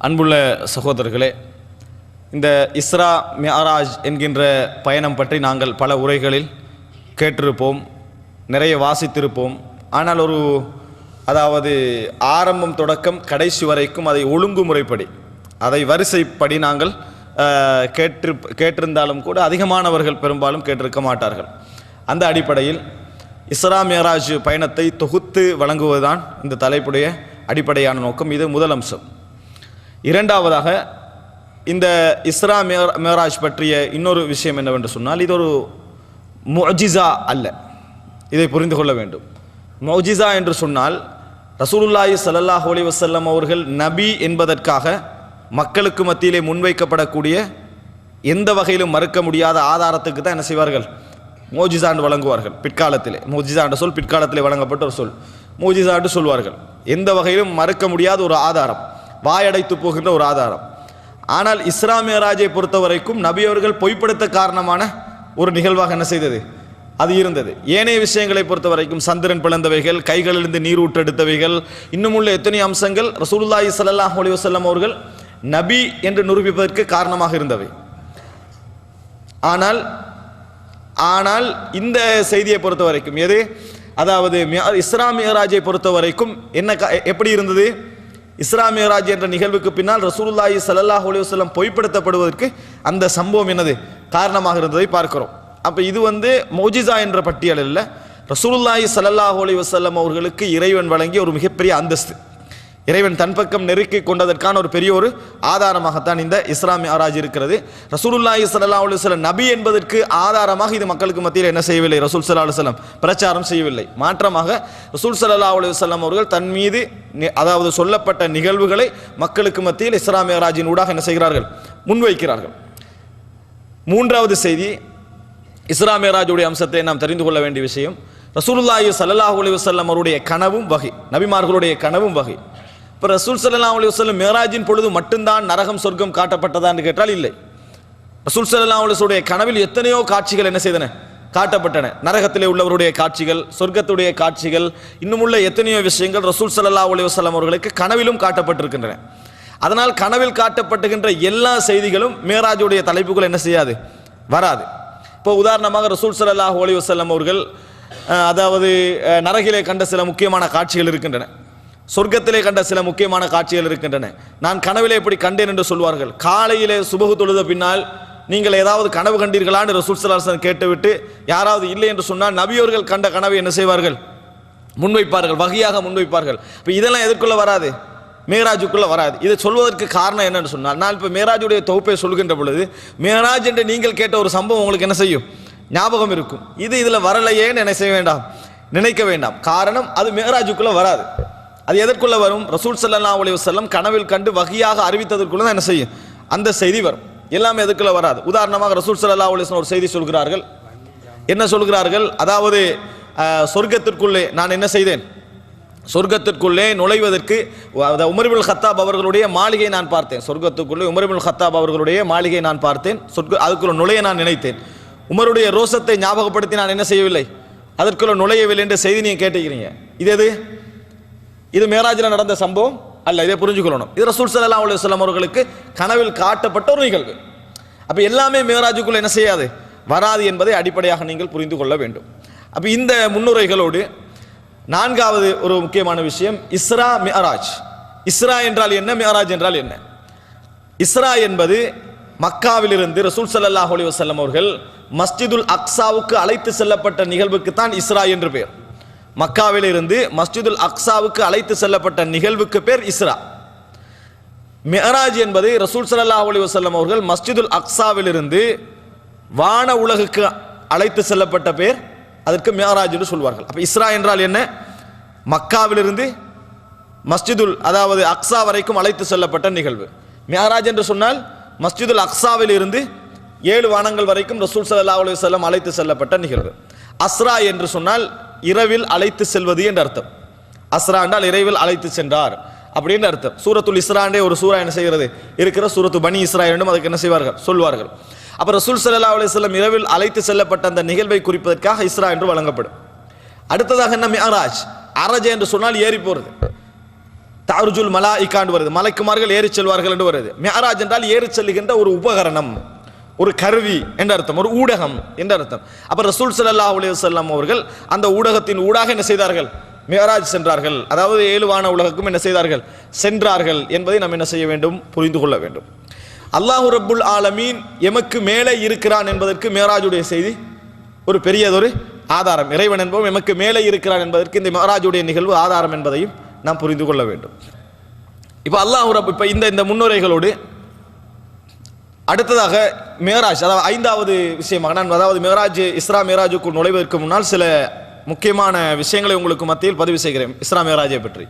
அன்புள்ள சகோதரர்களே, இந்த இஸ்ரா மிஅராஜ் என்கின்ற பயணம் பற்றி நாங்கள் பல உரைகளில் கேட்டிருப்போம், நிறைய வாசித்திருப்போம். ஆனால் அதாவது ஆரம்பம் தொடக்கம் கடைசி வரைக்கும் அதை ஒழுங்குமுறைப்படி, அதை வரிசைப்படி நாங்கள் கேட்டிருந்தாலும் கூட அதிகமானவர்கள் பெரும்பாலும் கேட்டிருக்க மாட்டார்கள். அந்த அடிப்படையில் இஸ்ரா மிஅராஜ் பயணத்தை தொகுத்து வழங்குவதுதான் இந்த தலைப்புடைய அடிப்படையான நோக்கம். இது முதல் அம்சம். இரண்டாவதாக, இந்த இஸ்ரா மிஅராஜ் பற்றிய இன்னொரு விஷயம் என்னவென்று சொன்னால், இது ஒரு முஅஜிஸா அல்ல. இதை புரிந்து கொள்ள வேண்டும். முஅஜிஸா என்று சொன்னால் ரசூலுல்லாஹி ஸல்லல்லாஹு அலைஹி வஸல்லம் அவர்கள் நபி என்பதற்காக மக்களுக்கு மத்தியிலே முன்வைக்கப்படக்கூடிய எந்த வகையிலும் மறுக்க முடியாத ஆதாரத்துக்கு தான் என்ன செய்வார்கள்? முஅஜிஸா என்று வழங்குவார்கள். பிற்காலத்திலே முஅஜிஸா என்ற சொல் பிற்காலத்திலே வழங்கப்பட்ட ஒரு சொல். முஅஜிஸா என்று சொல்வார்கள். எந்த வகையிலும் மறுக்க முடியாத ஒரு ஆதாரம், வாயடைத்து போகின்ற ஒரு ஆதாரம். ஆனால் இஸ்ரா மிஅராஜை பொறுத்த வரைக்கும் நபி அவர்கள் பொய்ப்படுத்த காரணமான ஒரு நிகழ்வாக என்ன செய்தது? அது இருந்தது. ஏனைய விஷயங்களை பொறுத்த வரைக்கும் சந்திரன் பிளந்தவைகள், கைகளிலிருந்து நீர் ஊற்றெடுத்தவைகள், இன்னும் உள்ள எத்தனை அம்சங்கள் ரசூலுல்லாஹி ஸல்லல்லாஹு அலைஹி வஸல்லம் அவர்கள் நபி என்று நிரூபிப்பதற்கு காரணமாக இருந்தவை. ஆனால் இந்த செய்தியை பொறுத்த வரைக்கும் எது, அதாவது இஸ்ரா மிஅராஜை பொறுத்த வரைக்கும் எப்படி இருந்தது? இஸ்ரா மிஅராஜ் என்ற நிகழ்வுக்கு பின்னால் ரசூலுல்லாஹி ஸல்லல்லாஹு அலைஹி வஸல்லம் பொய்ப்படுத்தப்படுவதற்கு அந்த சம்பவம் என்னது காரணமாக இருந்ததை பார்க்கிறோம். அப்போ இது முஅஜிஸா என்ற பட்டியல் அல்ல. ரசூலுல்லாஹி ஸல்லல்லாஹு அலைஹி வஸல்லம் அவர்களுக்கு இறைவன் வழங்கிய ஒரு மிகப்பெரிய அந்தஸ்து, இறைவன் தன் பக்கம் நெருக்கி கொண்டதற்கான ஒரு பெரிய ஒரு ஆதாரமாகத்தான் இந்த இஸ்ரா மிஅராஜ் இருக்கிறது. ரசூலுல்லாஹி ஸல்லல்லாஹு அலைஹி வஸல்லம் நபி என்பதற்கு ஆதாரமாக இது மக்களுக்கு மத்தியில் என்ன செய்யவில்லை? ரசூல் ஸல்லல்லாஹு அலைஹி வஸல்லம் பிரச்சாரம் செய்யவில்லை. மாற்றமாக ரசூல் ஸல்லல்லாஹு அலைஹி வஸல்லம் அவர்கள் தன் மீது அதாவது சொல்லப்பட்ட நிகழ்வுகளை மக்களுக்கு மத்தியில் இஸ்ரா மிஅராஜின் ஊடாக என்ன செய்கிறார்கள்? முன்வைக்கிறார்கள். மூன்றாவது செய்தி, இஸ்ரா மிஅராஜுடைய அம்சத்தை நாம் தெரிந்து கொள்ள வேண்டிய விஷயம், ரசூலுல்லாஹி ஸல்லல்லாஹு அலைஹி வஸல்லம் அவருடைய கனவும் வஹி, நபிமார்களுடைய கனவும் வஹி. இப்போ ரசூல் ஸல்லல்லாஹு அலைஹி வஸல்லம் மிஅராஜின் பொழுது மட்டும்தான் நரகம் சொர்க்கம் காட்டப்பட்டதா என்று கேட்டால் இல்லை. ரசூல் ஸல்லல்லாஹு அலைஹி வஸல்லம் கனவில் எத்தனையோ காட்சிகள் என்ன செய்தன? காட்டப்பட்டன. நரகத்திலே உள்ளவருடைய காட்சிகள், சொர்க்கத்துடைய காட்சிகள், இன்னும் உள்ள எத்தனையோ விஷயங்கள் ரசூல் ஸல்லல்லாஹு அலைஹி வஸல்லம் அவர்களுக்கு கனவிலும் காட்டப்பட்டிருக்கின்றன. அதனால் கனவில் காட்டப்பட்டுகின்ற எல்லா செய்திகளும் மிஅராஜுடைய தலைப்புகள் என்ன செய்யாது? வராது. இப்போ உதாரணமாக ரசூல் ஸல்லல்லாஹு அலைஹி வஸல்லம் அவர்கள் அதாவது நரகிலே கண்ட சில முக்கியமான காட்சிகள் இருக்கின்றன, சொர்க்கத்திலே கண்ட சில முக்கியமான காட்சிகள் இருக்கின்றன. நான் கனவிலே எப்படி கண்டேன் என்று சொல்வார்கள். காலையிலே சுபஹு தொழுத பின்னால் நீங்கள் ஏதாவது கனவு கண்டீர்களான்னு ரசூல் ஸல்லல்லாஹு அலைஹி வஸல்லம் கேட்டுவிட்டு யாராவது இல்லை என்று சொன்னால் நபியவர்கள் கண்ட கனவை என்ன செய்வார்கள்? முன்வைப்பார்கள், வகையாக முன்வைப்பார்கள். இப்போ இதெல்லாம் எதற்குள்ள வராது? மிஅராஜுக்குள்ள வராது. இதை சொல்வதற்கு காரணம் என்னன்னு சொன்னால், நான் இப்போ மிஅராஜுடைய தொகுப்பை சொல்கின்ற பொழுது மிஅராஜ் என்று நீங்கள் கேட்ட ஒரு சம்பவம் உங்களுக்கு என்ன செய்யும்? ஞாபகம் இருக்கும். இதில் வரலையேன்னு என்ன செய்ய வேண்டாம், நினைக்க வேண்டாம். காரணம், அது மிஅராஜுக்குள்ள வராது. அது எதற்குள்ள வரும்? ரசூல் ஸல்லல்லாஹு அலைஹி வஸல்லம் கனவில் கண்டு வகையாக அறிவித்ததற்குள்ள தான் என்ன செய்யும்? அந்த செய்தி வரும். எல்லாமே எதற்குள்ள வராது. உதாரணமாக ரசூல் ஸல்லல்லாஹு அலைஹி வஸல்லம் ஒரு செய்தி சொல்கிறார்கள். என்ன சொல்கிறார்கள்? அதாவது சொர்க்கத்திற்குள்ளே நான் என்ன செய்தேன்? சொர்க்கத்திற்குள்ளே நுழைவதற்கு உமர் இப்னுல் கத்தாப் அவர்களுடைய மாளிகை நான் பார்த்தேன். சொர்க்கத்துக்குள்ளே உமர் இப்னுல் கத்தாப் அவர்களுடைய மாளிகை நான் பார்த்தேன். அதுக்குள்ள நுழைய நான் நினைத்தேன். உமருடைய ரோசத்தை ஞாபகப்படுத்தி நான் என்ன செய்யவில்லை? அதற்குள்ள நுழையவில்லை என்ற செய்தி நீங்கள் கேட்டுக்கிறீங்க. இது மிஅராஜில் நடந்த சம்பவம் அல்ல. இதை புரிஞ்சுக்கொள்ளணும். இது ரசூல் ஸல்லல்லாஹு அலைஹி வஸல்லம் அவர்களுக்கு கனவில் காட்டப்பட்ட ஒரு நிகழ்வு. அப்போ எல்லாமே மிஅராஜுக்குள்ள என்ன செய்யாது? வராது என்பதை அடிப்படையாக நீங்கள் புரிந்து கொள்ள வேண்டும். அப்போ இந்த முன்னுரைகளோடு நான்காவது ஒரு முக்கியமான விஷயம், இஸ்ரா மிஅராஜ். இஸ்ரா என்றால் என்ன? மிஅராஜ் என்றால் என்ன? இஸ்ரா என்பது மக்காவிலிருந்து ரசூல் ஸல்லல்லாஹு அலைஹி வஸல்லம் அவர்கள் மஸ்ஜிதுல் அக்ஸாவுக்கு அழைத்து செல்லப்பட்ட நிகழ்வுக்கு தான் இஸ்ரா என்று பெயர். மக்காவிலிருந்து மஸ்ஜிதுல் அக்ஸாவுக்கு அழைத்து செல்லப்பட்ட நிகழ்வுக்கு பேர் இஸ்ரா. மிஅராஜ் என்பது ரசூல் ஸல்லல்லாஹு அலைஹி வஸல்லம் அவர்கள் மஸ்ஜிதுல் அக்ஸாவிலிருந்து வான உலகுக்கு அழைத்து செல்லப்பட்ட பேர், அதற்கு மிஅராஜ் என்று சொல்வார்கள். அப்போ இஸ்ரா என்றால் என்ன? மக்காவிலிருந்து மஸ்ஜிதுல் அதாவது அக்ஸா வரைக்கும் அழைத்து செல்லப்பட்ட நிகழ்வு. மிஅராஜ் என்று சொன்னால் மஸ்ஜிதுல் அக்ஸாவில் இருந்து 7 வானங்கள் வரைக்கும் ரசூல் ஸல்லல்லாஹு அலைஹி வஸல்லம் அழைத்து செல்லப்பட்ட நிகழ்வு. அஸ்ரா என்று சொன்னால் இரவில் அழைத்து செல்வது என்ற அர்த்தம். அஸ்ரா என்றால் இரவில் அழைத்து சென்றார் அப்படின்னு அர்த்தம். சூரத்துல் இஸ்ராண்டே ஒரு சூரா என்ன செய்கிறது? இருக்கிற சூரத்து பனி இஸ்ராயீல் என்றும் அதுக்கு என்ன செய்வார்கள்? சொல்வார்கள். அப்போ ரசூல் ஸல்லல்லாஹு அலைஹி வஸல்லம் இரவில் அழைத்து செல்லப்பட்ட அந்த நிகழ்வை குறிப்பதற்காக இஸ்ரா என்று வழங்கப்படும். அடுத்ததாக என்ன? மிஅராஜ். அரஜ் என்று சொன்னால் ஏறி போகிறது. தாருஜுல் மலாயிகாண்டு வருது, மலைக்குமார்கள் ஏறி செல்வார்கள் என்று வருது. மிஅராஜ் என்றால் ஏறி செல்லுகின்ற ஒரு உபகரணம், ஒரு கருவி என்ற அர்த்தம், ஒரு ஊடகம் என்ற அர்த்தம். அப்ப ரசூல் ஸல்லல்லாஹு அலைஹி வஸல்லம் அவர்கள் அந்த ஊடகத்தின் ஊடாக என்ன செய்தார்கள்? மிஅராஜ் சென்றார்கள். அதாவது 7 வான உலகுக்கும் என்ன செய்தார்கள்? சென்றார்கள் என்பதை நாம் என்ன செய்ய வேண்டும்? புரிந்து கொள்ள வேண்டும். அல்லாஹு ரப்புல் ஆலமீன் எமக்கு மேலே இருக்கிறான் என்பதற்கு மிஅராஜுடைய செய்தி ஒரு பெரியதொரு ஆதாரம். இறைவன் என்பவன் எமக்கு மேலே இருக்கிறான் என்பதற்கு இந்த மிஅராஜுடைய நிகழ்வு ஆதாரம் என்பதையும் நாம் புரிந்து கொள்ள வேண்டும். இப்போ அல்லாஹ் ரப் இப்போ இந்த முன்னுரைகளோடு அடுத்ததாக மிஅராஜ், அதாவது 5வது விஷயமாக நான் அதாவது மிஅராஜ் இஸ்ரா மிஅராஜுக்குள் நுழைவதற்கு முன்னால் சில முக்கியமான விஷயங்களை உங்களுக்கு மத்தியில் பதிவு செய்கிறேன். இஸ்ரா மிஅராஜை பற்றி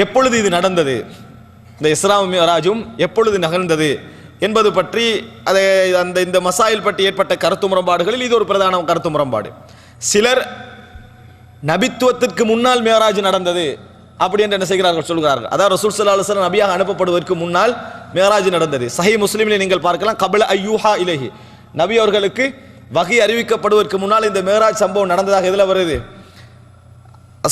எப்பொழுது இது நடந்தது, இந்த இஸ்ரா மிஅராஜும் எப்பொழுது நிகழ்ந்தது என்பது பற்றி இந்த மசாயில் பற்றி ஏற்பட்ட கருத்து முரண்பாடுகளில் இது ஒரு பிரதான கருத்து முரண்பாடு. சிலர் நபித்துவத்திற்கு முன்னால் மிஅராஜ் நடந்தது அப்படி என்று என்ன செய்கிறார்கள்? சொல்கிறார்கள். அதாவது ரசூல் ஸல்லல்லாஹு அலைஹி வஸல்லம் நபியாக அனுப்பப்படுவதற்கு முன்னால் மிஅராஜ் நடந்தது. சஹீஹ் முஸ்லிமிலே நீங்கள் பார்க்கலாம், கபல அய்யூஹா இலைஹி, நபி அவர்களுக்கு வஹி அறிவிக்கப்படுவதற்கு முன்னால் இந்த மிஅராஜ் சம்பவம் நடந்ததாக எதில் வருது?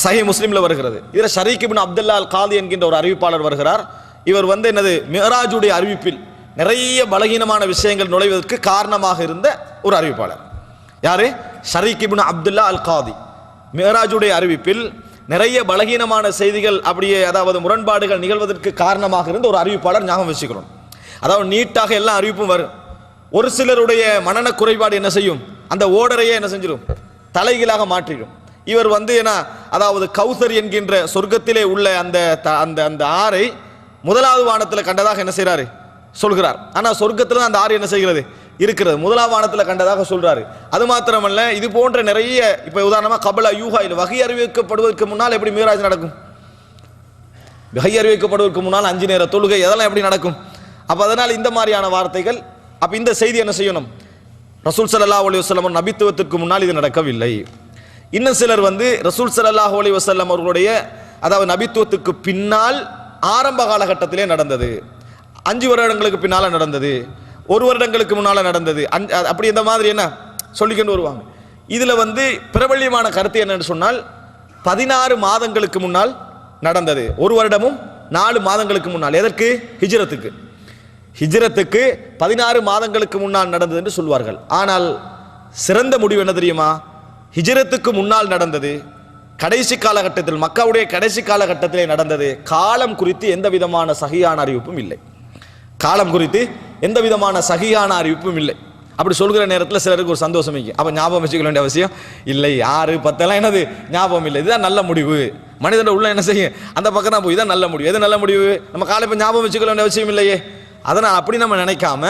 சஹீஹ் முஸ்லிமில் வருகிறது. இதில் ஷரீக் இப்னு அப்துல்லா அல் காதி என்கின்ற ஒரு அறிவிப்பாளர் வருகிறார். இவர் என்னது மிஅராஜுடைய அறிவிப்பில் நிறைய பலகீனமான விஷயங்கள் நுழைவதற்கு காரணமாக இருந்த ஒரு அறிவிப்பாளர். யாரு? ஷரீக் இப்னு அப்துல்லா அல் காதி. மிஅராஜுடைய அறிவிப்பில் நிறைய பலகீனமான செய்திகள் அப்படியே அதாவது முரண்பாடுகள் நிகழ்வதற்கு காரணமாக இருந்த ஒரு அறிவிப்பாளர் ஞாபகம் வச்சுக்கிறோம். அதாவது நீட்டாக எல்லா அறிவிப்பும் வரும். ஒரு சிலருடைய மனன குறைபாடு என்ன செய்யும்? அந்த ஓடரையே என்ன செஞ்சிடும்? தலைகீழாக மாற்றிடும். இவர் என்ன அதாவது கௌசர் என்கின்ற சொர்க்கத்திலே உள்ள அந்த அந்த ஆறை முதலாவது வானத்தில் கண்டதாக என்ன செய்கிறாரு? சொல்கிறார். ஆனால் சொர்க்கத்தில் அந்த ஆறு என்ன செய்கிறது? இருக்கிறது. முதலாவது வானத்தில் கண்டதாக சொல்றாரு. அது மாத்திரமல்ல, இது போன்ற நிறைய இப்போ உதாரணமாக கபல யூஹா இல்லை வகை அறிவிக்கப்படுவதற்கு முன்னால் எப்படி மிஅராஜ் நடக்கும்? வகை அறிவிக்கப்படுவதற்கு முன்னால் 5 நேர தொழுகை இதெல்லாம் எப்படி நடக்கும்? அப்போ அதனால் இந்த மாதிரியான வார்த்தைகள். அப்போ இந்த செய்தி என்ன செய்யணும்? ரசூல் ஸல்லல்லாஹு அலைஹி வஸல்லம் நபித்துவத்திற்கு முன்னால் இது நடக்கவில்லை. இன்னும் சிலர் ரசூல் ஸல்லல்லாஹு அலைஹி வஸல்லம் அவர்களுடைய அதாவது நபித்துவத்துக்கு பின்னால் ஆரம்ப காலகட்டத்திலே நடந்தது, 5 வருடங்களுக்கு பின்னால் நடந்தது, 1 வருடங்களுக்கு முன்னால் நடந்தது, அப்படி இந்த மாதிரி என்ன சொல்லிக்கொண்டு வருவாங்க. இதில் பிரபல்யமான கருத்து என்னன்னு சொன்னால் 16 மாதங்களுக்கு முன்னால் நடந்தது, 1 வருடமும் 4 மாதங்களுக்கு முன்னால். எதற்கு? ஹிஜ்ரத்துக்கு. ஹிஜ்ரத்துக்கு 16 மாதங்களுக்கு முன்னால் நடந்தது என்று சொல்வார்கள். ஆனால் சிறந்த முடிவு என்ன தெரியுமா? ஹிஜ்ரத்துக்கு முன்னால் நடந்தது, கடைசி காலகட்டத்தில் மக்காவுடைய கடைசி காலகட்டத்திலே நடந்தது. காலம் குறித்து எந்த விதமான சஹீஹான அறிவிப்பும் இல்லை. காலம் குறித்து எந்த விதமான சஹீஹான அறிவிப்பும் இல்லை. அப்படி சொல்கிற நேரத்தில் சிலருக்கு ஒரு சந்தோஷம் வைக்கும். அப்போ ஞாபகம் வச்சுக்க வேண்டிய அவசியம் இல்லை. 6, 10 என்னது ஞாபகம் இல்லை. இதுதான் நல்ல முடிவு. மனிதன் உள்ள என்ன செய்யும்? அந்த பக்கம் தான் போய் இதான் நல்ல முடிவு. எது நல்ல முடிவு? நம்ம காலை இப்போ ஞாபகம் வச்சுக்க வேண்டிய அவசியம் இல்லையே. அதனால் அப்படி நம்ம நினைக்காம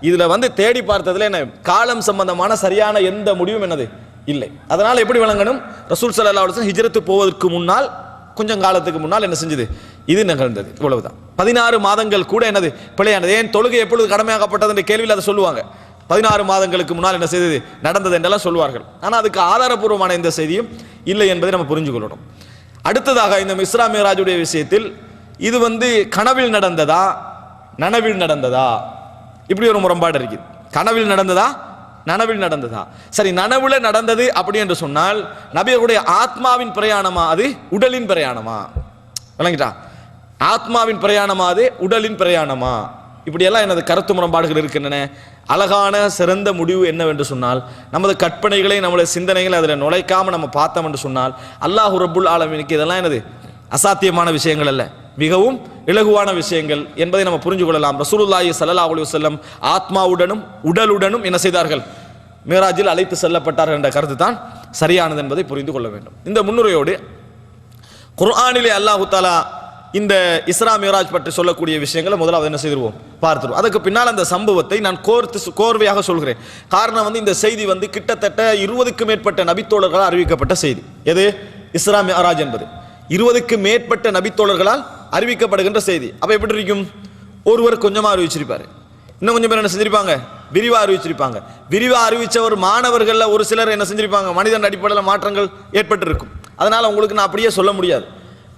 இதில் தேடி பார்த்ததுல என்ன காலம் சம்பந்தமான சரியான எந்த முடிவும் என்னது இல்லை. அதனால் எப்படி விளங்கணும்? ரசூல் ஸல்லல்லாஹு அலைஹி வஸல்லம் ஹிஜ்ரத்து போவதற்கு முன்னால் கொஞ்சம் காலத்துக்கு முன்னால் என்ன செஞ்சது? இது நிகழ்ந்தது. இவ்வளவுதான். 16 மாதங்கள் கூட என்னது பிழையானது. ஏன் தொழுகை எப்பொழுது கடமையாக்கப்பட்டது என்ற கேள்வியில் அதை சொல்லுவாங்க. 16 மாதங்களுக்கு முன்னால் என்ன செய்தது நடந்தது என்றெல்லாம் சொல்வார்கள். ஆனால் அதுக்கு ஆதாரபூர்வமான எந்த செய்தியும் இல்லை என்பதை நம்ம புரிஞ்சுக்கொள்ளணும். அடுத்ததாக இந்த இஸ்ரா மிஅராஜுடைய விஷயத்தில் இது கனவில் நடந்ததா நனவில் நடந்ததா? இப்படி ஒரு முரண்பாடு இருக்குது. கனவில் நடந்ததா நனவில் நடந்ததா? சரி, நனவுல நடந்தது அப்படி என்று சொன்னால் நபியுடைய ஆத்மாவின் பிரயாணமா அது உடலின் பிரயாணமா? விளங்கிட்டா? ஆத்மாவின் பிரயாணமா அது உடலின் பிரயாணமா? இப்படியெல்லாம் எனது கருத்து முரண்பாடுகள் இருக்கின்றன. அழகான சிறந்த முடிவு என்னவென்று சொன்னால் நமது கற்பனைகளை நம்முடைய சிந்தனைகளை அதில் நுழைக்காமல் நம்ம பார்த்தோம் என்று சொன்னால் அல்லாஹ் ரப்புல் ஆலமீனுக்கு இதெல்லாம் என்னது அசாத்தியமான விஷயங்கள் அல்ல, மிகவும் இலகுவான விஷயங்கள் என்பதை நம்ம புரிஞ்சு கொள்ளலாம். ரசூலுல்லாஹி ஸல்லல்லாஹு அலைஹி வஸல்லம் ஆத்மாவுடனும் உடலுடனும் என்ன செய்தார்கள்? மிஅராஜில் அழைத்து செல்லப்பட்டார்கள் என்ற கருத்து தான் சரியானது என்பதை புரிந்து கொள்ள வேண்டும். இந்த முன்னுரையோடு குர்ஆனிலே அல்லாஹ் தஆலா இந்த இஸ்ரா மிஅராஜ் பற்றி சொல்லக்கூடிய விஷயங்களை முதலாவது என்ன செய்திருவோம் பார்த்துருவோம். அதுக்கு பின்னால் அந்த சம்பவத்தை நான் கோர்வையாக சொல்கிறேன். காரணம் இந்த செய்தி கிட்டத்தட்ட 20க்கும் மேற்பட்ட நபித்தோழர்களால் அறிவிக்கப்பட்ட செய்தி. எது? இஸ்ரா மிஅராஜ் என்பது 20க்கும் மேற்பட்ட நபித்தோழர்களால் அறிவிக்கப்படுகின்ற செய்தி. அப்போ எப்படி இருக்கும்? ஒருவர் கொஞ்சமாக அறிவிச்சிருப்பார், இன்னும் கொஞ்சம் பேர் என்ன செஞ்சிருப்பாங்க? விரிவாக அறிவிச்சிருப்பாங்க. விரிவாக அறிவித்தவர் மாணவர்களில் ஒரு சிலர் என்ன செஞ்சிருப்பாங்க? மனிதன் அடிப்படையில் மாற்றங்கள் ஏற்பட்டு இருக்கும். அதனால் உங்களுக்கு நான் அப்படியே சொல்ல முடியாது.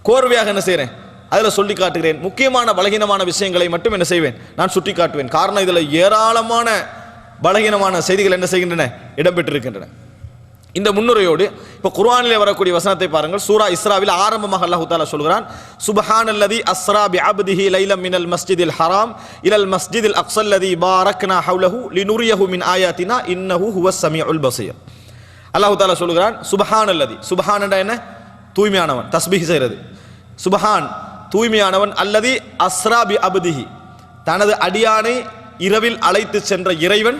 கோர்வையாக என்ன செய்கிறேன்? அதில் சொல்லி காட்டுகிறேன். முக்கியமான பலகீனமான விஷயங்களை மட்டும் என்ன செய்வேன்? நான் சுட்டி காட்டுவேன். காரணம் இதில் ஏராளமான பலகீனமான செய்திகள் என்ன செய்கின்றன? இடம்பெற்றிருக்கின்றன. இந்த முன்னுரையோடு இப்போ குர்ஆனிலே வரக்கூடிய வசனத்தை பாருங்கள். சூரா இஸ்ராவில் ஆரம்பமாக அல்லாஹ் தஆலா சொல்கிறான், சுப்ஹானல்லதி அஸ்ரா பிஅப்திஹி லைலம் மினல் மஸ்ஜிதில் ஹராம் இலல் மஸ்ஜிதில் அக்ஸல்லதி பாரக்னா ஹவ்லஹு லினுரியஹு மின் ஆயாத்தினா இன்னஹு ஹுவஸ் ஸமீஉல் பஸீர். அல்லாஹ் தஆலா சொல்கிறான், சுப்ஹானல்லதி, சுப்ஹான் என்றால் என்ன? தூய்மையானவன், தஸ்பீஹ் செய்கிறது. சுப்ஹான் தூய்மையானவன், அல்லதி அஸ்ரா பிஅப்திஹி தனது அடியானை இரவில் அழைத்து சென்ற இறைவன்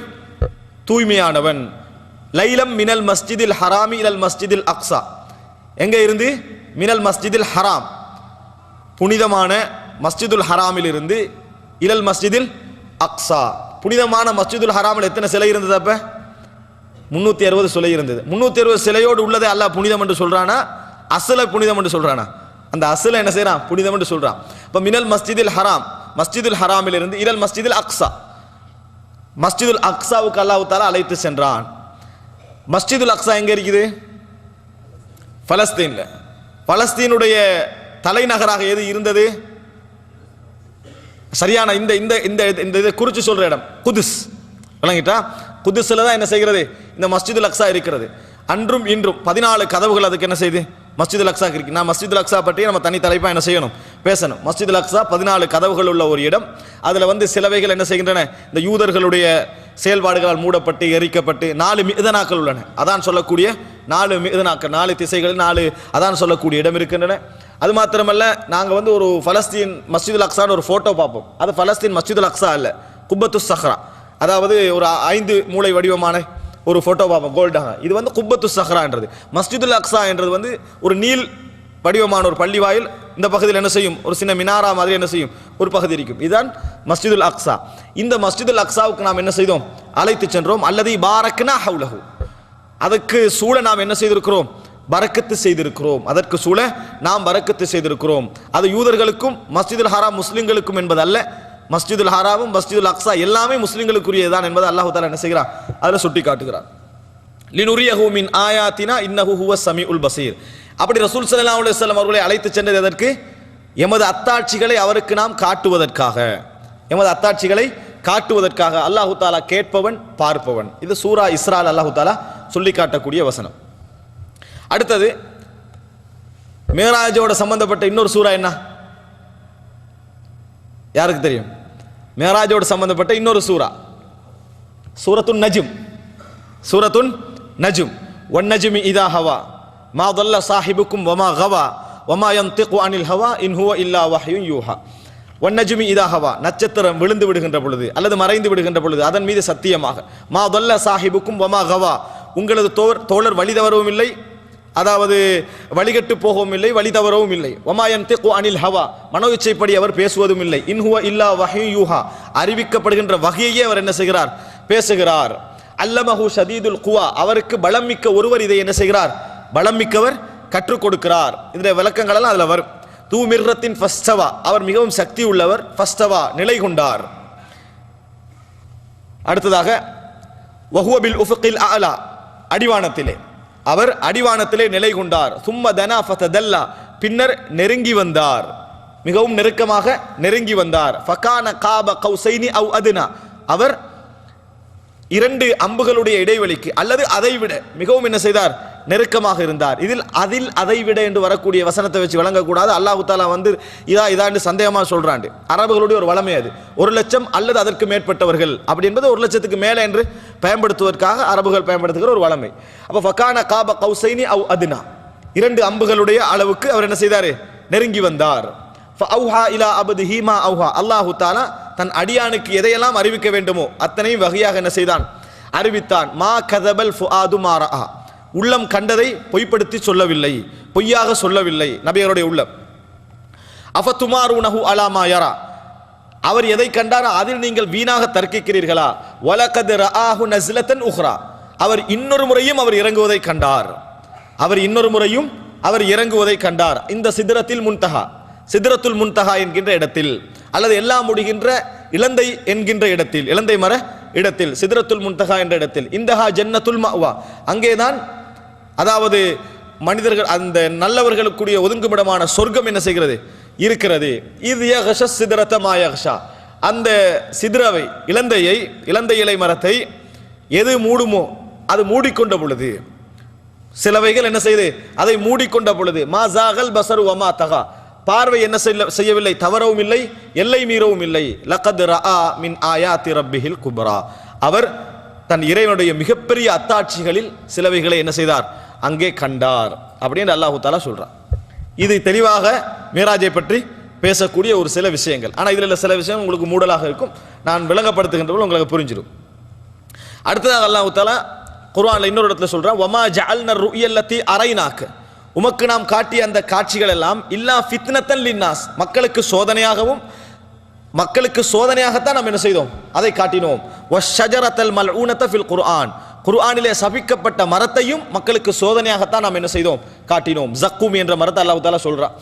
தூய்மையானவன். லைலம் மினல் மஸ்ஜிதில் ஹராமி இலல் மஸ்ஜிதில் அக்ஸா, எங்கே இருந்து? மினல் மஸ்ஜிதில் ஹராம், புனிதமான மஸ்ஜிதுல் ஹராமில் இருந்து இலல் மஸ்ஜிதில் அக்ஸா, புனிதமான மஸ்ஜிதுல் ஹராமில் எத்தனை சிலை இருந்தது? அப்ப 360 சிலை இருந்தது. 360 சிலையோடு உள்ளதை அல்லாஹ் புனிதம் என்று சொல்றானா, அசல புனிதம் என்று சொல்றானா? அந்த அசல என்ன செய்யறான்? புனிதம் என்று சொல்றான். இப்ப மினல் மஸ்ஜிதில் ஹராம், மஸ்ஜிதுல் ஹராமில் இருந்து இலல் மஸ்ஜிதில் அக்ஸா, மஸ்ஜிதுல் அக்ஸாவுக்கு அல்லாஹ் தஆலா அழைத்து சென்றான். மஸ்ஜிதுல் அக்ஸா எங்க இருக்குது? பலஸ்தீன்ல. பலஸ்தீனுடைய தலைநகராக எது இருந்தது? சரியான இந்த இந்த இந்த இந்த இதை குறித்து சொல்ற இடம் குதுஸ். விளங்கிட்டா? குதுஸ்ல தான் என்ன செய்கிறது? இந்த மஸ்ஜிதுல் அக்ஸா இருக்கிறது. அன்றும் இன்றும் 14 கதவுகள் அதுக்கு என்ன செய்யுது? மஸ்ஜிதுல் அக்ஸா இருக்கு. நான் மஸ்ஜிதுல் அக்ஸா பற்றி நம்ம தனி தலைப்பா என்ன செய்யணும்? பேசணும். மஸ்ஜிதுல் அக்ஸா 14 கதவுகள் உள்ள ஒரு இடம். அதுல சிலவைகள் என்ன செய்கின்றன? இந்த யூதர்களுடைய செயல்பாடுகளால் மூடப்பட்டு எரிக்கப்பட்டு 4 மிதனாக்கள் உள்ளன. அதான் சொல்லக்கூடிய 4 மிதனாக்கள், 4 திசைகள், 4 அதான் சொல்லக்கூடிய இடம் இருக்கின்றன. அது மாத்திரமல்ல, நாங்கள் ஒரு பலஸ்தீன் மஸ்ஜிதுல் அக்ஸான்னு ஒரு போட்டோ பார்ப்போம். அது பலஸ்தீன் மஸ்ஜிதுல் அக்ஸா அல்ல, குப்பத்து சஹ்ரா. அதாவது ஒரு 5 மூளை வடிவமான ஒரு போட்டோ பார்ப்போம் கோல்டாக. இது குப்பத்து சஹ்ரா என்றது. மஸ்ஜிதுல் அக்ஸா என்றது ஒரு நீல் வடிவமான ஒரு பள்ளி வாயில். இந்த பகுதியில் என்ன செய்யும்? ஒரு சின்ன மினாரா மாதிரி என்ன செய்யும்? ஒரு பகுதி இருக்கும். இதுதான் மஸ்ஜிதுல் அக்ஸா. இந்த மஸ்ஜிதுல் அக்ஸாவுக்கு நாம் என்ன செய்தோம்? அழைத்து சென்றோம். அல்லது பாரக்னா ஹவ்லஹு, அதற்கு சூழ நாம் என்ன செய்திருக்கிறோம்? பரக்கத்து செய்திருக்கிறோம். அதற்கு சூழ நாம் பரக்கத்து செய்திருக்கிறோம். அது யூதர்களுக்கும் மஸ்ஜிதுல் ஹராம் முஸ்லிம்களுக்கும் என்பது அல்ல. மஸ்ஜிதுல் ஹராமும் மஸ்ஜிதுல் அக்ஸா எல்லாமே முஸ்லிம்களுக்குரியதான் என்பதை அல்லாஹ் தஆலா என்ன செய்கிறார்? அதில் சுட்டி காட்டுகிறார். லினுரியஹு மின் ஆயாத்தினா இன்னஹு ஹுவஸ் ஸமீஉல் பஸீர். அப்படி ரசூல் ஸல்லல்லாஹு அலைஹி வஸல்லம் அவர்களை அழைத்து சென்றது எதற்கு? எமது அத்தாட்சிகளை அவருக்கு நாம் காட்டுவதற்காக, எமது அத்தாட்சிகளை காட்டுவதற்காக. அல்லாஹ் தஆலா கேட்பவன் பார்ப்பவன். இது சூரா இஸ்ரால் அல்லாஹ் தஆலா சொல்லி காட்டக்கூடிய வசனம். அடுத்தது மேராஜோட சம்பந்தப்பட்ட இன்னொரு சூரா என்ன? யாருக்கு தெரியும்? மேராஜோடு சம்பந்தப்பட்ட இன்னொரு சூரா சூரத்துன் நஜ்ம். சூரத்துன் நஜ்ம். வன் நஜ்மி இதா ஹவா மா ضل صاحبكم وما غوى وما ينطق عن الهوى إن هو إلا وحي يوحى. வன் நஜ்மி இதா ஹவா, நட்சத்திரம் விழுந்து விடுகின்ற பொழுது அல்லது மறைந்து விடுகின்ற பொழுது அதன் மீது சத்தியமாக. மா ضل صاحبكم وما غوى, உங்களது தோழர் வழி தவறவும் இல்லை, அதாவது வழிகட்டு போகவும் இல்லை, வழி தவறவும் இல்லை. வமா யன்திகு அனில் ஹவா, மனோ இச்சைப்படி அவர் பேசுவதும் இல்லை. இன் ஹுவ இல்லா வஹ்யு யூஹா, அறிவிக்கப்படுகின்ற வகையே அவர் என்ன செய்கிறார்? பேசுகிறார். அல்லமஹு ஷதீதுல் குவா, அவருக்கு பலம் மிக்க ஒருவர் இதை என்ன செய்கிறார்? பலம் மிக்கவர் கற்றுக் கொடுக்கிறார். இந்த விளக்கங்கள் எல்லாம் அதுல வரும். தூ மிர்ரத்தின் ஃபஸ்தவா, அவர் மிகவும் சக்தி உள்ளவர். ஃபஸ்தவா, நிலை கொண்டார். அடுத்ததாக வஹுவ பில் உஃபுகில் அலா, அடிவானத்திலே, அவர் அடிவானத்திலே நிலை கொண்டார். சும்ம தனா ஃபதல்லா, பின்னர் நெருங்கி வந்தார், மிகவும் நெருக்கமாக நெருங்கி வந்தார். ஃபகான காப கௌசைனி அவ் அதுனா, அவர் 2 அம்புகளுடைய இடைவெளிக்கு அல்லது அதைவிட மிகவும் என்ன செய்தார்? நெருக்கமாக இருந்தார். அதில் அதைவிட என்று வரக்கூடிய வசனத்தை வச்சு வழங்கக்கூடாது. அல்லாஹ் தஆலா இதாண்டு சந்தேகமாக சொல்றாண்டு. அரபுகளுடைய ஒரு வளமை அது. 1,00,000 அல்லது அதற்கு மேற்பட்டவர்கள் அப்படி என்பது 1,00,000க்கு மேலே என்று பயன்படுத்துவதற்காக அரபுகள் பயன்படுத்துகிற ஒரு வளமை. அப்ப ஃபகான காப கௌசைனி அவ் அதுனா, 2 அம்புகளுடைய அளவுக்கு அவர் என்ன செய்தார்? நெருங்கி வந்தார். ஃபஅவ்ஹா இலா அப்திஹி மா அவ்ஹா, அல்லாஹ் தஆலா தன் அடியானுக்கு எதையெல்லாம் அறிவிக்க வேண்டுமோ அத்தனையும் வகையாக என்ன செய்தான்? அறிவித்தான். மா கதபல் ஃபுஆது மா ரஆ, உள்ளம் கண்டதை பொய்ப்படுத்தி சொல்லவில்லை, பொய்யாக சொல்லவில்லை நபியருடைய உள்ளம். அஃபதுமாருனஹு அலா மா யரா, அவர் எதை கண்டாரோ அதில் நீங்கள் வீணாக தர்க்கிக்கிறீர்களா? வலகத் ரஆஹு நஸ்லத்தன் உக்ரா, அவர் இன்னொரு முறையும் அவர் இறங்குவதை கண்டார். அவர் இன்னொரு முறையும் அவர் இறங்குவதை கண்டார். இந்த சிதறத்தில் முன்தஹா, சிதறத்துல் முன்தஹா என்கின்ற இடத்தில், அல்லது எல்லாம் முடிகின்ற இலந்தை என்கின்ற இடத்தில், இலந்தை மர இடத்தில், சிதறத்துல் முன்தஹா என்ற இடத்தில். இந்தஹா ஜன்னத்துல் மஅவா, அங்கேதான் அதாவது மனிதர்கள் அந்த நல்லவர்களுக்குரிய ஒதுங்குமிடமான சொர்க்கம் என்ன செய்கிறது? இருக்கிறது. இது யக்ஷ சிதறத மா யக்ஷா, அந்த சிதறவை இலந்தை இலை மரத்தை எது மூடுமோ அது மூடிக்கொண்ட பொழுது, சிலவைகள் என்ன செய்து அதை மூடிக்கொண்ட பொழுது மா ஜாகல் பஸரு வமா தகா, பார்வை என்ன செய்யவில்லை, தவறவும் இல்லை, எல்லை மீறவும் இல்லை. லகத் ரஆ மின் ஆயாத்தி ரப்பிஹில் குப்ரா, அவர் தன் இறைவனுடைய மிகப்பெரிய அத்தாட்சிகளில் சிலவைகளை என்ன செய்தார், அங்கே கண்டார் அப்படின்னு அல்லாஹு தஆலா சொல்றார். இது தெளிவாக மேராஜை பற்றி பேசக்கூடிய ஒரு சில விஷயங்கள். ஆனால் இதில் சில விஷயம் உங்களுக்கு மூடலாக இருக்கும், நான் விளங்கப்படுத்துகின்றவர்கள் உங்களுக்கு புரிஞ்சிடும். அடுத்ததாக அல்லாஹு தஆலா குர்ஆன்ல இன்னொரு இடத்துல சொல்றான், வமா ஜஅல்னா ருயல்லதி அரைனாக்க, உமக்கு நாம் காட்டிய அந்த காட்சிகள் எல்லாம் இல்லா ஃபித்னத்தன் லின்னாஸ், மக்களுக்கு சோதனையாகத்தான் நாம் என்ன செய்தோம், அதை காட்டினோம். வஷ்ஷஜரத்தல் மல்ஊனத ஃபில் குர்ஆன், குர்ஆனிலே சபிக்கப்பட்ட மரத்தையும் மக்களுக்கு சோதனையாகத்தான் நாம் என்ன செய்தோம், காட்டினோம். ஜக்கூம் என்ற மரத்தை அல்லாஹ் தஆலா சொல்றான்,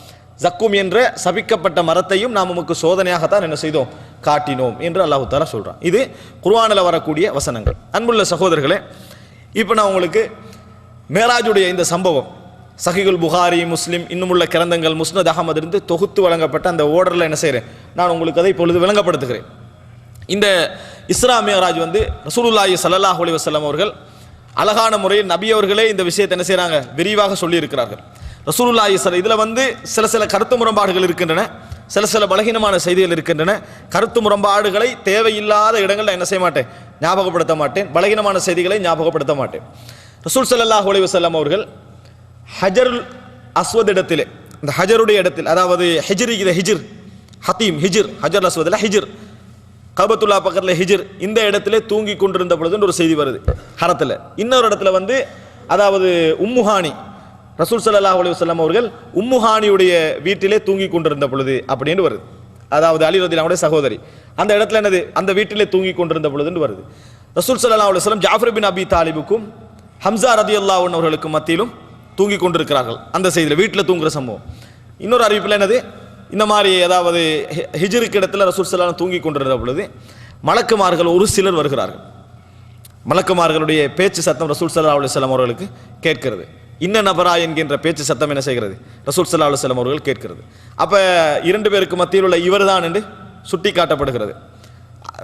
ஜக்கூம் என்ற சபிக்கப்பட்ட மரத்தையும் நாம் உமக்கு சோதனையாகத்தான் என்ன செய்தோம், காட்டினோம் என்று அல்லாஹ் தஆலா சொல்றான். இது குர்ஆனில் வரக்கூடிய வசனங்கள். அன்புள்ள சகோதரர்களே, இப்போ நான் உங்களுக்கு மேராஜுடைய இந்த சம்பவம் சஹீஹுல் புகாரி, முஸ்லிம், இன்னும் உள்ள கிரந்தங்கள், முஸ்னத் அஹமது இருந்து தொகுத்து வழங்கப்பட்ட அந்த ஓர்டரில் என்ன செய்கிறேன், நான் உங்களுக்கு அதை இப்பொழுது விளங்கப்படுத்துகிறேன். இந்த இஸ்ரா மிஅராஜ் ரசூலுல்லாஹி ஸல்லல்லாஹு அலைஹி வஸல்லம் அவர்கள் அழகான முறையில் நபி அவர்களே இந்த விஷயத்தை என்ன செய்கிறாங்க, விரிவாக சொல்லி இருக்கிறார்கள். ரசூலுல்லாஹி இதில் சில கருத்து முரண்பாடுகள் இருக்கின்றன, சில பலகீனமான செய்திகள் இருக்கின்றன. கருத்து முரண்பாடுகளை தேவையில்லாத இடங்களில் என்ன செய்ய மாட்டேன், ஞாபகப்படுத்த மாட்டேன். பலகீனமான செய்திகளை ஞாபகப்படுத்த மாட்டேன். ரசூல் ஸல்லல்லாஹு அலைஹி வஸல்லம் அவர்கள் ஹஜருல் அஸ்வத் இடத்திலே, இந்த ஹஜருடைய இடத்தில், அதாவது ஹிஜ்ர் ஹத்தீம் ஹிஜ்ர், ஹஜர் அஸ்வதில் ஹிஜ்ர், கபத்துல்லா பக்கத்தில் ஹிஜ்ர், இந்த இடத்திலே தூங்கி கொண்டிருந்த பொழுதுன்னு ஒரு செய்தி வருது ஹரத்தில். இன்னொரு இடத்துல அதாவது உம்முஹானி, ரசூல் ஸல்லல்லாஹு அலைஹி வஸல்லம் அவர்கள் உம்முஹானியுடைய வீட்டிலே தூங்கி கொண்டிருந்த பொழுது அப்படின்னு வருது. அதாவது அலி ரலியல்லாஹு அன்ஹுடைய சகோதரி, அந்த இடத்துல என்னது, அந்த வீட்டிலே தூங்கி கொண்டிருந்த பொழுதுன்னு வருது. ரசூல் ஸல்லல்லாஹு அலைஹி வஸல்லம் ஜாஃபர் பின் அபி தாலிபுக்கும் ஹம்சா ரலியல்லாஹு அன்ஹு அவர்களுக்கும் மத்தியிலும் தூங்கி கொண்டிருக்கிறார்கள். அந்த செய்தியில் வீட்டில் தூங்குற சம்பவம். இன்னொரு அறிவிப்பில் என்னது, இந்த மாதிரி அதாவது ஹிஜ்ருக்கு இடத்துல ரசூல் ஸல்லல்லாஹு அலைஹி வஸல்லம் தூங்கி கொண்டிருந்த பொழுது மலக்குமார்கள் ஒரு சிலர் வருகிறார்கள். மலக்குமார்களுடைய பேச்சு சத்தம் ரசூல் ஸல்லல்லாஹு அலைஹி வஸல்லம் அவர்களுக்கு கேட்கிறது. இன்ன நபரா என்கின்ற பேச்சு சத்தம் என்ன செய்கிறது, ரசூல் ஸல்லல்லாஹு அலைஹி வஸல்லம் அவர்கள் கேட்கிறது. அப்போ இரண்டு பேருக்கு மத்தியில் உள்ள இவர் தான் என்று சுட்டி காட்டப்படுகிறது.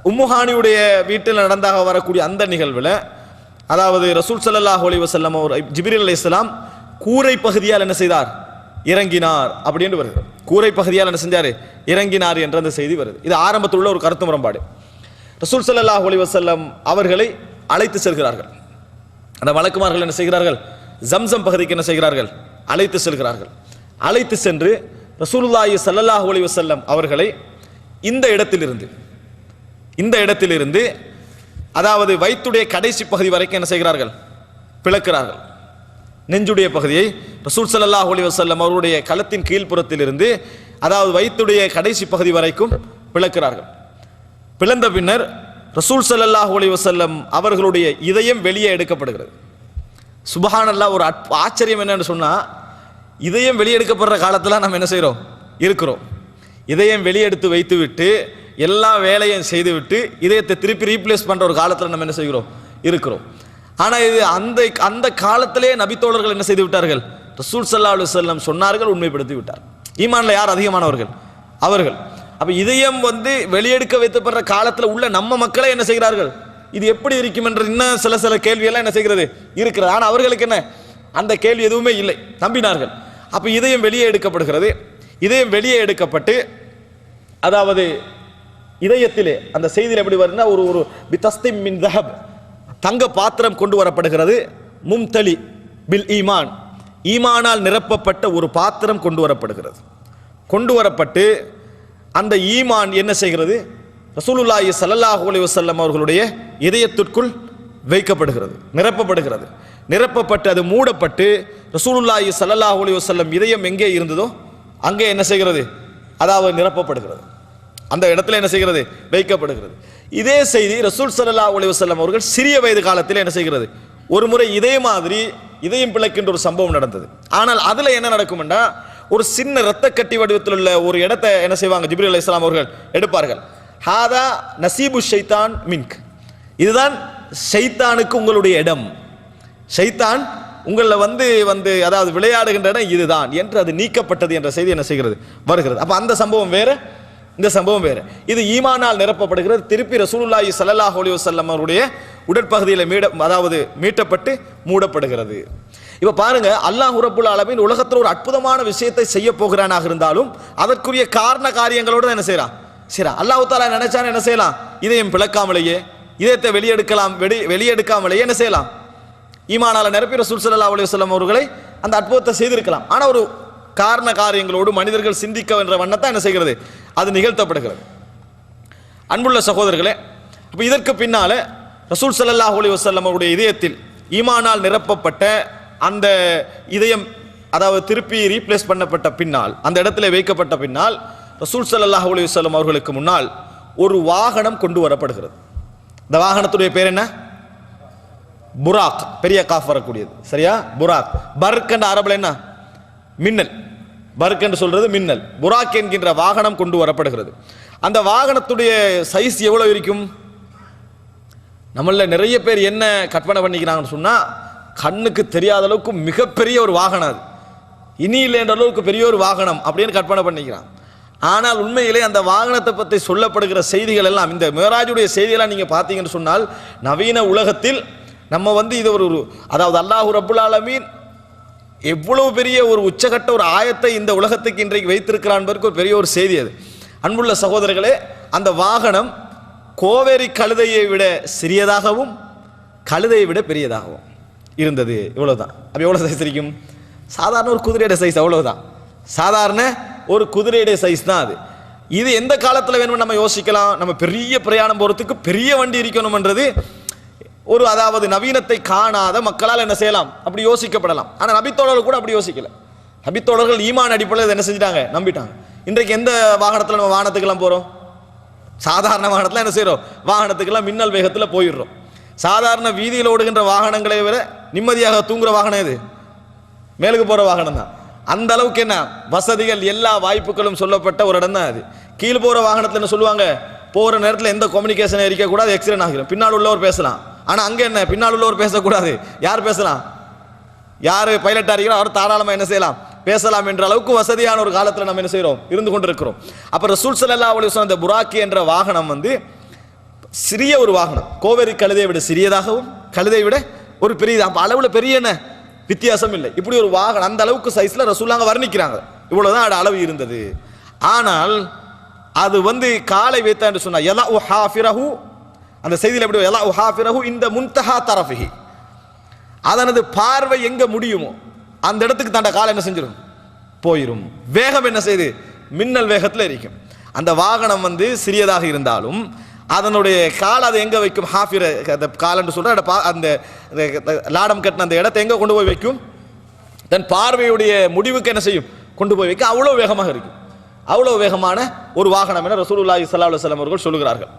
உம்முஹானியுடைய வீட்டில் நடந்தாக வரக்கூடிய அந்த நிகழ்வில், அதாவது ரசூல் ஸல்லல்லாஹு அலைஹி வஸல்லம் அவர் ஜிப்ரீல் அலைஹிஸ்ஸலாம் கூரை பகுதியால் என்ன செய்தார், இறங்கினார் அப்படின்னு வருது. கூரை பகுதியால் என்ன செஞ்சார், இறங்கினார் என்ற அந்த செய்தி வருது. இது ஆரம்பத்தில் உள்ள ஒரு கருத்து முரண்பாடு. ரசூல் ஸல்லல்லாஹு அலைஹி வஸல்லம் அவர்களை அழைத்து செல்கிறார்கள். அந்த வழக்குமார்கள் என்ன செய்கிறார்கள், ஜம்சம் பகுதிக்கு என்ன செய்கிறார்கள், அழைத்து செல்கிறார்கள். அழைத்து சென்று ரசூலுல்லாஹி ஸல்லல்லாஹு அலைஹி வஸல்லம் அவர்களை இந்த இடத்திலிருந்து அதாவது வயிற்றுடைய கடைசி பகுதி வரைக்கும் என்ன செய்கிறார்கள், பிளக்கிறார்கள். நெஞ்சுடைய பகுதியை ரசூல் ஸல்லல்லாஹு அலைஹி வஸல்லம் அவருடைய களத்தின் கீழ்ப்புறத்திலிருந்து அதாவது வயிற்றுடைய கடைசி பகுதி வரைக்கும் பிளக்கிறார்கள். பிளந்த பின்னர் ரசூல் ஸல்லல்லாஹு அலைஹி வஸல்லம் அவர்களுடைய இதயம் வெளியே எடுக்கப்படுகிறது. சுப்ஹானல்லாஹ், ஒரு ஆச்சரியம் என்னன்னு சொன்னால், இதயம் வெளியெடுக்கப்படுற காலத்தில் நம்ம என்ன செய்கிறோம், இருக்கிறோம். இதயம் வெளியெடுத்து வைத்துவிட்டு எல்லா வேலையும் செய்துவிட்டு இதயத்தை திருப்பி ரீப்ளேஸ் பண்ணுற ஒரு காலத்தில் நம்ம என்ன செய்கிறோம், இருக்கிறோம். ஆனால் இது அந்த காலத்திலே நபித்தோழர்கள் என்ன செய்து விட்டார்கள், ரசூல் ஸல்லல்லாஹு அலைஹி வஸல்லம் சொன்னார்கள், உண்மைப்படுத்தி விட்டார். ஈமான்ல யார் அதிகமானவர்கள், அவர்கள். அப்போ இதயம் வெளியெடுக்க வைக்கப்படுற காலத்தில் உள்ள நம்ம மக்களை என்ன செய்கிறார்கள், இது எப்படி இருக்கும் என்ற இன்னும் சில கேள்வியெல்லாம் என்ன செய்கிறது, இருக்கிறது. ஆனால் அவர்களுக்கு என்ன, அந்த கேள்வி எதுவுமே இல்லை, நம்பினார்கள். அப்போ இதயம் வெளியே எடுக்கப்படுகிறது. இதயம் வெளியே எடுக்கப்பட்டு அதாவது இதயத்திலே அந்த செய்தியில் எப்படி வருதுன்னா, ஒரு பிதஸ்திம் மின் தஹப், தங்க பாத்திரம் கொண்டு வரப்படுகிறது. மும்தலி பில் ஈமான், ஈமானால் நிரப்பப்பட்ட ஒரு பாத்திரம் கொண்டு வரப்படுகிறது. கொண்டு வரப்பட்டு அந்த ஈமான் என்ன செய்கிறது, ரசூலுல்லாஹி ஸல்லல்லாஹு அலைஹி வஸல்லம் அவர்களுடைய இதயத்திற்குள் வைக்கப்படுகிறது, நிரப்பப்படுகிறது. நிரப்பப்பட்டு அது மூடப்பட்டு ரசூலுல்லாஹி ஸல்லல்லாஹு அலைஹி வஸல்லம் இதயம் எங்கே இருந்ததோ அங்கே என்ன செய்கிறது, அதாவது நிரப்பப்படுகிறது. அந்த இடத்துல என்ன செய்கிறது, வைக்கப்படுகிறது. இதே செய்தி ரசூல் ஸல்லல்லாஹு அலைஹி வஸல்லம் அவர்கள் சிறிய வயது காலத்தில் என்ன செய்கிறது, ஒரு முறை இதே மாதிரி இதயம் பிளக்கின்ற ஒரு சம்பவம் நடந்தது. ஆனால் அதில் என்ன நடக்கும்னா, ஒரு சின்ன இரத்த கட்டி வடிவத்தில் உள்ள ஒரு இடத்தை என்ன செய்வாங்க, ஜிப்ரீல் அலைஹிஸ்ஸலாம் அவர்கள் எடுப்பார்கள். ஹாதா நசீபு ஷைத்தான் மின்க், இதுதான் ஷைத்தானுக்கு உங்களுடைய இடம், ஷைத்தான் உங்களில் அதாவது விளையாடுகின்ற இடம் இதுதான் என்று அது நீக்கப்பட்டது என்ற செய்தி என்ன செய்கிறது, வருகிறது. அப்போ அந்த சம்பவம் வேற, இந்த சம்பவம் வேறு. இது ஈமானால் நிரப்பப்படுகிறது. திருப்பி ரசூலுல்லாஹி ஸல்லல்லாஹு அலைஹி வஸல்லம் அவருடைய உடற்பகுதியில் அதாவது மீட்டப்பட்டு மூடப்படுகிறது. இப்ப பாருங்க, அல்லாஹ் ரப்புல் ஆலமீன் உலகத்தில் ஒரு அற்புதமான விஷயத்தை செய்ய போகிறானாக இருந்தாலும் அதற்குரிய காரண காரியங்களோடு தான் என்ன செய்யறான். சரி, அல்லாஹ் தஆலா நினைச்சான் என்ன செய்யலாம், இதயம் பிளக்காமலேயே, இதயத்தை வெளியெடுக்காமலேயே என்ன செய்யலாம், ஈமானால நிரப்பி ரசூல் ஸல்லல்லாஹு அலைஹி வஸல்லம் அவர்களை அந்த அற்புதத்தை செய்திருக்கலாம். ஆனா ஒரு காரண காரியங்களோடு மனிதர்கள் சிந்திக்க என்ற வண்ணத்தான் என்ன செய்கிறது, அது நிகழ்த்தப்படுகிறது. அன்புள்ள சகோதரர்களே, இப்போ இதற்கு பின்னால ரசூல் ஸல்லல்லாஹு அலைஹி வஸல்லம் அவருடைய இதயத்தில் ஈமானால் நிரப்பப்பட்ட அந்த இதயம், அதாவது திருப்பி ரீப்ளேஸ் பண்ணப்பட்ட பின்னால், அந்த இடத்துல வைக்கப்பட்ட பின்னால் ரசூல் ஸல்லல்லாஹு அலைஹி வஸல்லம் அவர்களுக்கு முன்னால் ஒரு வாகனம் கொண்டு வரப்படுகிறது. இந்த வாகனத்துடைய பேர் என்ன? புராக், பெரிய காஃப் வரக்கூடியது. சரியா? புராக். பர்க் என்ற அரபில் என்ன? மின்னல். பர்க் என்று சொல்றது மின்னல். புராக் என்கின்ற வாகனம் கொண்டு வரப்படுகிறது. அந்த வாகனத்துடைய சைஸ் எவ்வளவு இருக்கும்? நம்மள நிறைய பேர் என்ன கற்பனை பண்ணிக்கிறாங்கன்னு சொன்னா, கண்ணுக்கு தெரியாத அளவுக்கு மிகப்பெரிய ஒரு வாகனம், அது இனி இல்லைன்ற அளவுக்கு பெரிய ஒரு வாகனம் அப்படின்னு கற்பனை பண்ணிக்கிறான். ஆனால் உண்மையிலே அந்த வாகனத்தை பற்றி சொல்லப்படுகிற செய்திகள் எல்லாம், இந்த மேராஜுடைய செய்திகளாக நீங்கள் பார்த்தீங்கன்னு சொன்னால், நவீன உலகத்தில் நம்ம இது ஒரு அதாவது அல்லாஹ் ரப்புல் ஆலமீன் எவ்வளவு பெரிய ஒரு உச்சகட்ட ஒரு ஆயத்தை இந்த உலகத்துக்கு இன்றைக்கு வைத்திருக்கிறான் என்பதற்கு ஒரு பெரிய ஒரு செய்தி அது. அன்புள்ள சகோதரர்களே, அந்த வாகனம் கோவேரி கழுதையை விட சிறியதாகவும் கழுதையை விட பெரியதாகவும் இருந்தது. இவ்வளவுதான். அப்போ எவ்வளோ சைஸ் இருக்கும்? சாதாரண ஒரு குதிரையோட சைஸ், அவ்வளவுதான். சாதாரண ஒரு குதிரையுடைய சைஸ் தான் அது. இது எந்த காலத்தில் வேணும்னு நம்ம யோசிக்கலாம். நம்ம பெரிய பிரயாணம் போகிறதுக்கு பெரிய வண்டி இருக்கணும்ன்றது ஒரு, அதாவது நவீனத்தை காணாத மக்களால் என்ன செய்யலாம், அப்படி யோசிக்கப்படலாம். ஆனால் நபித்தோழர்கள் கூட அப்படி யோசிக்கல. நபித்தோழர்கள் ஈமான் அடிப்படையில் என்ன செஞ்சிட்டாங்க, நம்பிட்டாங்க. இன்றைக்கு எந்த வாகனத்தில் நம்ம வாகனத்துக்கெல்லாம் போகிறோம்? சாதாரண வாகனத்தில் என்ன செய்கிறோம், வாகனத்துக்கெல்லாம் மின்னல் வேகத்தில் போயிடுறோம். சாதாரண வீதியில் ஓடுகின்ற வாகனங்களை விட நிம்மதியாக தூங்குற வாகனம் எது? மேலுக்கு போகிற வாகனம் தான். அந்த அளவுக்கு என்ன வசதிகள், எல்லா வாய்ப்புகளும் சொல்லப்பட்ட ஒரு இடம் தான் அது. கீழ் போகிற வாகனத்தில் என்ன சொல்லுவாங்க, போகிற நேரத்தில் எந்த கம்யூனிகேஷன் இருக்கக்கூடாது, ஆக்சிடென்ட் ஆகிடும். பின்னால் உள்ளவர் பேசலாம். ஆனால் அங்கே என்ன, பின்னால் உள்ளவர் பேசக்கூடாது. யார் பேசலாம்? யார் பைலட்டாக இருக்கிறோம் அவர் தாராளமாக என்ன செய்யலாம், பேசலாம் என்ற அளவுக்கு வசதியான ஒரு காலத்தில் நம்ம என்ன செய்கிறோம், இருந்து கொண்டிருக்கிறோம். அப்போ ரசூல் ஸல்லல்லாஹு அலைஹி வஸல்லம் அந்த புராக்கி என்ற வாகனம் சிறிய ஒரு வாகனம், கோவேரி கழுதையை விட சிறியதாகவும் கழுதையை விட ஒரு பெரிய, அப்போ அளவில் பெரிய என்ன வித்தியாசம் இல்லை. இப்படி ஒரு வாகனம் அந்த அளவுக்கு சைஸில் ரசூலாங்க வர்ணிக்கிறாங்க. இவ்வளோதான் அது அளவு இருந்தது. ஆனால் அது காலை வைத்தா என்று சொன்னா யலா ஹாஃபிரஹு, அந்த செய்தியில் எப்படி யலா ஹாஃபிரஹு இந்த முன்தஹா தரஃபிஹி, அதனது பார்வை எங்க முடியுமோ அந்த இடத்துக்கு தண்ட காலை என்ன செஞ்சிடும், போயிடும். வேகம் என்ன செய்யுது, மின்னல் வேகத்தில் இருக்கும். அந்த வாகனம் சிறியதாக இருந்தாலும் அதனுடைய கால் அதை எங்க வைக்கும், ஹாஃபிர கால் என்று சொல்ற அந்த லாடம் கட்டின அந்த இடத்தை எங்க கொண்டு போய் வைக்கும், தன் பார்வையுடைய முடிவுக்கு என்ன செய்யும், கொண்டு போய் வைக்க. அவ்வளோ வேகமாக இருக்கும். அவ்வளோ வேகமான ஒரு வாகனம் என ரசூலுல்லாஹி ஸல்லல்லாஹு அலைஹி வஸல்லம் அவர்கள் சொல்லுகிறார்கள்.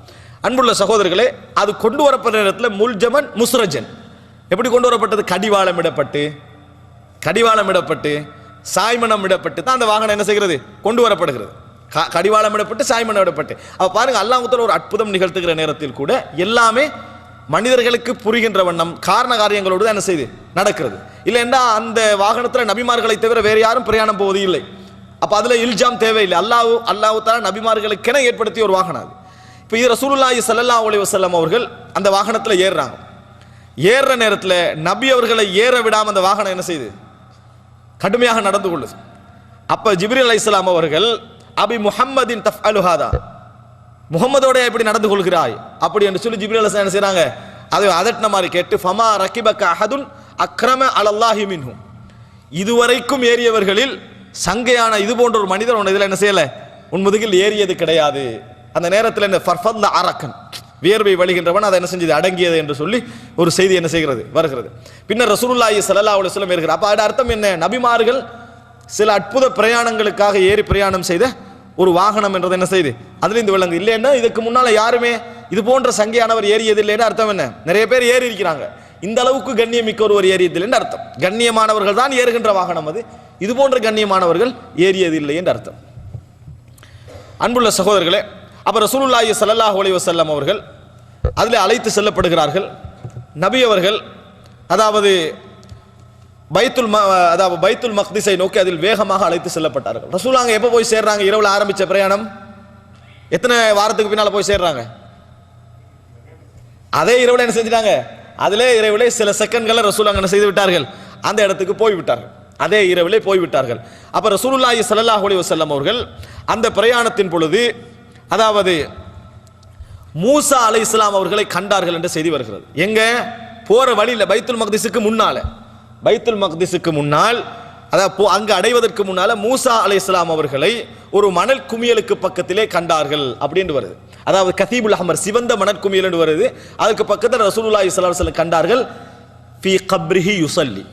அன்புள்ள சகோதரர்களே, அது கொண்டு வரப்பட்ட நேரத்தில் முல்ஜமன் முஸ்ரஜன், எப்படி கொண்டு வரப்பட்டது, கடிவாளம் இடப்பட்டு சாய்மனம் இடப்பட்டு தான் அந்த வாகனம் என்ன செய்கிறது, கொண்டு வரப்படுகிறது. கடிவாளம் இடப்பட்டு சாய்மனம் இடப்பட்டு. அப்ப பாருங்க, அல்லாஹ் தஆலா ஒரு அற்புதம் நிகழ்த்துகிற நேரத்தில் கூட எல்லாமே மனிதர்களுக்கு புரிகின்ற வண்ணம் காரண காரியங்களோடு தான் என்ன செய்து நடக்கிறது. இல்லைன்னா அந்த வாகனத்தில் நபிமார்களை தவிர வேறு யாரும் பிரயாணம் போவது இல்லை. அப்ப அதுல இல்ஜாம் தேவையில்லை. அல்லாஹ் தஆலா நபிமார்களுக்கென ஏற்படுத்திய ஒரு வாகனம் அது. இப்போ இது ரசூலுல்லாஹி ஸல்லல்லாஹு அலைஹி வஸல்லம் அவர்கள் அந்த வாகனத்தில் ஏறுறாங்க. ஏறுற நேரத்தில் நபி அவர்களை ஏற விடாம அந்த வாகனம் என்ன செய்யுது, கடுமையாக நடந்து கொள்ளுது. அப்ப ஜிப்ரீல் அலைஹிஸ்ஸலாம் அவர்கள் அபி முஹம்மதின் தஃஅலு ஹாதா, முகமதோட எப்படி நடந்து கொள்கிறாய் அப்படி என்று சொல்லி ஜிப்ரீல் அலைஹிஸ்ஸலாம் என்ன செய்றாங்க, அதை அதட்டின மாதிரி கேட்டு ஃபமா ரகிபக அஹதுன் அக்ரம அலல்லாஹி மின்ஹும், இதுவரைக்கும் ஏறியவர்களில் சங்கையான இது போன்ற ஒரு மனிதர் உன் இதில் என்ன செய்யல, உன் முதுகில் ஏறியது கிடையாது. அந்த நேரத்தில் என்ன ஃபர்ஃபத்ல அரக்கன், வியர்வை வழிகின்றவன் அதை என்ன செஞ்சது, அடங்கியது என்று சொல்லி ஒரு செய்தி என்ன செய்கிறது, வருகிறது. பின்னர் ரசூலுல்லாஹி ஸல்லல்லாஹு அலைஹி வஸல்லம் ஏறுகிறார். அப்ப அதோட அர்த்தம் என்ன, நபிமார்கள் சில அற்புத பிரயாணங்களுக்காக ஏறி பிரயாணம் செய்த ஒரு வாகனம் என்றது என்ன செய்து அதுலேருந்து விளங்கு. இல்லைன்னா இதுக்கு முன்னால யாருமே இது போன்ற சங்கையானவர் ஏறியது இல்லைன்னு அர்த்தம் என்ன, நிறைய பேர் ஏறி இருக்கிறாங்க, இந்த அளவுக்கு கண்ணியம் மிக்க ஒருவர் ஏறியதில்லை என்று அர்த்தம். கண்ணியமானவர்கள் தான் ஏறுகின்ற வாகனம் அது, இது போன்ற கண்ணியமானவர்கள் ஏறியது இல்லை என்று அர்த்தம். அன்புள்ள சகோதரர்களே, அப்ப ரசூலுல்லாஹி ஸல்லல்லாஹு அலைஹி வஸல்லம் அவர்கள் அதில் அழைத்து செல்லப்படுகிறார்கள். நபி அவர்கள் அதாவது பைத்துல் மக்திஸை நோக்கி அதில் வேகமாக அழைத்து செல்லப்பட்டார்கள். ரசூலுல்லாஹ் எப்போ போய் சேர்றாங்க, இரவுல ஆரம்பிச்ச பிரயாணம் எத்தனை வாரத்துக்கு பின்னால போய் சேர்றாங்க, அதே இரவுல என்ன செஞ்சிட்டாங்க, அதிலே இரவுல சில செகண்ட்களை ரசூலுல்லாஹ் என்ன செய்து விட்டார்கள், அந்த இடத்துக்கு போய்விட்டார்கள், அதே இரவிலே போய்விட்டார்கள். அப்ப ரசூலுல்லாஹி ஸல்லல்லாஹு அலைஹி வஸல்லம் அவர்கள் அந்த பிரயாணத்தின் பொழுது அதாவது மூசா அலைஹிஸ்ஸலாம் அவர்களை கண்டார்கள் என்ற செய்தி வருகிறது. எங்க போற வழியில் பைத்துல் மக்திஸுக்கு முன்னால, பைத்துல் மக்திஸுக்கு முன்னால், அதாவது அங்கு அடைவதற்கு முன்னால மூசா அலைஹிஸ்ஸலாம் அவர்களை ஒரு மணல் குமியலுக்கு பக்கத்திலே கண்டார்கள் அப்படின்னு வருது. அதாவது கதீபுல் அஹ்மர், சிவந்த மணல் குமியல் என்று வருது. அதுக்கு பக்கத்தில் ரசூலுல்லாஹி ஸல்லல்லாஹு அலைஹி வஸல்லம் கண்டார்கள். ஃபீ கப்ரிஹி யுஸல்லி,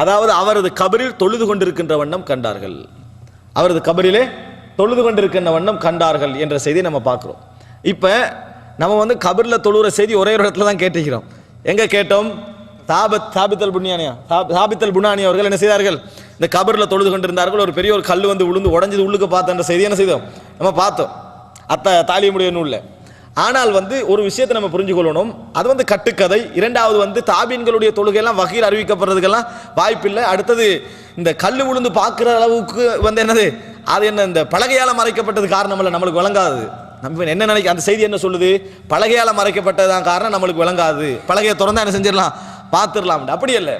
அதாவது அவரது கபரில் தொழுது கொண்டிருக்கின்ற வண்ணம் கண்டார்கள். அவரது கபரிலே தொழுது கொண்டிருக்கின்ற வண்ணம் கண்டார்கள் என்ற செய்தியை நம்ம பார்க்கிறோம். இப்ப நம்ம கபரில் தொழுகிற செய்தி ஒரே ஒரு இடத்துல தான் கேட்டுக்கிறோம். எங்க கேட்டோம்? சாபித்தல் புனானி அவர்கள் என்ன செய்தார்கள்? இந்த கபரில் தொழுது கொண்டிருந்தார்கள். ஒரு பெரிய ஒரு கல் விழுந்து உடஞ்சது உள்ளுக்கு பார்த்த செய்தி என்ன செய்தோம்? நம்ம பார்த்தோம் தாலிமுடைய நூல்ல. ஆனால் ஒரு விஷயத்தை நம்ம புரிஞ்சு கொள்ளணும். அது கட்டுக்கதை. இரண்டாவது தாபீன்களுடைய தொழுகையெல்லாம் வகையில் அறிவிக்கப்படுறதுக்கெல்லாம் வாய்ப்பில்லை. அடுத்தது இந்த கல் விழுந்து பார்க்குற அளவுக்கு என்னது அது என்ன இந்த பலகையால் மறைக்கப்பட்டது காரணம் இல்லை, நம்மளுக்கு விளங்காது. நம்ம என்ன நினைக்க அந்த செய்தி என்ன சொல்லுது? பலகையால் மறைக்கப்பட்டதான் காரணம், நம்மளுக்கு விளங்காது. பலகையை திறந்தா என்ன செஞ்சிடலாம்? பார்த்துடலாம். அப்படி இல்லை.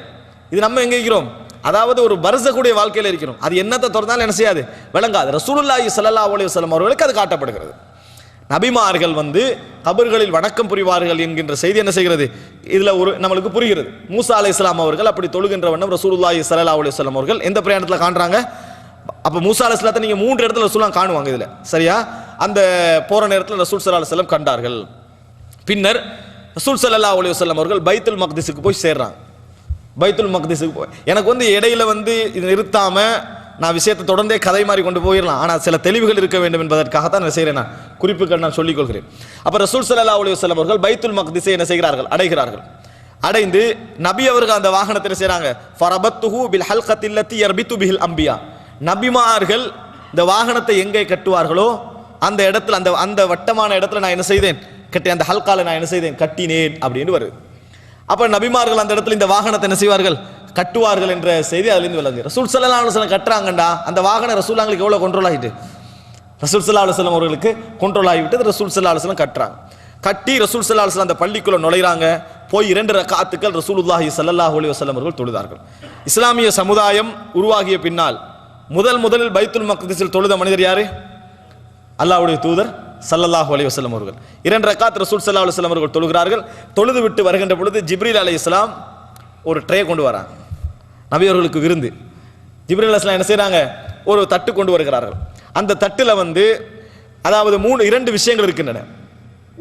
இது நம்ம எங்க இருக்கிறோம்? அதாவது ஒரு வருஷக்கூடிய வாழ்க்கையில் இருக்கிறோம். அது என்னத்தை திறந்தாலும் என்ன செய்யாது? விளங்காது. ரசூலுல்லாஹி ஸல்லல்லாஹு அலைஹி வஸல்லம் அவர்களுக்கு அது காட்டப்படுகிறது. நபிமார்கள் கபர்களில் வணக்கம் புரிவார்கள் என்கின்ற செய்தி என்ன செய்கிறது? இதுல ஒரு நம்மளுக்கு புரிகிறது. மூசா அலைஹிஸ்ஸலாம் அவர்கள் அப்படி தொழுகின்ற வண்ணம் ரசூலுல்லாஹி ஸல்லல்லாஹு அலைஹி வஸல்லம் அவர்கள் எந்த பிரயாணத்தில் காண்றாங்க? அப்ப மூசா அலைஹிஸ்ஸலாத்தை நீங்க 3 இடத்துல ரசூலுல்லாஹ் காணுவாங்க. இதுல சரியா அந்த போற நேரத்தில் ரசூல் ஸல்லல்லாஹு அலைஹி வஸல்லம் கண்டார்கள். பின்னர் ரசூல் ஸல்லல்லாஹு அலைஹி வஸல்லம் அவர்கள் பைத்துல் மக்திஸுக்கு போய் சேர்றாங்க. பைத்துல் மக்திஸுக்கு போய் எனக்கு இடையில இது நிறுத்தாம நான் விஷயத்தை தொடர்ந்தே கதை மாதிரி கொண்டு போயிடலாம். ஆனால் சில தெளிவுகள் இருக்க வேண்டும் என்பதற்காகத்தான் நான் செய்கிறேன். நான் குறிப்புகள் நான் சொல்லிக் கொள்கிறேன். அப்ப ரசூல் ஸல்லல்லாஹு அலைஹி வஸல்லம் அவர்கள் பைத்துல் மக்திஸை என்ன செய்கிறார்கள்? அடைகிறார்கள். அடைந்து நபி அவர்கள் அந்த வாகனத்தை செய்றாங்க. ஃபரபத்துஹு பில் ஹல்கத்தில்லத்தி யர்பித்து பிஹில் அம்பியா, நபிமார்கள் இந்த வாகனத்தை எங்கே கட்டுவார்களோ அந்த இடத்துல அந்த வட்டமான இடத்துல நான் என்ன செய்தேன்? கட்டி அந்த ஹல்கால நான் என்ன செய்தேன்? கட்டினேன் அப்படின்னு வருது. அப்ப நபிமார்கள் அந்த இடத்துல இந்த வாகனத்தை என்ன செய்வார்கள்? கட்டுவார்கள் என்ற செய்தி அதிலிருந்து விளங்கு. ரசூல் ஸல்லல்லாஹு அலைஹி வஸல்லம் கட்டுறாங்கண்டா அந்த வாகனம் ரசூலுல்லாஹ்களுக்கு எவ்வளவு கண்ட்ரோல் ஆகிட்டு? ரசூல் ஸல்லல்லாஹு அலைஹி வஸல்லம் அவர்களுக்கு கண்ட்ரோல் ஆகிவிட்டது. ரசூல் ஸல்லல்லாஹு அலைஹி வஸல்லம் கட்டுறாங்க. கட்டி ரசூல் ஸல்லல்லாஹு அலைஹி வஸல்லம் அந்த பள்ளிக்குள்ள நுழைறாங்க. போய் 2 ரக்காத்துக்கள் ரசூலுல்லாஹி ஸல்லல்லாஹு அலைஹி வஸல்லம் அவர்கள் தொழுதார்கள். இஸ்லாமிய சமுதாயம் உருவாகிய பின்னால் முதலில் பைத்துல் மக்திஸில் தொழுத மனிதர் யாரு? அல்லாஹ்வுடைய தூதர் ஸல்லல்லாஹு அலைஹி வஸல்லம் அவர்கள். 2 ரக்காத் ரசூல் ஸல்லல்லாஹு அலைஹி வஸல்லம் அவர்கள் தொழுகிறார்கள். தொழுது விட்டு வருகின்ற பொழுது ஜிப்ரீல் அலைஹிஸ்ஸலாம் ஒரு ட்ரே கொண்டு வராங்க. நபி அவர்களுக்கு விருந்து. ஜிப்ரீல் அலைஹிஸ்ஸலாம் என்ன செய்றாங்க? ஒரு தட்டு கொண்டு வருகிறார்கள். அந்த தட்டுல அதாவது 2 விஷயங்கள் இருக்கின்றன.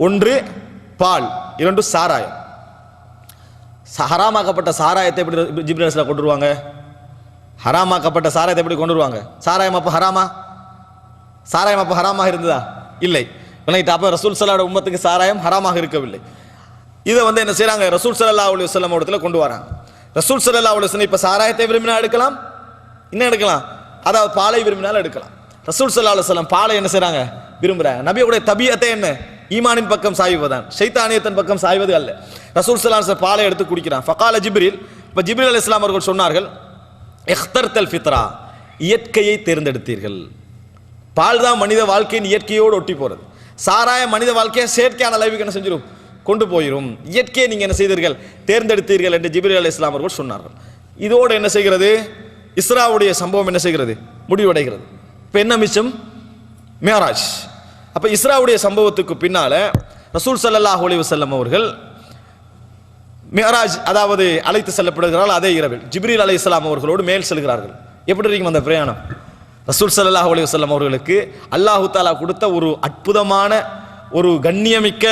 ஒன்று பால், 2 சாராயம். ஹராமாக்கப்பட்ட சாராயத்தை எப்படி ஜிப்ரீல் அலைஹிஸ்ஸலாம் கொண்டு வருவாங்க? ஹராமாக்கப்பட்ட சாராயத்தை எப்படி கொண்டு வருவாங்க? சாராயம் அப்ப ஹராமா? சாராயம் அப்ப ஹராமாக இருந்ததா? இல்லை. அப்ப ரசூல் ஸல்லல்லாஹு உம்மத்துக்கு சாராயம் ஹராமாக இருக்கவில்லை. இதை என்ன செய்றாங்க? ரசூல் ஸல்லல்லாஹு அலைஹி வஸல்லம் இடத்துல கொண்டு வராங்க. ரசூல் ஸல்லல்லாஹு அலைஹி வஸல்லம் இப்ப சாராயத்தை விரும்பினா எடுக்கலாம், இன்னும் எடுக்கலாம். அதாவது பாலை விரும்பினாலும் எடுக்கலாம். ரசூல் ஸல்லல்லாஹு அலைஹி வஸல்லம் பாலை என்ன செய்றாங்க? விரும்புறாங்க. நபியுடைய தபியத்தை என்ன? ஈமானின் பக்கம் சாய்வதுதான், ஷைத்தானியத்தின் பக்கம் சாய்வது அல்ல. ரசூல் ஸல்லல்லாஹு அலைஹி வஸல்லம் பாலை எடுத்து குடிக்கிறான். ஃபகால ஜிப்ரீல், இப்ப ஜிப்ரீல் அலைஹிஸ்ஸலாம் அவர்கள் சொன்னார்கள், இஹ்தர்தல் ஃபித்ரா, இயற்கையை தேர்ந்தெடுத்தீர்கள். பால் தான் மனித வாழ்க்கையின் இயற்கையோடு ஒட்டி போறது. சாராய மனித வாழ்க்கையை செயற்கையான அளவுக்கு என்ன செஞ்சிடும்? கொண்டு போயிடும். இயற்கையை நீங்க என்ன செய்தீர்கள்? தேர்ந்தெடுத்தீர்கள் என்று ஜிப்ரீல் அலைஹிஸ்ஸலாம் அவர்கள் சொன்னார்கள். இதோடு என்ன செய்கிறது? இஸ்ராவுடைய சம்பவம் என்ன செய்கிறது? முடிவடைகிறது. இப்ப என்ன மிச்சம்? மியராஜ். அப்ப இஸ்ராவுடைய சம்பவத்துக்கு பின்னால ரசூல் ஸல்லல்லாஹு அலைஹி வஸல்லம் அவர்கள் மியராஜ், அதாவது அழைத்து செல்லப்படுகிறார்கள். அதே இரவில் ஜிப்ரீல் அலைஹிஸ்ஸலாம் அவர்களோடு மேல் செல்கிறார்கள். எப்படி இருக்கும் அந்த பிரயாணம்? ரசூல் ஸல்லல்லாஹு அலைஹி வஸல்லம் அவர்களுக்கு அல்லாஹு தஆலா கொடுத்த ஒரு அற்புதமான, ஒரு கண்ணியமிக்க,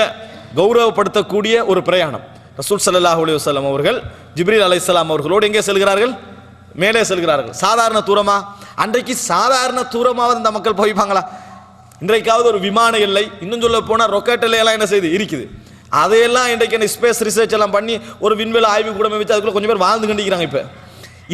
கௌரவப்படுத்தக்கூடிய ஒரு பிரயாணம். ரசூல் ஸல்லல்லாஹு அலைஹி வஸல்லம் அவர்கள் ஜிப்ரீல் அலைஹிஸ்ஸலாம் அவர்களோடு எங்கே செல்கிறார்கள்? மேலே செல்கிறார்கள். சாதாரண தூரமா? அன்றைக்கு சாதாரண தூரமாவது இந்த மக்கள் போய்ப்பாங்களா? இன்றைக்காவது ஒரு விமான எல்லை, இன்னும் சொல்ல போனா ரொக்கெட் எல்லாம் என்ன செய்து இருக்குது. அதையெல்லாம் இன்றைக்கு என்ன ஸ்பேஸ் ரிசர்ச் எல்லாம் பண்ணி ஒரு விண்வெளி ஆய்வு கூடமே வச்சு அதுக்குள்ள கொஞ்சம் பேர் வாழ்ந்து கண்டிக்கிறாங்க. இப்ப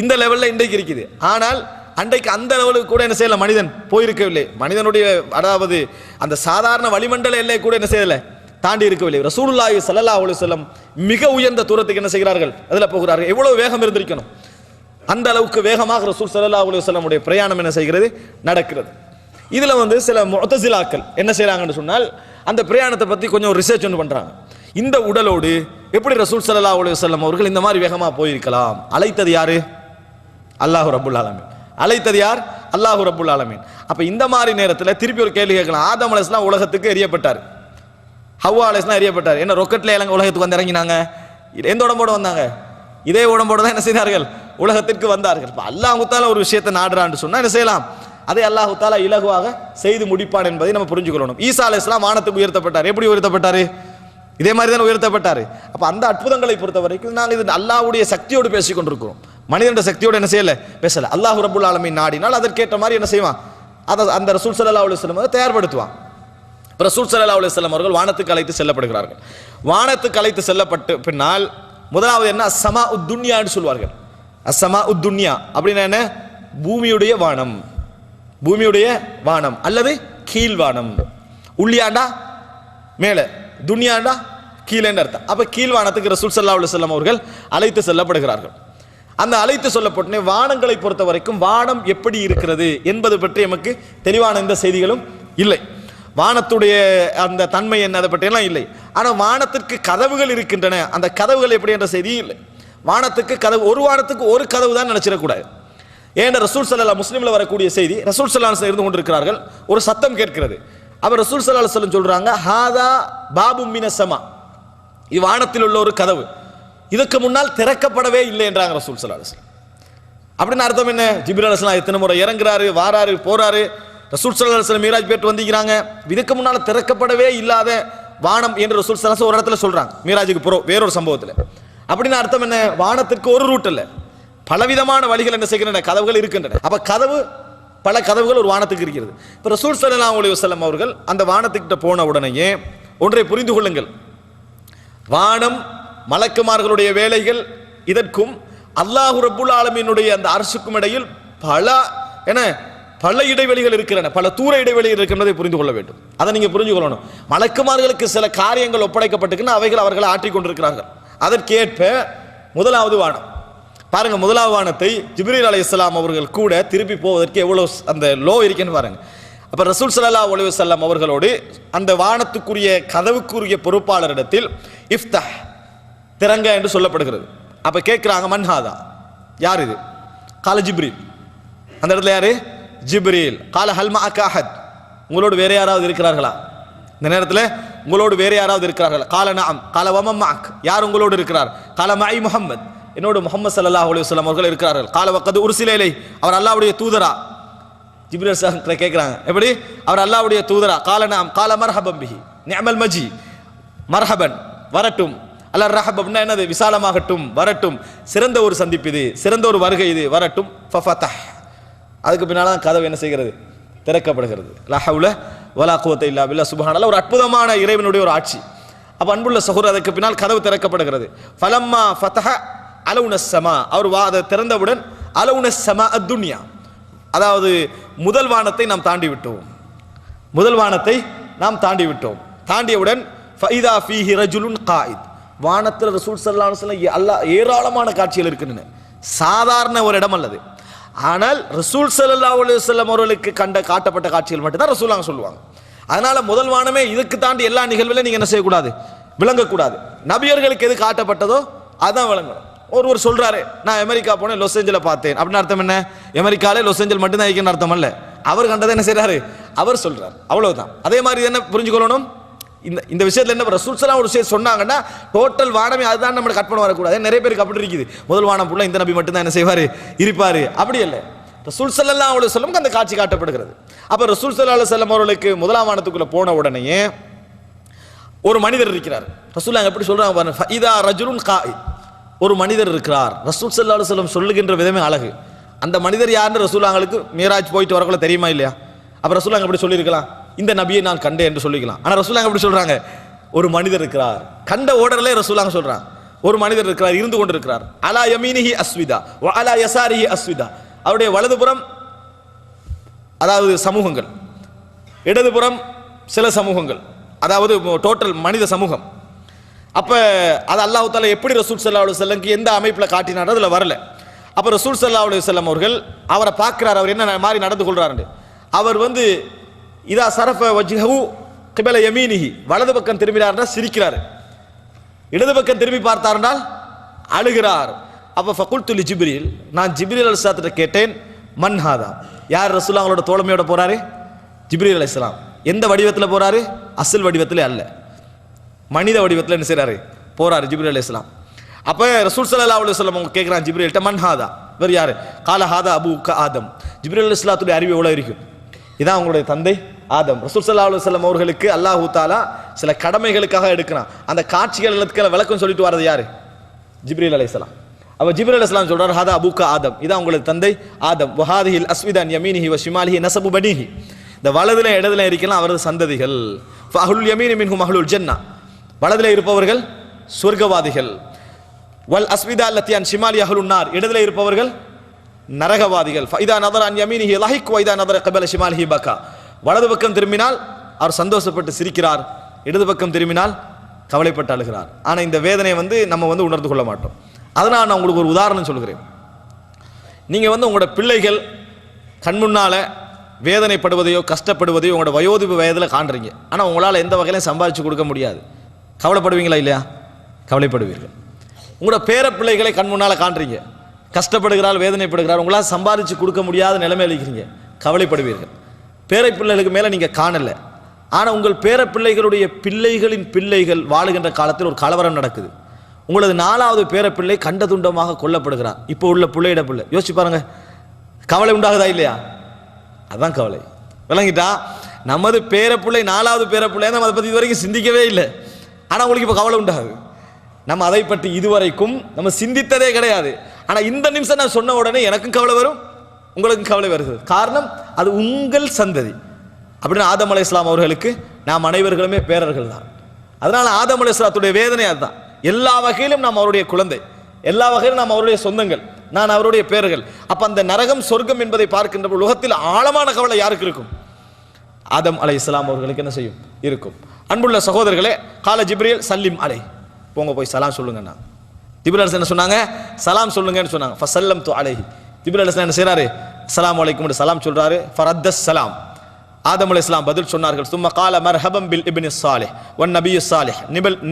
இந்த லெவல்ல இன்றைக்கு இருக்குது. ஆனால் அன்றைக்கு அந்த லெவலுக்கு கூட என்ன செய்யல மனிதன் போயிருக்கவில்லை. மனிதனுடைய அதாவது அந்த சாதாரண வளிமண்டல எல்லை கூட என்ன செய்யல தாண்டி இருக்கவில்லை. ரசூலுல்லாஹி ஸல்லல்லாஹு அலைஹி வஸல்லம் மிக உயர்ந்த தூரத்துக்கு என்ன செய்கிறார்கள்? அதுல போகிறார்கள். எவ்வளவு வேகம் இருந்திருக்கணும்? அந்த அளவுக்கு வேகமாக ரசூல் ஸல்லல்லாஹு அலைஹி வஸல்லம் உடைய பிரயாணம் என்ன செய்கிறது? நடக்கிறது. இதுல சில முஅ்தஸிலாக்கள் என்ன செய்றாங்கன்னு சொன்னால் அந்த பிரயாணத்தை பத்தி கொஞ்சம் ரிசர்ச் ஒன்று பண்றாங்க. இந்த உடலோடு எப்படி ரசூல் ஸல்லல்லாஹு அலைஹி வஸல்லம் அவர்கள் இந்த மாதிரி வேகமாக போயிருக்கலாம்? அழைத்தது யாரு? அல்லாஹ் ரப்புல் ஆலமீன். அழைத்தது யார்? அல்லாஹ் ரப்புல் ஆலமீன். அப்ப இந்த மாதிரி நேரத்தில் திருப்பி ஒரு கேள்வி கேட்கலாம். ஆதம் அலைஹிஸ்ஸலாம் உலகத்துக்கு எரியப்பட்டார், ஹவ்வா அலைஹிஸ்ஸலாம் எரியப்பட்டார். என்ன ரொக்கெட்ல இறங்க உலகத்துக்கு வந்து இறங்கினாங்க? எந்த உடம்போடு வந்தாங்க? இதே உடம்போடு தான் என்ன செய்தார்கள்? உலகத்திற்கு வந்தார்கள். இப்போ அல்லாஹ் தஆலா ஒரு விஷயத்தை நாடுறான்னு சொன்னா என்ன செய்யலாம்? அதை அல்லாஹ் தஆலா இலகுவாக செய்து முடிப்பான் என்பதை நம்ம புரிஞ்சுக்கொள்ளணும். ஈசா அலைஹிஸ்ஸலாம் வானத்துக்கு உயர்த்தப்பட்டார். எப்படி உயர்த்தப்பட்டார்? இதே மாதிரி தான் உயர்த்தப்பட்டார். அப்ப அந்த அற்புதங்களை பொறுத்த வரைக்கும் நாங்கள் இது அல்லாஹ்வுடைய சக்தியோடு பேசிக் கொண்டிருக்கிறோம், மனிதனுடைய சக்தியோடு என்ன செய்யல பேசல. அல்லாஹ் ரப்புல் ஆலமீன் நாடினால் அதற்கேற்ற மாதிரி என்ன செய்வான்? அதை அந்த ரசூல் ஸல்லல்லாஹு அலைஹி வஸல்லம் தயார்படுத்துவான். ரசூல் ஸல்லல்லாஹு அலைஹி வஸல்லம் அவர்கள் வானத்துக்கு அழைத்து செல்லப்படுகிறார்கள். வானத்துக்கு அழைத்து செல்லப்பட்டு பின்னால் முதலாவது என்ன? அஸ்ஸமா உத்துன்யான்னு சொல்வார்கள். அஸ்ஸமா உத்துன்யா அப்படின்னா என்ன? பூமியுடைய வானம், பூமியுடைய வானம் அல்லது கீழ்வானம். உள்ளியாண்டா மேலே, துன்யாண்டா கீழேன்னு அர்த்தம். அப்ப கீழ்வானத்துக்கு ரசூல் ஸல்லல்லாஹு அலைஹி வஸல்லம் அவர்கள் அழைத்து செல்லப்படுகிறார்கள். அந்த அழைத்து சொல்லப்பட்ட வானங்களை பொறுத்த வரைக்கும் வானம் எப்படி இருக்கிறது என்பது பற்றி நமக்கு தெளிவான எந்த செய்திகளும் இல்லை. வானத்துடைய அந்த தன்மை என்ன அதை பற்றியெல்லாம் இல்லை. ஆனால் வானத்திற்கு கதவுகள் இருக்கின்றன, அந்த கதவுகள் எப்படி என்ற செய்தி இல்லை. வானத்துக்கு கதவு, ஒரு வானத்துக்கு ஒரு கதவு தான் நினைச்சிடக்கூடாது. ஏன்னா ரசூல் ஸல்லல்லாஹு முஸ்லிம்ல வரக்கூடிய செய்தி, ரசூல் ஸல்லல்லாஹு அலைஹி வஸல்லம் இருந்து கொண்டிருக்கிறார்கள், ஒரு சத்தம் கேட்கிறது. அப்ப ரசூல் ஸல்லல்லாஹு அலைஹி வஸல்லம் சொல்றாங்க, ஹாதா பாபும் மினஸ் ஸமா, இது வானத்தில் உள்ள ஒரு கதவு, இதுக்கு முன்னால் திறக்கப்படவே இல்லை என்றாங்க ரசூல் ஸல்லல்லாஹு அலைஹி வஸல்லம். அப்படின்னு அர்த்தம் என்ன? ஜிப்ரீல் அலைஹிஸ்ஸலாம் எத்தனை முறை இறங்குறாரு, வாராரு, போறாரு. ரசூல் ஸல்லல்லாஹு அலைஹி வஸல்லம் மீராஜ் போயிட்டு வந்திருக்கிறாங்க. இதுக்கு முன்னால் திறக்கப்படவே இல்லாத வானம் என்று ரசூல் ஸல்லல்லாஹு அலைஹி வஸல்லம் ஒரு இடத்துல சொல்றாங்க, மீராஜுக்கு போறோம் வேறொரு சம்பவத்தில். அப்படின்னு அர்த்தம் என்ன? வானத்திற்கு ஒரு ரூட் இல்லை, பலவிதமான வழிகள் என்ன செய்கின்றன, கதவுகள் இருக்கின்றன. அப்ப கதவு, பல கதவுகள் ஒரு வானத்துக்கு இருக்கிறது. இப்போ ரசூல் ஸல்லல்லாஹு அலைஹி வஸல்லம் அவர்கள் அந்த வானத்துக்கிட்ட போன உடனேயே ஒன்றை புரிந்து கொள்ளுங்கள், வானம் மலக்குமார்களுடைய வேலைகள் இதற்கும் அல்லாஹ் ரப்புல் ஆலமீனுடைய அந்த அர்ஷுக்கும் இடையில் பல இடைவெளிகள் இருக்கின்றன, பல தூர இடைவெளிகள் இருக்கின்றதை புரிந்து கொள்ள வேண்டும். அதை நீங்க புரிஞ்சு கொள்ளணும். மலக்குமார்களுக்கு சில காரியங்கள் ஒப்படைக்கப்பட்டிருக்கின்றன, அவைகள் அவர்களை ஆற்றிக் கொண்டிருக்கிறார்கள். அதற்கேற்ப முதலாவது வானம் பாருங்க, முதலாவது வானத்தை ஜிப்ரீல் அலைஹிஸ்ஸலாம் அவர்கள் கூட திருப்பி போவதற்கு எவ்வளவு அந்த லோ இருக்குன்னு பாருங்க. அப்ப ரசூல் ஸல்லல்லாஹு அலைஹி வஸல்லம் அவர்களோடு அந்த வானத்துக்குரிய கதவுக்குரிய பொறுப்பாளரிடத்தில் இஃப்தஹ், திறங்க என்று சொல்லப்படுகிறது. அப்ப கேட்கிறாங்க, மன்ஹாதா, யார் இது? கால ஜிப்ரீல். அந்த இடத்துல யாரு? ஜிப்ரீல். கால ஹல் மஅக அஹத், உங்களோடு வேற யாராவது இருக்கிறார்களா? இந்த நேரத்தில் உங்களோடு வேற யாராவது இருக்கிறார்களா? கால நஅம். கால வமன் மஅக், யார் உங்களோடு இருக்கிறார்? கால மஇ முஹம்மத், என்னோடு முஹம்மது ஸல்லல்லாஹு அலைஹி வஸல்லம் அவர்கள் இருக்கிறார்கள். கால வக்கது உர்சில இலை, அவர் அல்லாஹ்வுடைய தூதரா? ஜிப்ரீல் சார் கேட்கிறாங்க, எப்படி அவர் அல்லாஹ்வுடைய தூதரா? கால நஅம். கால மர்ஹபன் பிஹி நிஅமல் மஜி, மர்ஹபன், வரட்டும். அல்லாஹ் ரஹபப்னா என்னது? விசாலமாகட்டும், வரட்டும், சிறந்த ஒரு சந்திப்பு இது, சிறந்த ஒரு வருகை இது, வரட்டும். ஃபஃபதஹ், அதுக்கு பின்னால கதவு என்ன செய்கிறது? திறக்கப்படுகிறது. லா ஹவுல வலா குவத்த இல்லா பில்லாஹ், சுப்ஹானல்லாஹ். ஒரு அற்புதமான இறைவனுடைய ஒரு ஆட்சி. அப்ப அன்புள்ள சகோதரர், அதுக்கு பின்னால் கதவு திறக்கப்படுகிறது. ஃபலம்மா ஃபதஹ அலவுனஸ் ஸமா, அவர் அதை திறந்தவுடன் அலவுனஸ் ஸமா அத்துன்யா, அதாவது முதல் வானத்தை நாம் தாண்டி விட்டோம், முதல் வானத்தை நாம் தாண்டி விட்டோம். தாண்டியவுடன் ஃபைதா ஃபீஹி ரஜுலுன் காயித், வானத்தில் ரசூல் ஸல்லல்லாஹு அலைஹி வஸல்லம் அல்லாஹ் ஏராளமான காட்சிகள் இருக்கின்றன, சாதாரண ஒரு இடம் அல்லது. ஆனால் ரசூல் ஸல்லல்லாஹு அலைஹி வஸல்லம் அவர்களுக்கு காட்டப்பட்ட காட்சிகள் மட்டும்தான் ரசூலுல்லாஹ் சொல்லுவாங்க. அதனால முதல் வானமே, இதுக்கு தாண்டி எல்லா நிகழ்வுலையும் நீங்க என்ன செய்யக்கூடாது? விளங்கக்கூடாது. நபியர்களுக்கு எது காட்டப்பட்டதோ அதான் விளங்கணும். ஒருவர் சொல்றாரு, நான் அமெரிக்கா போனேன், லாஸ் ஏஞ்சலை பார்த்தேன், அப்படின்னு அர்த்தம் என்ன? அமெரிக்காலே லாஸ் ஏஞ்சல் மட்டும்தான் இருக்குன்னு அர்த்தம் அல்ல. அவர் கண்டதை என்ன செய்யறாரு? அவர் சொல்றாரு, அவ்வளவுதான். அதே மாதிரி என்ன புரிஞ்சுக்கொள்ளணும்? இந்த விஷயத்துல என்ன, ரசூல் ஸல்லல்லாஹு ஒரு விஷயம் சொன்னாங்கன்னா டோட்டல் வானமே அதுதான் நம்ம கட் பண்ண வரக்கூடாது. நிறைய பேருக்கு அப்படி இருக்குது, முதல் வானம் புள்ள இந்த நபி மட்டும்தான் என்ன செய்வாரு, இருப்பாரு. அப்படி இல்லை, ரசூல் ஸல்லல்லாஹு அலைஹி வஸல்லம் அந்த காட்சி காட்டப்படுகிறது. அப்ப ரசூல் ஸல்லல்லாஹு அலைஹி வஸல்லம் அவர்களுக்கு முதலாம் வானத்துக்குள்ள போன உடனேயே ஒரு மனிதர் இருக்கிறார். ரசூலுல்லாஹ் எப்படி சொல்றாங்க பாருங்க, ஃபஇதா ரஜுலுன் காயித், ஒரு மனிதர் இருக்கிறார். ரசூல் ஸல்லல்லாஹு அலைஹி வஸல்லம் சொல்லுகின்ற விதமே அழகு. அந்த மனிதர் யாருன்னு ரசூலுல்லாஹ்களுக்கு மீராஜ் போயிட்டு வரக்குள்ள தெரியுமா இல்லையா? அப்ப ரசூலுல்லாஹ் எப்படி சொல்லியிருக்கலாம், இந்த நபியை நான் கண்டேன் என்று சொல்லிக்கலாம். ஆனா ரசூலுல்லாஹ் எப்படி சொல்றாங்க, ஒரு மனிதர் இருக்கிறார். கண்ட ஓடர்ல ரசூலுல்லாஹ் சொல்றாங்க, ஒரு மனிதர் இருக்கிறார், இருந்து கொண்டிருக்கிறார். அலா யமீனிஹி அஸ்விதா வ அலா யசாரிஹி அஸ்விதா, அவருடைய வலதுபுறம் அதாவது சமூகங்கள், இடதுபுறம் சில சமூகங்கள், அதாவது டோட்டல் மனித சமூகம். அப்ப அது அல்லாஹ் தஆலா எப்படி ரசூல் ஸல்லல்லாஹு அலைஹி வஸல்லம் எந்த அமைப்புல காட்டினாரோ அதுல வரல. அப்ப ரசூல் ஸல்லல்லாஹு அலைஹி வஸல்லம் அவர்கள் அவரை பார்க்கிறார், அவர் என்ன மாதிரி நடந்து கொள்றாரு. அவர் இதா சரஃப வஜ்ஹு கிபல யமீனிஹி, வலது பக்கம் திரும்பினார்னா சிரிக்கிறார். இடது பக்கம் திரும்பி பார்த்தார் என்றால் அழுகிறார். அப்ப ஃபகுல்து லி ஜிப்ரீல், நான் ஜிப்ரீல் அலைஹிஸ்ஸலாத்திட்ட கேட்டேன், மன் ஹாதா, யார் ரசூலுல்லாஹ்வோட தோழமையோட போறாரு? ஜிப்ரீல் அலைஹிஸ்ஸலாம். எந்த வடிவத்தில் போறாரு? அசல் வடிவத்தில் அல்ல, மனித வடிவத்தில் என்ன செய்றாரு? போறாரு ஜிப்ரீல் அலைஹிஸ்ஸலாம். அப்ப ரசூல் ஸல்லல்லாஹு அலைஹி வஸல்லம் அவங்க கேட்கிறான் ஜிப்ரீல்ட்ட, மன் ஹாதா, இவர் யாரு? கால ஹாதா அபூக ஆதம். ஜிப்ரீல் அலைஹிஸ்ஸலாத்துடைய அறிவு எவ்வளவு இருக்கும்? இதான் உங்களுடைய தந்தை ஆதம். ரசூல் ஸல்லல்லாஹு அலைஹி வஸல்லம் அவர்களுக்கு அல்லாஹ் தஆலா சில கடமைகளுக்காக எடுக்கிறான். அந்த காட்சிகள் எல்லாத்துக்கு விளக்கம் சொல்லிட்டு வரது யாரு? ஜிப்ரீல் அலைஹிஸ்ஸலாம். அப்ப ஜிப்ரீல் அலைஹிஸ்ஸலாம் சொல்றார், ஹாதா அபூக ஆதம், இதான் உங்களுடைய தந்தை ஆதம். வஹாதிஹில் அஸ்விதான் யமீனிஹி வ ஷிமாலிஹி நஸபு பனீஹி, இந்த வலதுல இடதுல இருக்கலாம் அவரது சந்ததிகள். ஃபஅஹ்லுல் யமீனி மின்ஹும் அஹ்லுல் ஜன்னah, வலதுல இருப்பவர்கள் சொர்க்கவாதிகள். வல் அஸ்விதா அல்லதி அன் ஷிமாலி அஹ்லுன் நார், இடதுல இருப்பவர்கள் நரகவாதிகள். ஃபஇதா நதர அன் யமீனிஹி லஹிக் வ இதா நதர கபல ஷிமாலிஹி பகா, வலது பக்கம் திரும்பினால் அவர் சந்தோஷப்பட்டு சிரிக்கிறார், இடது பக்கம் திரும்பினால் கவலைப்பட்டு அழுகிறார். ஆனா இந்த வேதனையை நம்ம உணர்ந்து கொள்ள மாட்டோம். அதனால் நான் உங்களுக்கு ஒரு உதாரணம் சொல்கிறேன். நீங்க உங்களோட பிள்ளைகள் கண் முன்னால வேதனைப்படுவதையோ கஷ்டப்படுவதையோ உங்களோட வயோதிப வயதில் காண்றீங்க. ஆனால் உங்களால் எந்த வகையிலும் சம்பாதிச்சு கொடுக்க முடியாது. கவலைப்படுவீங்களா இல்லையா? கவலைப்படுவீர்கள். உங்களோட பேர பிள்ளைகளை கண் முன்னால் காண்றீங்க, கஷ்டப்படுகிறாள், வேதனைப்படுகிறார், உங்களால் சம்பாதிச்சு கொடுக்க முடியாத நிலைமையில் இருக்கிறீங்க, கவலைப்படுவீர்கள். பேரை பிள்ளைகளுக்கு மேலே நீங்கள் காணலை. ஆனால் உங்கள் பேர பிள்ளைகளுடைய பிள்ளைகளின் பிள்ளைகள் வாழுகின்ற காலத்தில் ஒரு கலவரம் நடக்குது. உங்களது 4வது பேர பிள்ளை கண்ட துண்டமாக கொல்லப்படுகிறார். இப்போ உள்ள பிள்ளையிட பிள்ளை யோசிச்சு பாருங்க, கவலை உண்டாகுதா இல்லையா? அதான் கவலை. விளங்கிட்டா? நமது பேர பிள்ளை 4வது பேர பிள்ளை நம்ம அதை பற்றி இதுவரைக்கும் சிந்திக்கவே இல்லை. ஆனால் உங்களுக்கு இப்போ கவலை உண்டாகுது. நம்ம அதை பற்றி இதுவரைக்கும் நம்ம சிந்தித்ததே கிடையாது. ஆனால் இந்த நிமிஷம் நான் சொன்ன உடனே எனக்கும் கவலை வரும், உங்களுக்கும் கவலை வருகிறது. காரணம், அது உங்கள் சந்ததி. அப்படின்னு ஆதம் அலைஹிஸ்ஸலாம் அவர்களுக்கு நாம் அனைவர்களுமே பேரர்கள் தான். அதனால ஆதம் அலைஹிஸ்ஸலாத்துடைய வேதனை அதுதான். எல்லா வகையிலும் நாம் அவருடைய குழந்தை, எல்லா வகையிலும் நாம் அவருடைய சொந்தங்கள், நான் அவருடைய பேர்கள். அப்ப அந்த நரகம் சொர்க்கம் என்பதை பார்க்கின்ற உலகத்தில் ஆழமான கவலை யாருக்கு இருக்கும்? ஆதம் அலைஹிஸ்ஸலாம் அவர்களுக்கு என்ன செய்யும்? இருக்கும். அன்புள்ள சகோதரர்களே, கால ஜிப்ரீல் சல்லிம் அலை, போங்க போய் சலாம் சொல்லுங்கண்ணா. ஜிப்ரீல் அலைஹிஸ்ஸலாம் என்ன சொன்னாங்க? சலாம் சொல்லுங்கன்னு சொன்னாங்க. ஃபஸல்லம்து அலைஹி, ஜிப்ரீல் அலைஹிஸ்ஸலாம் என்ன செய்றாரு? அஸ்ஸலாமு அலைக்கும் சலாம் சொல்றாரு. ஃபரத்தஸ் சலாம், ஆதம் அலைஹிஸ்ஸலாம் பதில் சொன்னார்கள். சும்ம கால மர்ஹபம் பில் இப்னி ஸாலிஹ் வன் நபிய் ஸாலிஹ்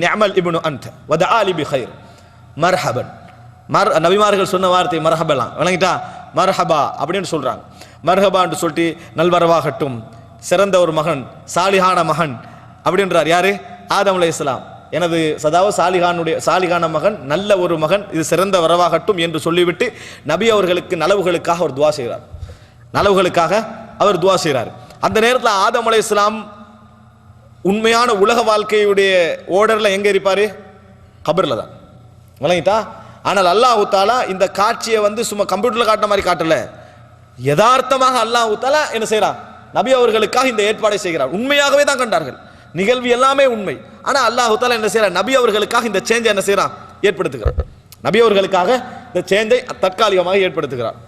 நிஅமல் இப்னு அன்த வதஆ லி பிகைர். மர்ஹபன், நபிமார்கள் சொன்ன வார்த்தை மர்ஹபலாம். விளங்கிட்டா? மர்ஹபா அப்படின்னு சொல்றாங்க. மர்ஹபா என்று சொல்லிட்டு நல்வரவாகட்டும், சிறந்த ஒரு மகன், சாலிஹான மகன் அப்படின்றார். யாரு? ஆதம் அலைஹிஸ்ஸலாம். எனது சதாவ சாலிகான மகன், நல்ல ஒரு மகன், இது சிறந்த வரவாகட்டும் என்று சொல்லிவிட்டு நபி அவர்களுக்கு நலவுகளுக்காக அவர் துவா செய்கிறார். நலவுகளுக்காக அவர் துவா செய்கிறார். அந்த நேரத்தில் ஆதம் அலைஹிஸ்ஸலாம் உண்மையான உலக வாழ்க்கையுடைய ஓர்டர்ல எங்க இருப்பாரு? கபர்ல தான். விளங்கிட்டா? ஆனால் அல்லாஹ் தஆலா இந்த காட்சியை சும்மா கம்ப்யூட்டர்ல காட்டுற மாதிரி காட்டல, யதார்த்தமாக அல்லாஹ் தஆலா என்ன செய்யறான்? நபி அவர்களுக்காக இந்த ஏற்பாடை செய்கிறார். உண்மையாகவே தான் கண்டார்கள், நிகழ்வு எல்லாமே உண்மை. ஆனா அல்லாஹ் தஆலா என்ன செய்யறார்? நபி அவர்களுக்காக இந்த சேஞ்சை என்ன செய்யறான்? ஏற்படுத்துகிறார். நபி அவர்களுக்காக இந்த சேஞ்சை தற்காலிகமாக ஏற்படுத்துகிறார்.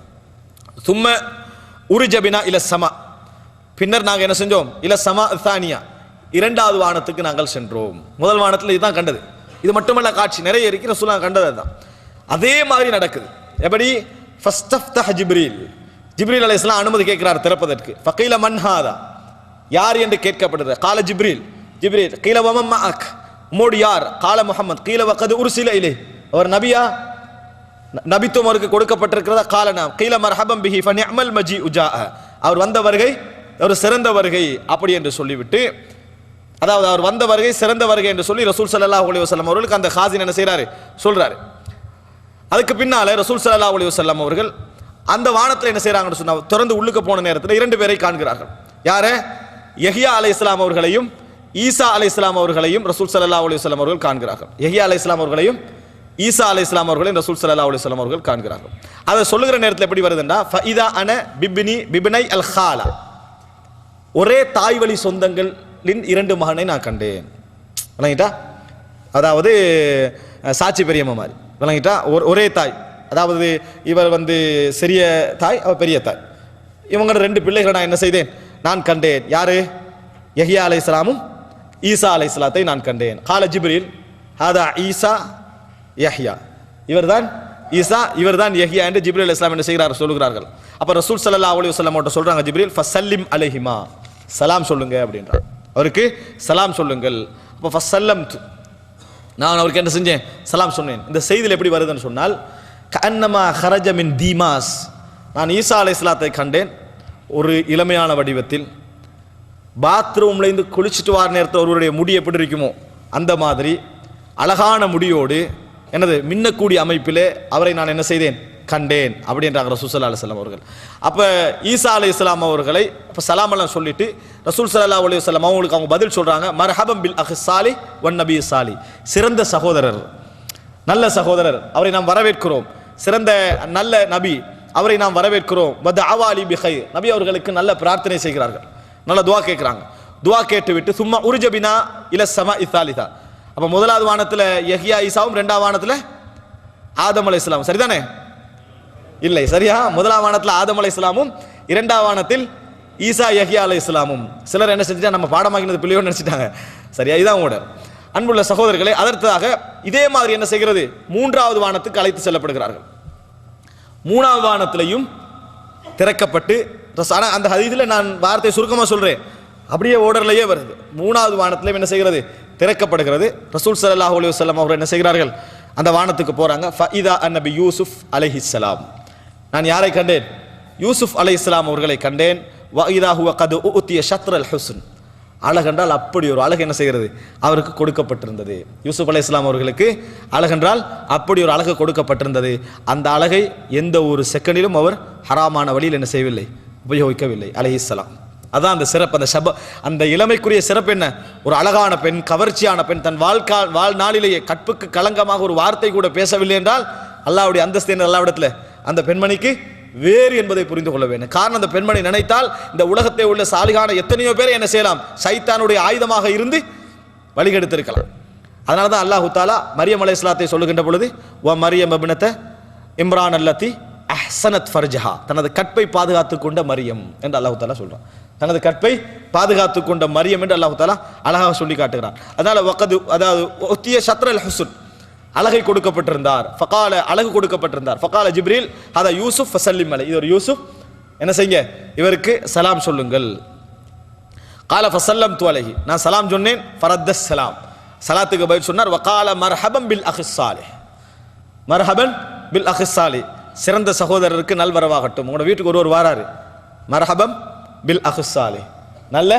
சும்ம உருஜபினா இல சமா, பின்னர் நாங்கள் என்ன செஞ்சோம்? இல சமா தானியா, 2வது வானத்துக்கு நாங்கள் சென்றோம். முதல் வானத்தில் இதுதான் கண்டது. இது மட்டுமல்ல, காட்சி நிறைய இருக்கு, ரசூலுல்லாஹ் கண்டது அதுதான். அதே மாதிரி நடக்குது. எப்படி? ஃபஸ்தஃப்தஹ ஜிப்ரீல், ஜிப்ரீல் அலைஹிஸ்ஸலாம் அனுமதி கேட்கிறார் திறப்பதற்கு. ஃபகீல மன் ஹாதா, யார் என்று கேட்கப்படுது. கால ஜிப்ரீல், ஜிப்ரீல். கீல வமம் மஅக், உம்மோடு யார்? கால முஹம்மத். கீல வகது உர்சில இலை, அவர் நபியா? நபித்துவம் அவருக்கு கொடுக்கப்பட்டிருக்கிறதா? கால நாம். கீல மர்ஹபம் பிஹி ஃபனிஅமல் மஜீஉ ஜாஅ, அவர் வந்த வருகை ஒரு சிறந்த வருகை அப்படி என்று சொல்லிவிட்டு, அதாவது அவர் வந்த வருகை சிறந்த வருகை என்று சொல்லி ரசூல் ஸல்லல்லாஹு அலைஹி வஸல்லம் அவர்களுக்கு அந்த காசின் என்ன செய்றாரு? சொல்றாரு. அதுக்கு பின்னால ரசூல் ஸல்லல்லாஹு அலைஹி வஸல்லம் அவர்கள் அந்த வானத்தில் என்ன செய்றாங்கன்னு சொன்னா, திறந்து உள்ளுக்கு போன நேரத்தில் 2 பேரை காண்கிறார்கள். யாரு? யஹ்யா அலைஹிஸ்ஸலாம் அவர்களையும் ஈசா அலைஹிஸ்ஸலாம் அவர்களையும் ரசூல் ஸல்லல்லாஹு அலைஹி வஸல்லம் அவர்கள் காண்கிறார்கள். யஹ்யா அலைஹிஸ்ஸலாம் அவர்களையும் ஈசா அலைஹிஸ்ஸலாம் அவர்களையும் ரசூல் ஸல்லல்லாஹு அலைஹி வஸல்லம் அவர்கள் காண்கிறார்கள். அதை சொல்லுகிற நேரத்தில் எப்படி வருதுன்னா, ஃபஇதா அன பிப்னை அல் ஹாலா, ஒரே தாய் வழி சொந்தங்களின் 2 மகனை நான் கண்டேன். விளங்கிட்டா? அதாவது சாட்சி பெரியம்மா மாதிரி. விளங்கிட்டா? ஒரே தாய், அதாவது இவர் சிறிய தாய், அவர் பெரிய தாய். இவங்களோட 2 பிள்ளைகளை நான் என்ன செய்தேன்? நான் கண்டேன். யாரு? யஹ்யா அலைஹிஸ்ஸலாமும் ஈசா அலைஹிஸ்ஸலாத்தை நான் கண்டேன். கால ஜிப்ரீல் ஹாதா ஈசா யஹ்யா, இவர்தான் ஈசா, இவர்தான் யஹ்யா என்று ஜிப்ரீல் அலைஹிஸ்ஸலாம் என்ன செய்கிறார்? சொல்லுகிறார்கள். அப்ப ரசூல் ஸல்லல்லாஹு அலைஹி வஸல்லம் அவர்கள் சொல்றாங்க, ஜிப்ரீல் ஃபஸல்லிம் அலைஹிமா, சலாம் சொல்லுங்க அப்படின்றார். அவருக்கு சலாம் சொல்லுங்கள். அப்ப ஃபஸல்லம்து, நான் அவருக்கு என்ன செஞ்சேன், சலாம் சொன்னேன். இந்த செய்தியில் எப்படி வருதுன்னு சொன்னால், கஅன்னமா ஹரஜ மின் தீமாஸ், நான் ஈசா அலைஹிஸ்ஸலாத்தை கண்டேன் ஒரு இளமையான வடிவத்தில். பாத்ரூம்லேருந்து குளிச்சுட்டு வர நேரத்தில் ஒருவருடைய முடி எப்படி இருக்குமோ அந்த மாதிரி அழகான முடியோடு என்னது மின்னக்கூடிய அமைப்பிலே அவரை நான் என்ன செய்தேன், கண்டேன் அப்படின்றாங்க ரசூல் ஸல்லல்லாஹு அலைஹி வஸல்லம் அவர்கள். அப்போ ஈசா அலைஹிஸ்ஸலாம் அவர்களை அப்போ சலாம் எல்லாம் சொல்லிட்டு ரசூல் ஸல்லல்லாஹு அலைஹி வஸல்லம் அவங்களுக்கு அவங்க பதில் சொல்கிறாங்க, மர்ஹபம் பில் அஹ் சாலி வன் நபி சாலி, சிறந்த சகோதரர், நல்ல சகோதரர், அவரை நாம் வரவேற்கிறோம். சிறந்த நல்ல நபி, அவரை நாம் வரவேற்கிறோம். வதஅவாலி பிகைர், நபி அவர்களுக்கு நல்ல பிரார்த்தனை செய்கிறார்கள், நல்ல துவா கேட்குறாங்க. துவா கேட்டு விட்டு சும்மா உருஜபினா இல சமா இத்தாலிதா, அப்போ முதலாவது வானத்தில் யஹ்யா ஈசாவும், ரெண்டாவது வானத்தில் ஆதம் அலைஹிஸ்ஸலாம், சரிதானே? இல்லை, சரியா? முதலாம் வானத்தில் ஆதம் அலைஹிஸ்ஸலாமும், இரண்டாவது வானத்தில் ஈசா யஹ்யா அலைஹிஸ்ஸலாமும். சிலர் என்ன செஞ்சுட்டா, நம்ம பாடமாக்கினது பிள்ளையோடு நினச்சிட்டாங்க. சரியா? இதான் கூட அன்புள்ள சகோதரர்களே. அதற்காக இதே மாதிரி என்ன செய்கிறது, மூன்றாவது வானத்துக்கு அழைத்து செல்லப்படுகிறார்கள். மூணாவது வானத்திலையும் திறக்கப்பட்டு, அந்த ஹதீஸில் நான் வார்த்தை சுருக்கமாக சொல்கிறேன், அப்படியே ஓர்டர்லையே வருது. மூணாவது வானத்திலையும் என்ன செய்கிறது, திறக்கப்படுகிறது. ரசூல் ஸல்லல்லாஹு அலைஹி வஸல்லம் அவர்கள் என்ன செய்கிறார்கள், அந்த வானத்துக்கு போகிறாங்க. ஃபஇதா அன்னபி யூசுஃப் அலைஹிஸ்ஸலாம், நான் யாரை கண்டேன், யூசுப் அலைஹிஸ்ஸலாம் அவர்களை கண்டேன். வஇதா ஹுவ கத் உத்திய ஷத்ரல் ஹுஸ்ன், அழகென்றால் அப்படி ஒரு அழகு என்ன செய்கிறது, அவருக்கு கொடுக்கப்பட்டிருந்தது. யூசுப் அலைஹிஸ்ஸலாம் அவர்களுக்கு அழகென்றால் அப்படி ஒரு அழகு கொடுக்கப்பட்டிருந்தது. அந்த அழகை எந்த ஒரு செகண்டிலும் அவர் ஹராமான வழியில் என்ன செய்யவில்லை, உபயோகிக்கவில்லை அலைஹிஸ்ஸலாம். அதான் அந்த சிறப்பு, அந்த இளமைக்குரிய சிறப்பு என்ன, ஒரு அழகான பெண், கவர்ச்சியான பெண், தன் வாழ்நாளிலேயே கற்புக்கு களங்கமாக ஒரு வார்த்தை கூட பேசவில்லை என்றால் அல்லாஹ்வுடைய அந்தஸ்து என்ன அல்லாஹ்விடத்தில், அந்த பெண்மணிக்கு வேறு என்பதை புரிந்து கொள்ள வேண்டும். காரணம், அந்த பெண்மணி நினைத்தால் இந்த உலகத்தை உள்ள சாலிகான எத்தனையோ பேரை என்ன செய்யலாம், சைத்தானுடைய ஆயுதமாக இருந்து வழிகெடுத்திருக்கலாம். அதனால தான் அல்லாஹு தாலா மரியம் அலைஹிஸ்ஸலாத்தை சொல்லுகின்ற பொழுது, வ மரியம் இப்னத இம்ரான் அல்லத்தி அஹ்ஸனத் ஃபர்ஜஹா, தனது கற்பை பாதுகாத்து கொண்ட மரியம் என்று அல்லாஹு தாலா சொல்றான். தனது கற்பை பாதுகாத்து கொண்ட மரியம் என்று அல்லாஹு தாலா அழகாக சொல்லி காட்டுகிறான். அதனால வகது, அதாவது ஒத்திய ஷத்ரல் ஹுஸ்ன், அழகை கொடுக்கப்பட்டிருந்தார். ஃபகால, அழகு கொடுக்கப்பட்டிருந்தார். ஃபகால ஜிப்ரீல் ஹதா யூசுப் ஃபசல்லிம் அலை, இது ஒரு யூசுப், என்ன செய்யுங்க, இவருக்கு சலாம் சொல்லுங்கள். கால ஃபசல்லம் து அலைஹி, நான் சலாம் சொன்னேன். ஃபரத்தஸ் சலாம், சலாத்துக்கு பதில் சொன்னார். வகால மர்ஹபம் பில் அஹ் சாலிஹ், மர்ஹபன் பில் அஹ் சாலிஹ், சிறந்த சகோதரருக்கு நல்வரவாகட்டும். உங்களோட வீட்டுக்கு ஒருவர் வாராரு, மர்ஹபம் பில் அஹ் சாலிஹ், நல்ல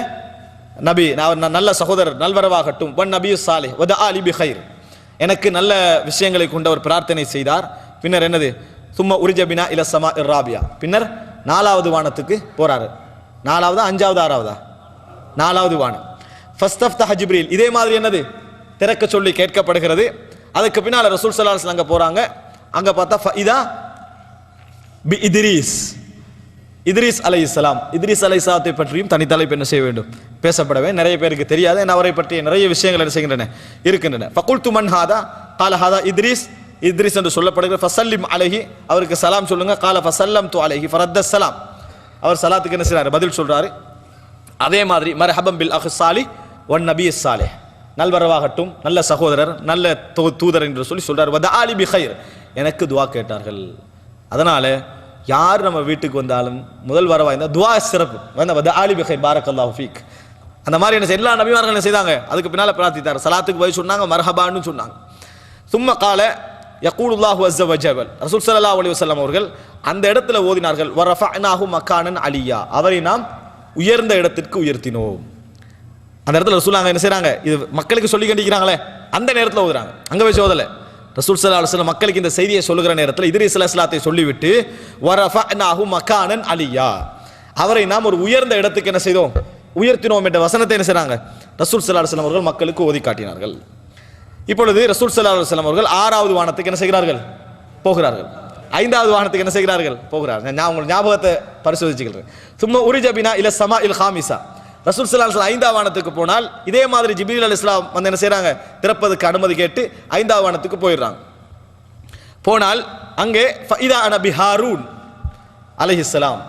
நபி, நல்ல சகோதரர் நல்வரவாகட்டும். வன் நபி சாலிஹ் வத ஆலி பிகைர், எனக்கு நல்ல விஷயங்களை கொண்டு அவர் பிரார்த்தனை செய்தார். பின்னர் என்னது, சும்மா உரிஜபினா இல சமா இராபியா, பின்னர் நாலாவது வானத்துக்கு போறாரு. நாலாவதா அஞ்சாவது ஆறாவதா, நாலாவது வானம். ஃபஸ்தஃப்தஹ ஜிப்ரீல், இதே மாதிரி என்னது, திறக்க சொல்லி கேட்கப்படுகிறது. அதுக்கு பின்னால் ரசூல் ஸல்லல்லாஹு அலைஹி வஸல்லம் அங்கே போறாங்க. அங்கே பார்த்தா ஃபஇதா பி இத்ரீஸ், இத்ரீஸ் அலைஹிஸ்ஸலாம். இத்ரீஸ் அலைஹிஸ்ஸலாத்தை பற்றியும் தனித்தலைப்பு என்ன செய்ய வேண்டும், பேசப்படவே. நிறைய பேருக்கு தெரியாது, ஏன்னா அவரை பற்றிய நிறைய விஷயங்கள் என்ன செய்கின்றன, இருக்கின்றன. ஃபகுல்து மன் ஹாதா, கால ஹாதா இத்ரீஸ், இத்ரீஸ் என்று சொல்லப்படுகிற. ஃபசல்லிம் அலைஹி, அவருக்கு சலாம் சொல்லுங்க. கால ஃபசல்லம் து அலைஹி ஃபரத்தஸ் சலாம், அவர் சலாத்துக்கு என்ன செய்றாரு, பதில் சொல்றாரு. அதே மாதிரி மர்ஹபம் பில் அஹ் சாலிஹ் வன் நபி சாலிஹ், நல்வரவாகட்டும், நல்ல சகோதரர், நல்ல தூதர் என்று சொல்லி சொல்றார். வத ஆலி பிகைர், எனக்கு துவா கேட்டார்கள். அதனால யார் நம்ம வீட்டுக்கு வந்தாலும் முதல் வரவா இருந்தால் துவா சிறப்பு. வத ஆலி பிகைர் பாரக்கல்லாஹு ஃபீக், அந்த மாதிரி என்ன எல்லா நபிமார்கள் என்ன செய்தாங்க, அதுக்கு பின்னால் பிரார்த்தித்தார். சலாத்துக்கு போய் சொன்னாங்க, மர்ஹபான்னு சொன்னாங்க. சும்ம கால யகூலுல்லாஹு அஸ்ஸ வஜல், ரசூல் ஸல்லல்லாஹு அலைஹி வஸல்லம் அவர்கள் அந்த இடத்துல ஓதினார்கள். வரஃபஅனாஹு மக்கானன் அலியா, அவரை நாம் உயர்ந்த இடத்திற்கு உயர்த்தினோம். அந்த இடத்துல ரசூலுல்லாஹ் என்ன செய்றாங்க, இது மக்களுக்கு சொல்லி கண்டிக்கிறாங்களே, அந்த நேரத்தில் ஓதுறாங்க, அங்கே போய் ஓதலை. ரசூல் ஸல்லல்லாஹு அலைஹி வஸல்லம் மக்களுக்கு இந்த செய்தியை சொல்லுகிற நேரத்தில் இத்ரீஸ் அலைஹிஸ்ஸலாத்தை சொல்லிவிட்டு வரஃபஅனாஹு மக்கானன் அலியா, அவரை நாம் ஒரு உயர்ந்த இடத்துக்கு என்ன செய்தோம், உயர்த்தினோம் என்ற வசனத்தை என்ன செய்றாங்க, ரசூல் ஸல்லல்லாஹு அலைஹி வஸல்லம் அவர்கள் மக்களுக்கு ஓதி காட்டினார்கள். இப்பொழுது ரசூல் ஸல்லல்லாஹு அலைஹி வஸல்லம் அவர்கள் ஆறாவது வானத்துக்கு என்ன செய்கிறார்கள், போகிறார்கள். ஐந்தாவது வானத்துக்கு என்ன செய்கிறார்கள், போகிறார்கள். நான் உங்கள் ஞாபகத்தை பரிசோதிச்சுக்கிறேன். சும்மா உரிஜபினா இல சமா இல் ஹாமிசா, ரசூல் ஸல்லல்லாஹு அலைஹி வஸல்லம் ஐந்தாவது வானத்துக்கு போனால் இதே மாதிரி ஜிப்ரீல் அலைஹிஸ்ஸலாம் வந்து என்ன செய்றாங்க, திறப்பதற்கு அனுமதி கேட்டு ஐந்தாவது வானத்துக்கு போயிடுறாங்க. போனால் அங்கே ஃபஇதா நபி ஹாரூன் அலைஹிஸ்ஸலாம்,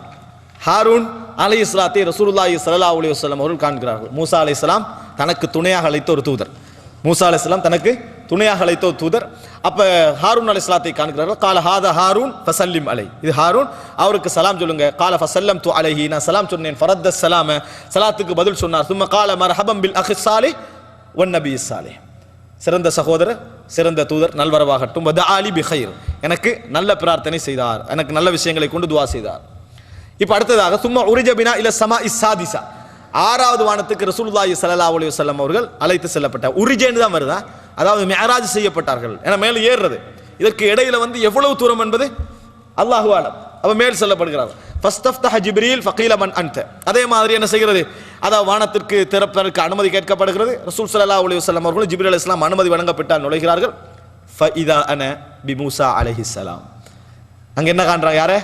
ஹாரூன் அலைஹிஸ்ஸலாத்தை ரசூலுல்லாஹி ஸல்லல்லாஹு அலைஹி வஸல்லம் அவர்கள் காண்கிறார்கள். மூசா அலைஹிஸ்ஸலாம் தனக்கு துணையாக அழைத்த ஒரு தூதர், மூசா அலைஹிஸ்ஸலாம் தனக்கு துணையாக அழைத்த ஒரு தூதர். அப்போ ஹாரூன் அலைஹிஸ்ஸலாத்தை காண்கிறார்கள். கால ஹாதா ஹாரூன் ஃபசல்லிம் அலை, இது ஹாரூன், அவருக்கு சலாம் சொல்லுங்க. கால ஃபசல்லம் து அலைஹி, நான் சலாம் சொன்னேன். ஃபரத்தஸ் சலாம, சலாத்துக்கு பதில் சொன்னார். சும்ம கால மர்ஹபம் பில் அஹ் சாலிஹ் வன் நபி சாலிஹ், சிறந்த சகோதரர், சிறந்த தூதர், நல்வரவாகட்டும். வதஆலி பிகைர், எனக்கு நல்ல பிரார்த்தனை செய்தார், எனக்கு நல்ல விஷயங்களை கொண்டு துஆ செய்தார். இப்போ அடுத்ததாக சும்மா உரிஜ பினா இல ஸமா இஸ்ஸாதிஸா, 6வது வானத்துக்கு ரசூலுல்லாஹி ஸல்லல்லாஹு அலைஹி வஸல்லம் அவர்கள் அழைத்து செல்லப்பட்டார். உரிஜன்னு தான் வருதா, அதாவது மிஅராஜ் செய்யப்பட்டார்கள். ஏன்னா மேலே ஏறுறது, இதற்கு இடையில எவ்வளவு தூரம் என்பது அல்லாஹு ஆலம். அப்ப மேல் செல்லப்படுகிறார். ஃபஸ்தஃப்தஹ ஜிப்ரீல் ஃபகீல மன் அன்த, அதே மாதிரி என்ன செய்கிறது, அதாவது வானத்திற்கு திறப்பதற்கு அனுமதி கேட்கப்படுகிறது. ரசூல் ஸல்லல்லாஹு அலைஹி வஸல்லம் அவர்கள் ஜிப்ரீல் அலைஹிஸ்ஸலாம் அனுமதி வழங்கப்பட்டால் நுழைகிறார்கள். ஃபஇதா அன பி மூசா அலைஹிஸ்ஸலாம், அங்க என்ன காண்றாங்க, யாரே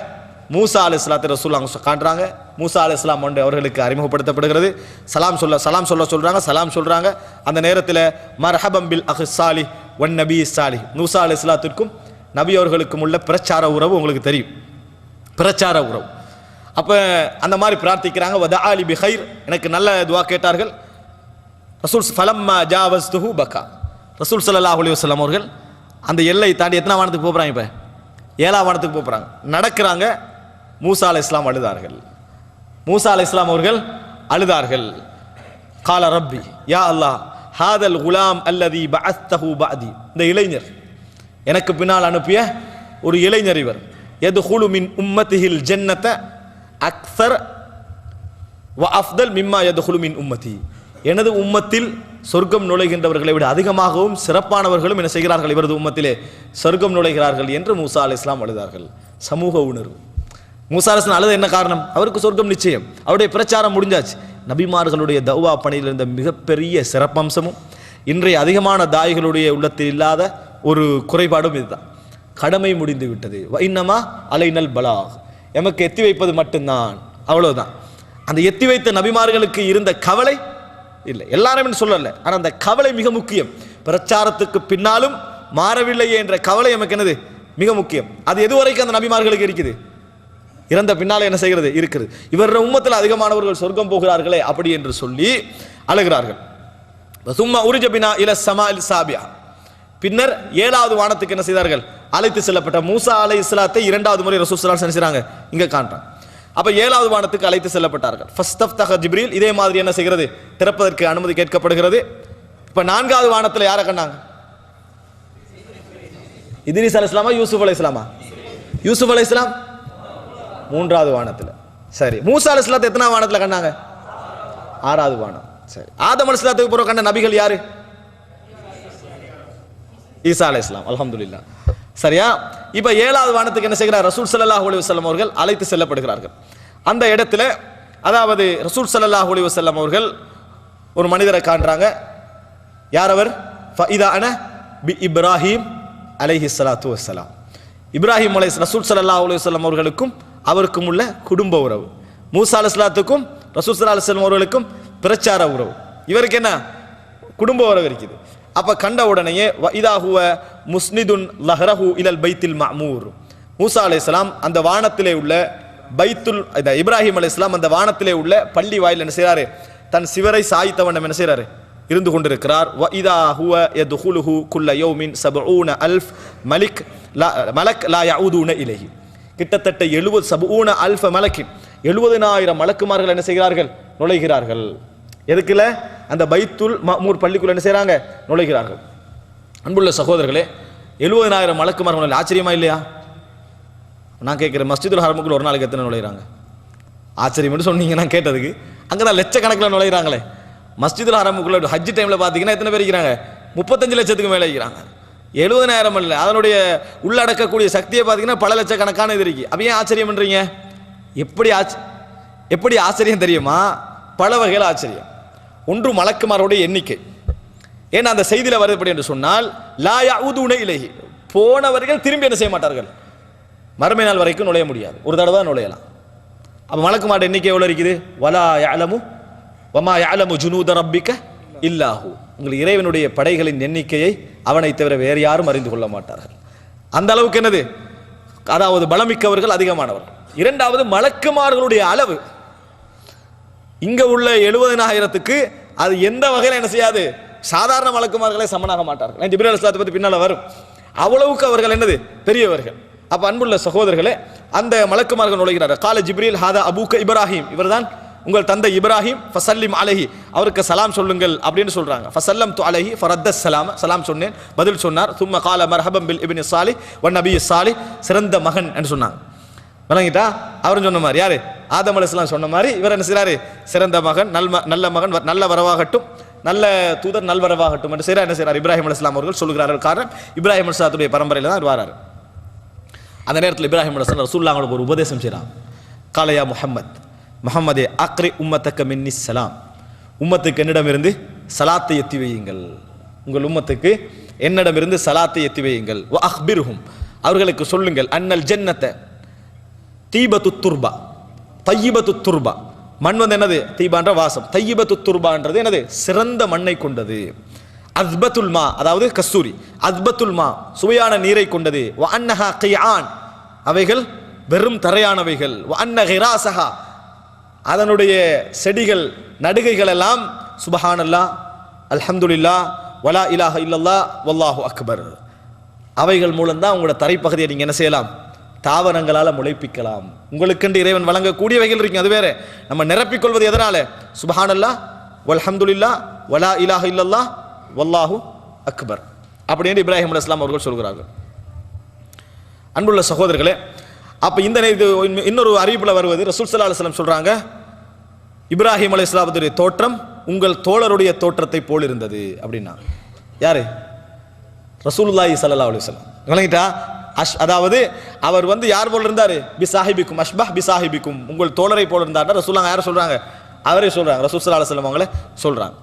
மூசா அலைஹிஸ்ஸலாத்தை ரசூல் அங்க காண்றாங்க. மூசா அலைஹிஸ்ஸலாம் அவர்களுக்கு அறிமுகப்படுத்தப்படுகிறது. சலாம் சொல்றாங்க. சலாம் சொல்றாங்க. அந்த நேரத்தில் மர்ஹபம் பில் அஹ் சாலிஹ் வன் நபி சாலிஹ், மூசா அலைஹிஸ்ஸலாத்திற்கும் நபி அவர்களுக்கும் உள்ள பிரச்சார உறவு உங்களுக்கு தெரியும், பிரச்சார உறவு. அப்ப அந்த மாதிரி பிரார்த்திக்கிறாங்க. வதஆலி பிகைர், எனக்கு நல்ல துஆ கேட்டார்கள். ரசூல் ஃபலம்மா ஜாவஸ்துஹு பகா, ரசூல் ஸல்லல்லாஹு அலைஹி வஸல்லம் அவர்கள் அந்த எல்லை தாண்டி எத்தனை வானத்துக்கு போறாங்க, இப்ப 7ஆம் வானத்துக்கு போறாங்க, நடக்கிறாங்க. மூசா அலைஹிஸ்ஸலாம் அழுதார்கள். மூசா அலைஹிஸ்ஸலாம் அவர்கள் அழுதார்கள். கால ரப்பி யா அல்லாஹ் ஹாதல் குலாம் அல்லதி பஅஸ்தஹு பஅதி, இந்த இளைஞர், எனக்கு பின்னால் அனுப்பிய ஒரு இளைஞர், இவர் யதுகுலு மின் உம்மத்திஹில் ஜன்னத அக்ஸர் வ அஃதல் மிம்மா யதுகுலு மின் உம்மதி, எனது உம்மத்தில் சொர்க்கம் நுழைகின்றவர்களை விட அதிகமாகவும் சிறப்பானவர்களும் என்ன செய்கிறார்கள், இவரது உம்மத்திலே சொர்க்கம் நுழைகிறார்கள் என்று மூசா அலைஹிஸ்ஸலாம் அழுதார்கள். சமூக உணர்வு. மூசா அலைஹிஸ்ஸலாம் அழுத என்ன காரணம், அவருக்கு சொர்க்கம் நிச்சயம், அவருடைய பிரச்சாரம் முடிஞ்சாச்சு. நபிமார்களுடைய தௌவா பணியில் இருந்த மிகப்பெரிய சிறப்பம்சமும் இன்றைய அதிகமான தாய்களுடைய உள்ளத்தில் இல்லாத ஒரு குறைபாடும் இதுதான், கடமை முடிந்து விட்டது. இன்னமா அலைனல் பலாக், எமக்கு எத்தி வைப்பது மட்டும்தான், அவ்வளவுதான். அந்த எத்தி வைத்த நபிமார்களுக்கு இருந்த கவலை இல்லை, எல்லாரும் சொல்லல, ஆனால் அந்த கவலை மிக முக்கியம். பிரச்சாரத்துக்கு பின்னாலும் மாறவில்லையே என்ற கவலை நமக்கு என்னது மிக முக்கியம். அது எதுவரைக்கும் அந்த நபிமார்களுக்கு இருக்குது, இறந்த பின்னாலே என்ன செய்கிறது இருக்குது. இவருடைய உம்மத்தில் அதிகமானவர்கள் சொர்க்கம் போகிறார்களே அப்படி என்று சொல்லி அழுகிறார்கள். சும்மா உரிஜ பினா இல ஸமாஇல் சாபியா, பின்னர் 7வது வானத்துக்கு என்ன செய்தார்கள், அழைத்து செல்லப்பட்ட மூசா அலைஹிஸ்ஸலாத்தை 2வது முறை ரசூல் ஸல்லல்லாஹு அலைஹி வஸல்லம் செய்றாங்க, இங்க காண்றாங்க. அப்ப 7வது வானத்துக்கு அழைத்து செல்லப்பட்டார்கள். ஃபஸ்தஃப்தஹ ஜிப்ரீல், இதே மாதிரி என்ன செய்கிறது, திறப்பதற்கு அனுமதி கேட்கப்படுகிறது. இப்ப 4வது வானத்தில் யாரை கண்டாங்க, இத்ரீஸ் அலைஹிஸ்ஸலாமா யூசுப் அலைஹிஸ்ஸலாமா, யூசுப் அலைஹிஸ்ஸலாம் 3வது வானத்தில். சரி, மூசா அலைஹிஸ்ஸலாத்தை எத்தனாவது வானத்தில் கண்டாங்க, 6வது வானம். சரி, ஆதம் அலைஹிஸ்ஸலாத்துக்கு பிறகு கண்ட நபிகள் யாரு, ஈசா அலைஹிஸ்ஸலாம். அல்ஹம்துலில்லாஹ். சரியா, இப்ப 7வது வானத்துக்கு என்ன செய்கிறார், ரசூல் ஸல்லல்லாஹு அலைஹி வஸல்லம் அவர்கள் அழைத்து செல்லப்படுகிறார்கள். அந்த இடத்துல அதாவது ரசூல் ஸல்லல்லாஹு அலைஹி வஸல்லம் அவர்கள் ஒரு மனிதரை காண்றாங்க. யார் அவர், ஃபஇதா அன பி இப்ராஹிம் அலைஹிஸ்ஸலாத்து வஸ்ஸலாம், இப்ராஹிம் ரசூல் ஸல்லல்லாஹு அலைஹி வஸல்லம் அவர்களுக்கும் அவருக்கும் உள்ள குடும்ப உறவு, மூசா அலைஹிஸ்ஸலாத்துக்கும் ரசூல் ஸல்லல்லாஹு அலைஹி வஸல்லம் அவர்களுக்கும் பிரச்சார உறவு, இவருக்கு என்ன குடும்ப உறவு இருக்குது. அப்ப கண்ட உடனேயே இதா ஹுவ முஸ்னிதுன் லஹ்ரஹு இலல் பைத்தில் மஅமூர், மூசா அலைஹிஸ்ஸலாம் அந்த வானத்திலே உள்ள பைத்துல், இப்ராஹிம் அலைஹிஸ்ஸலாம் அந்த வானத்திலே உள்ள பள்ளி வாயில் என்ன செய்றாரு, தன் சிவரை சாய்த்தவண்ணம் என்ன செய்றாரு, இருந்து கொண்டிருக்கிறார். வ இதா ஹுவ யதுகுலுஹு குல்ல யௌமின் 70000 மலக் லா யஊதுன இலைஹி, கிட்டத்தட்ட 70,000 மலக்கின் 70,000 மலக்குமார்கள் என்ன செய்கிறார்கள், நுழைகிறார்கள். எதுக்குல, அந்த பைத்துல் மஅமூர் பள்ளிக்குள்ள என்ன செய்றாங்க, நுழைகிறார்கள். அன்புள்ள சகோதரர்களே, 70,000 மலக்குமார்கள் ஆச்சரியமா இல்லையா? நான் கேட்கிறேன், மஸ்ஜிதுல் ஹரமுக்குள்ள ஒரு நாளைக்கு எத்தனை நுழைகிறாங்க? ஆச்சரியம் சொன்னீங்க, நான் கேட்டதுக்கு. அங்கதான் லட்சக்கணக்கில் நுழைகிறாங்களே. மஸ்ஜிதுல் ஹரமுக்குள்ள ஹஜ் டைம்ல பாத்தீங்கன்னா எத்தனை பேர் இருக்கிறாங்க, 35 லட்சத்துக்கு மேலே இருக்கிறாங்க. 70,000 இல்லை, அதனுடைய உள்ளடக்கக்கூடிய சக்தியை பார்த்தீங்கன்னா பல லட்சக்கணக்கான இது இருக்கு. அப்ப ஏன் ஆச்சரியம் பண்றீங்க? எப்படி ஆச்சரியம் தெரியுமா? பல வகையில் ஆச்சரியம். ஒன்று மலக்குமாரோடைய எண்ணிக்கை. ஏன்னா அந்த செய்தியில வருது எப்படி என்று சொன்னால், லா யஊதுன இலைஹி, போனவர்கள் திரும்பி என்ன செய்ய மாட்டார்கள், மறுமை நாள் வரைக்கும் நுழைய முடியாது, ஒரு தடவை தான் நுழையலாம். அப்ப மலக்குமாரோட எண்ணிக்கை எவ்வளவு இருக்குது? வலா யஅலமு வமா யஅலமு ஜுனூத ரப்பிக இல்லாஹு, உங்கள் இறைவனுடைய படைகளின் எண்ணிக்கையை அவனை தவிர வேறு யாரும் அறிந்து கொள்ள மாட்டார்கள். அந்த அளவுக்கு என்னது, அதாவது பலமிக்கவர்கள் அதிகமானவர்கள். இரண்டாவது மலக்குமார்களுடைய அளவு, இங்க உள்ள 70,000க்கு அது எந்த வகையில் என்ன செய்யாது, சாதாரண மலக்குமார்களை சமனாக மாட்டார்கள். ஜிப்ரீல் அலைஹிஸ்ஸலாத்தை பத்தி பின்னால வரும். அவ்வளவுக்கு அவர்கள் என்னது, பெரியவர்கள். அப்ப அன்புள்ள சகோதரர்களே, அந்த மலக்குமார்கள் நுழைகிறார்கள். கால ஜிப்ரீல் ஹாதா அபூக்க இப்ராஹிம், இவர்தான் உங்கள் தந்தை இப்ராஹிம் ஃபசல்லிம் அலைஹி, அவருக்கு சலாம் சொல்லுங்கள் அப்படின்னு சொல்றாங்க. ஃபசல்லம் து அலைஹி ஃபரத்த சலாம், சலாம் சொன்னேன், பதில் சொன்னார். சும்ம கால மர்ஹபம் பில் இப்னி சாலிஹ் வ நபி சாலிஹ், சிறந்த மகன் என்று சொன்னாங்க. விளங்கிட்டா? அவரும் சொன்ன மாதிரி, யாரு? ஆதம் அலைஹிஸ்ஸலாம் சொன்ன மாதிரி இவர் என்ன செய்றாரு? சிறந்த மகன், நல்ல மகன், நல்ல வரவாகட்டும், நல்ல தூதர் நல்வரவாகட்டும் என்று செய்கிறார். என்ன செய்கிறார்? இப்ராஹிம் அலைஹிஸ்ஸலாம் அவர்கள் சொல்கிறார்கள். காரணம், இப்ராஹிம் அலைஹிஸ்ஸலாத்துடைய பரம்பரையில் தான் வராரு. அந்த நேரத்தில் இப்ராஹிம் அலைஹிஸ்ஸலாம் ரசூலுல்லாஹ்வுக்கு ஒரு உபதேசம் செய்கிறாங்க. காலையா முஹம்மதே அக்ரி உம்மத்தக்க மின்னி சலாம், உம்மத்துக்கு என்னிடமிருந்து சலாத்தை எத்தி வையுங்கள், உங்கள் உம்மத்துக்கு என்னிடமிருந்து சலாத்தை எத்தி வையுங்கள். வ அக்பிர்ஹும், அவர்களுக்கு சொல்லுங்கள், அன்னல் ஜன்னத்தை தீபத்து துர்பா தையிபத்து துர்பா, மண் வந்து என்னது? தீபான்ற வாசம். தையிபத்து துர்பான்றது என்னது? சிறந்த மண்ணை கொண்டது. அஸ்பத்துல் மா, அதாவது கஸ்தூரி, அஸ்பத்துல் மா சுவையான நீரை கொண்டது. வ அன்னஹா கியான், அவைகள் வெறும் தரையானவைகள். வ அன்ன கிராசஹா, அதனுடைய செடிகள் நடுகைகள் எல்லாம் சுபஹானல்லாஹ் அல்ஹம்துலில்லாஹ் வலா இலாஹ இல்லல்லாஹ் வல்லாஹு அக்பர், அவைகள் மூலம்தான் உங்களோட தரைப்பகுதியை நீங்க என்ன செய்யலாம்? தாவரங்களால் முளைப்பிக்கலாம். உங்களுக்கென்று இறைவன் வழங்கக்கூடியவைகள் இருக்கு, அது வேற. நம்ம நிரப்பிக்கொள்வது எதனால? சுபஹானல்லாஹ் வல்ஹம்துலில்லாஹ் வலா இலாஹ இல்லல்லாஹ் வல்லாஹு அக்பர் அப்படின்னு இப்ராஹிம் அலைஹிஸ்ஸலாம் அவர்கள் சொல்கிறார்கள். அன்புள்ள சகோதரர்களே, அப்ப இந்த இன்னொரு அறிவிப்புல வருவது, ரசூல் ஸல்லல்லாஹு அலைஹி வஸல்லம் சொல்றாங்க, இப்ராஹிம் அலைஹிஸ்ஸலாத்துடைய தோற்றம் உங்கள் தோழருடைய தோற்றத்தை போல் இருந்தது அப்படின்னா. யாரு? ரசூலுல்லாஹி ஸல்லல்லாஹு அலைஹி வஸல்லம். விளங்கிட்டா? அதாவது அவர் வந்து யார் போல இருந்தாரு? பிசாஹிபிக்கும், அஷ்பஹ் பிசாஹிபிக்கும், உங்கள் தோழரை போல இருந்தார். ரசூலுல்லாஹ் யாரை சொல்றாங்க? அவரே சொல்றாங்க, ரசூல் ஸல்லல்லாஹு அலைஹி வஸல்லம் அவங்களே சொல்றாங்க.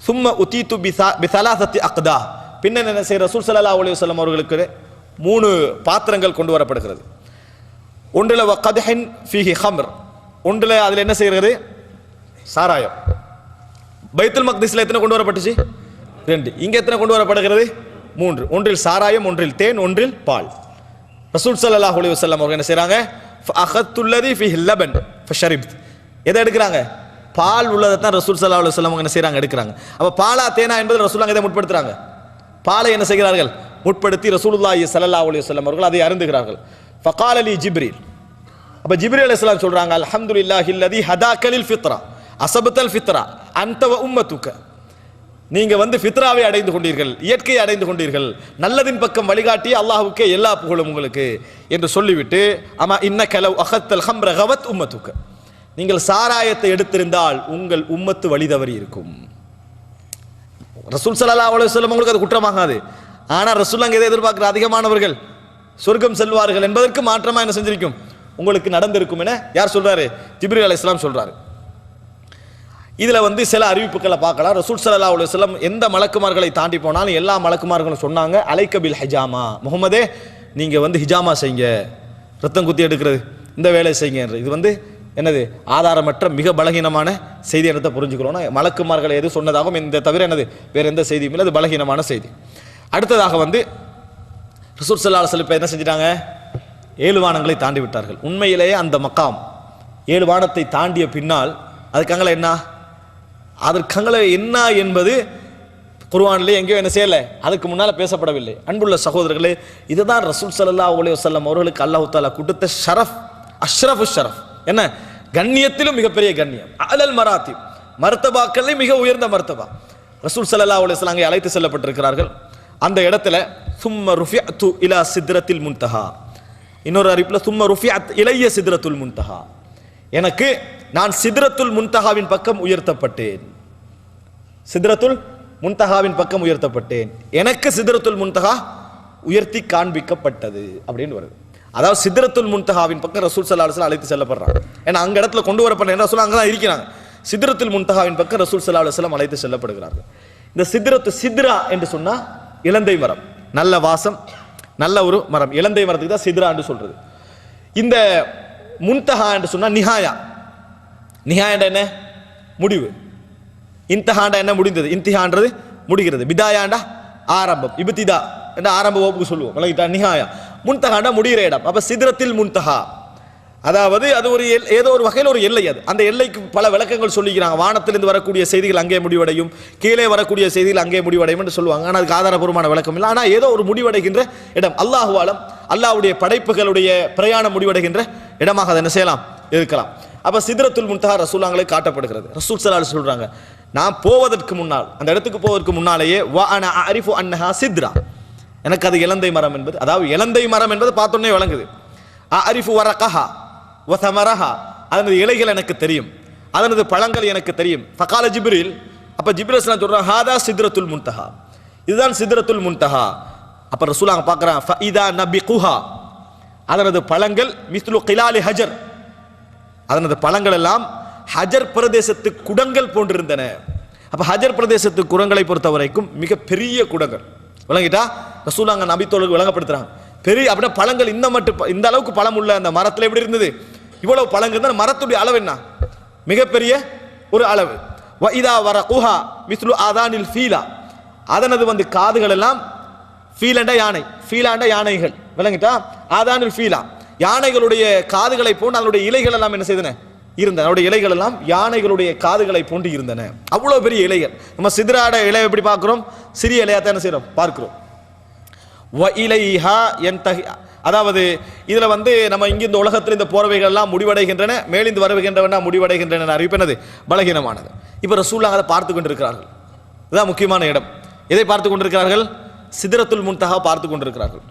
சும்ம உதீது பிஸலாசத்தி அக்தா, பின்ன என்ன செய்ய? ரசூல் ஸல்லல்லாஹு அலைஹி வஸல்லம் அவர்களுக்கு 3 பாத்திரங்கள் கொண்டு வரப்படுகிறது. ஒன்றில் வகத்ஹின் ஃபீஹி ஹம்ர், ஒன்றில் அதில் என்ன செய்கிறது? சாராயம். பைத்துல் மக்திஸ்ல எத்தனை கொண்டு வரப்பட்டுச்சு? 2. இங்கே எத்தனை கொண்டு வரப்படுகிறது? 3. ஒன்றில் சாராயம், ஒன்றில் தேன், ஒன்றில் பால். ரசூல் ஸல்லல்லாஹு அலைஹி வஸல்லம் அவர்கள் என்ன செய்றாங்க? ஃபஅഖத்துல்லதி ஃபீஹி லபன் ஃபஷரிப்த், எதை எடுக்கிறாங்க? பால் உள்ளதை தான் ரசூல் ஸல்லல்லாஹு அலைஹி வஸல்லம் என்ன செய்றாங்க? எடுக்கிறாங்க. அப்ப பாலா தேனா என்பது ரசூலுல்லாஹ் எதை முற்படுத்துறாங்க? பாலை என்ன செய்கிறார்கள்? முற்படுத்தி ரசூலுல்லாஹி ஸல்லல்லாஹு அலைஹி வஸல்லம் அவர்கள் அதை அருந்துகிறார்கள். ஃபகால லி ஜிப்ரீல், அப்ப ஜிப்ரீல் அலைஹிஸ்ஸலாம் சொல்றாங்க, அல்ஹம்துலில்லாஹி அல்லதி ஹதாக லில் ஃபித்ரா அஸபத்தல் ஃபித்ரா அன்த வ உம்மத்துக, நீங்க வந்து ஃபித்ராவை அடைந்து கொண்டீர்கள், இயற்கையை அடைந்து கொண்டீர்கள், நல்லதின் பக்கம் வழிகாட்டி அல்லாஹ்வுக்கே எல்லா புகழும் உங்களுக்கு என்று சொல்லிவிட்டு, அமா இன்னக லவ் அகத்தல் ஹம்ர கவத் உம்மத்துக, நீங்கள் சாராயத்தை எடுத்திருந்தால் உங்கள் உம்மத்து வழி தவறி இருக்கும். ரசூல் ஸல்லல்லாஹு அலைஹி வஸல்லம் உங்களுக்கு அது குற்றமாகாது. ஆனா ரசூலுல்லாஹ் எதை எதிர்பார்க்கிற? அதிகமானவர்கள் சொர்க்கம் செல்வார்கள் என்பதற்கு மாற்றமா என்ன செஞ்சிருக்கும்? உங்களுக்கு நடந்திருக்கும் என யார் சொல்றாரு? ஜிப்ரீல் அலைஹிஸ்ஸலாம் சொல்றாரு. இதுல வந்து சில அறிவிப்புகளை பார்க்கலாம். ரசூல் ஸல்லல்லாஹு அலைஹி வஸல்லம் எந்த மலக்குமார்களை தாண்டி போனாலும் எல்லா மலக்குமார்களும் சொன்னாங்க, அலைக்க பில் ஹிஜாமா, முஹம்மதே நீங்க வந்து ஹிஜாமா செய்யுங்க, ரத்தம் குத்தி எடுக்கிறது இந்த வேலையை செய்யுங்க. இது வந்து என்னது? ஆதாரமற்ற மிக பலகீனமான செய்தி என்னத்தை புரிஞ்சுக்கிறோம்னா, மலக்குமார்களை எது சொன்னதாகவும் இந்த தவிர என்னது வேற எந்த செய்தியும் இல்லை, அது பலகீனமான செய்தி. அடுத்ததாக வந்து ரசூல் ஸல்லல்லாஹு அலைஹி வஸல்லம் என்ன செஞ்சிட்டாங்க? 7 வானங்களை தாண்டி விட்டார்கள். உண்மையிலேயே அந்த மக்காம் 7 வானத்தை தாண்டிய பின்னால் அதுக்காங்கள என்ன, அதற்காங்கள என்ன என்பது குர்ஆனிலே எங்கேயோ என்ன செய்யலை, அதுக்கு முன்னால் பேசப்படவில்லை. அன்புள்ள சகோதரர்களே, இதுதான் ரசூல் ஸல்லல்லாஹு அலைஹி வஸல்லம் அவர்களுக்கு அல்லாஹ் தஆலா கொடுத்த ஷரஃப், அஷ்ரஃபு ஷரஃப். என்ன? கண்ணியத்திலும் மிகப்பெரிய கண்ணியம், அலல் மராத்திப், மர்த்தபாக்களே மிக உயர்ந்த மர்த்தபா. ரசூல் ஸல்லல்லாஹு அலைஹி வஸல்லம் அங்கே அழைத்து செல்லப்பட்டிருக்கிறார்கள். அந்த இடத்துல சும்ம ருஃபிஅத்து இலா சித்ரத்தில் முன்தஹா, இன்னொரு அறிவிப்புல சும்ம ருஃபிஅத் இலைய சித்ரத்துல் முன்தஹா, எனக்கு நான் சித்ரத்துல் முன்தஹாவின் பக்கம் உயர்த்தப்பட்டேன், சித்ரத்துல் முன்தஹாவின் பக்கம் உயர்த்தப்பட்டேன், எனக்கு சித்ரத்துல் முன்தஹா உயர்த்தி காண்பிக்கப்பட்டது அப்படின்னு வருது. அதாவது சித்ரத்துல் முன்தஹாவின் பக்கம் ரசூல் ஸல்லல்லாஹு அலைஹி வஸல்லம் அழைத்து செல்லப்படுறாங்க. ஏன்னா அங்க இடத்துல கொண்டு வரப்பட்ட ரசூல் அங்கே தான் இருக்கிறாங்க. சித்ரத்துல் முன்தஹாவின் பக்கம் ரசூல் ஸல்லல்லாஹு அலைஹி வஸல்லம் அழைத்து செல்லப்படுகிறார்கள். இந்த சித்ரா என்று சொன்னா இலந்தை மரம், நல்ல வாசம், நல்ல ஒரு மரம். இலந்தை மரத்துக்கு தான் சித்ரா என்று சொல்றது. இந்த முன்தஹா என்று சொன்னா நிஹாயா, நிஹாயாண்ட என்ன? முடிவு. இன்தஹாண்டா என்ன? முடிந்தது. இன்திஹான்றது முடிகிறது. பிதாயாண்டா ஆரம்பம், இப்திதா என்ற ஆரம்ப வகுப்புக்கு சொல்லுவோம். விளங்கிட்டா? நிஹாயா, முன்தஹாண்டா முடிகிற இடம். அப்ப சித்ரத்தில் முன்தஹா, அதாவது அது ஒரு ஏதோ ஒரு வகையில் ஒரு எல்லை. அது அந்த எல்லைக்கு பல விளக்கங்கள் சொல்லிக்கிறாங்க. வானத்திலிருந்து வரக்கூடிய செய்திகள் அங்கே முடிவடையும், கீழே வரக்கூடிய செய்திகள் அங்கே முடிவடையும் என்று சொல்லுவாங்க. ஆனால் அதுக்கு ஆதாரபூர்வமான விளக்கம் இல்லை. ஆனால் ஏதோ ஒரு முடிவடைகின்ற இடம், அல்லாஹு ஆலம், அல்லாஹ்வுடைய படைப்புகளுடைய பிரயாணம் முடிவடைகின்ற இடமாக அதை என்ன செய்யலாம்? இருக்கலாம். அப்ப சித்ரத்துல் முன்தஹா ரசூலுல்லாஹ்வுக்கு காட்டப்படுகிறது. ரசூல் ஸல்லல்லாஹு அலைஹி சொல்றாங்க, நான் போவதற்கு முன்னால், அந்த இடத்துக்கு போவதற்கு முன்னாலேயே வ அன அரிஃபு அன்னஹா சித்ரா, எனக்கு அது இலந்தை மரம் என்பது, அதாவது இலந்தை மரம் என்பது பார்த்தோன்னே விளங்குது. அரிஃபு வரகஹா வ தமரஹா, அதனது இலைகள் எனக்கு தெரியும், அதனது பழங்கள் எனக்கு தெரியும். ஃபகால ஜிப்ரீல், அப்ப ஜிப்ரீல் ஸல்லல்லாஹு அலைஹி சொல்றாங்க, ஹாதா சித்ரத்துல் முன்தஹா, இதுதான் சித்ரத்துல் முன்தஹா. அப்ப ரசூலுல்லாஹ் பார்க்கறாங்க, ஃபஇதா நபிகுஹா, அதனது பழங்கள் மிஸ்லு கிலாலி ஹஜர், அதனது பழங்கள் எல்லாம் ஹஜர் பிரதேசத்து குடங்கள் போன்றிருந்தன. அப்ப ஹஜர் பிரதேசத்து குடங்களை பொறுத்த வரைக்கும் மிக பெரிய குடங்கள் விளங்கிட்டா. ரசூலுல்லாஹ் நபித்தோளுக்கு விளங்கப்படுத்துறாங்க, பெரிய அப்படின்னா பழங்கள் இந்த அளவுக்கு பழம் உள்ள அந்த மரத்தில் எப்படி இருந்தது, இவ்வளவு பழங்கள் இருந்தால் மரத்துடைய அளவு என்ன, மிகப்பெரிய ஒரு அளவு. வ இதா வரகுஹா மிஸ்லு ஆதானில் ஃபீலா, அதனது காதுகள் எல்லாம், ஃபீலண்ட யானை, ஃபீலாண்ட யானைகள் விளங்கிட்டா, ஆதானில் ஃபீலா, யானைகளுடைய காதுகளை போன்று அதனுடைய இலைகள் எல்லாம் என்ன செய்தன இருந்தன, அதனுடைய இலைகள் எல்லாம் யானைகளுடைய காதுகளை போன்று இருந்தன. அவ்வளவு பெரிய இலைகள். நம்ம சித்ராட இலை எப்படி பார்க்கிறோம், சிறிய இலையா தான் என்ன செய்யறோம் பார்க்கிறோம். வ இலைஹா யன்தஹி, அதாவது இதுல நம்ம இங்க இந்த உலகத்தில் இந்த போறவைகள் எல்லாம் முடிவடைகின்றன, மேலிந்து வருகின்றன முடிவடைகின்றன அறிவிப்பது பலகீனமானது. இப்ப ரசூலுல்லாஹ் அதை பார்த்து கொண்டிருக்கிறார்கள். இதுதான் முக்கியமான இடம். எதை பார்த்து கொண்டிருக்கிறார்கள், சித்ரத்துல் முன்தஹா பார்த்து கொண்டிருக்கிறார்கள்.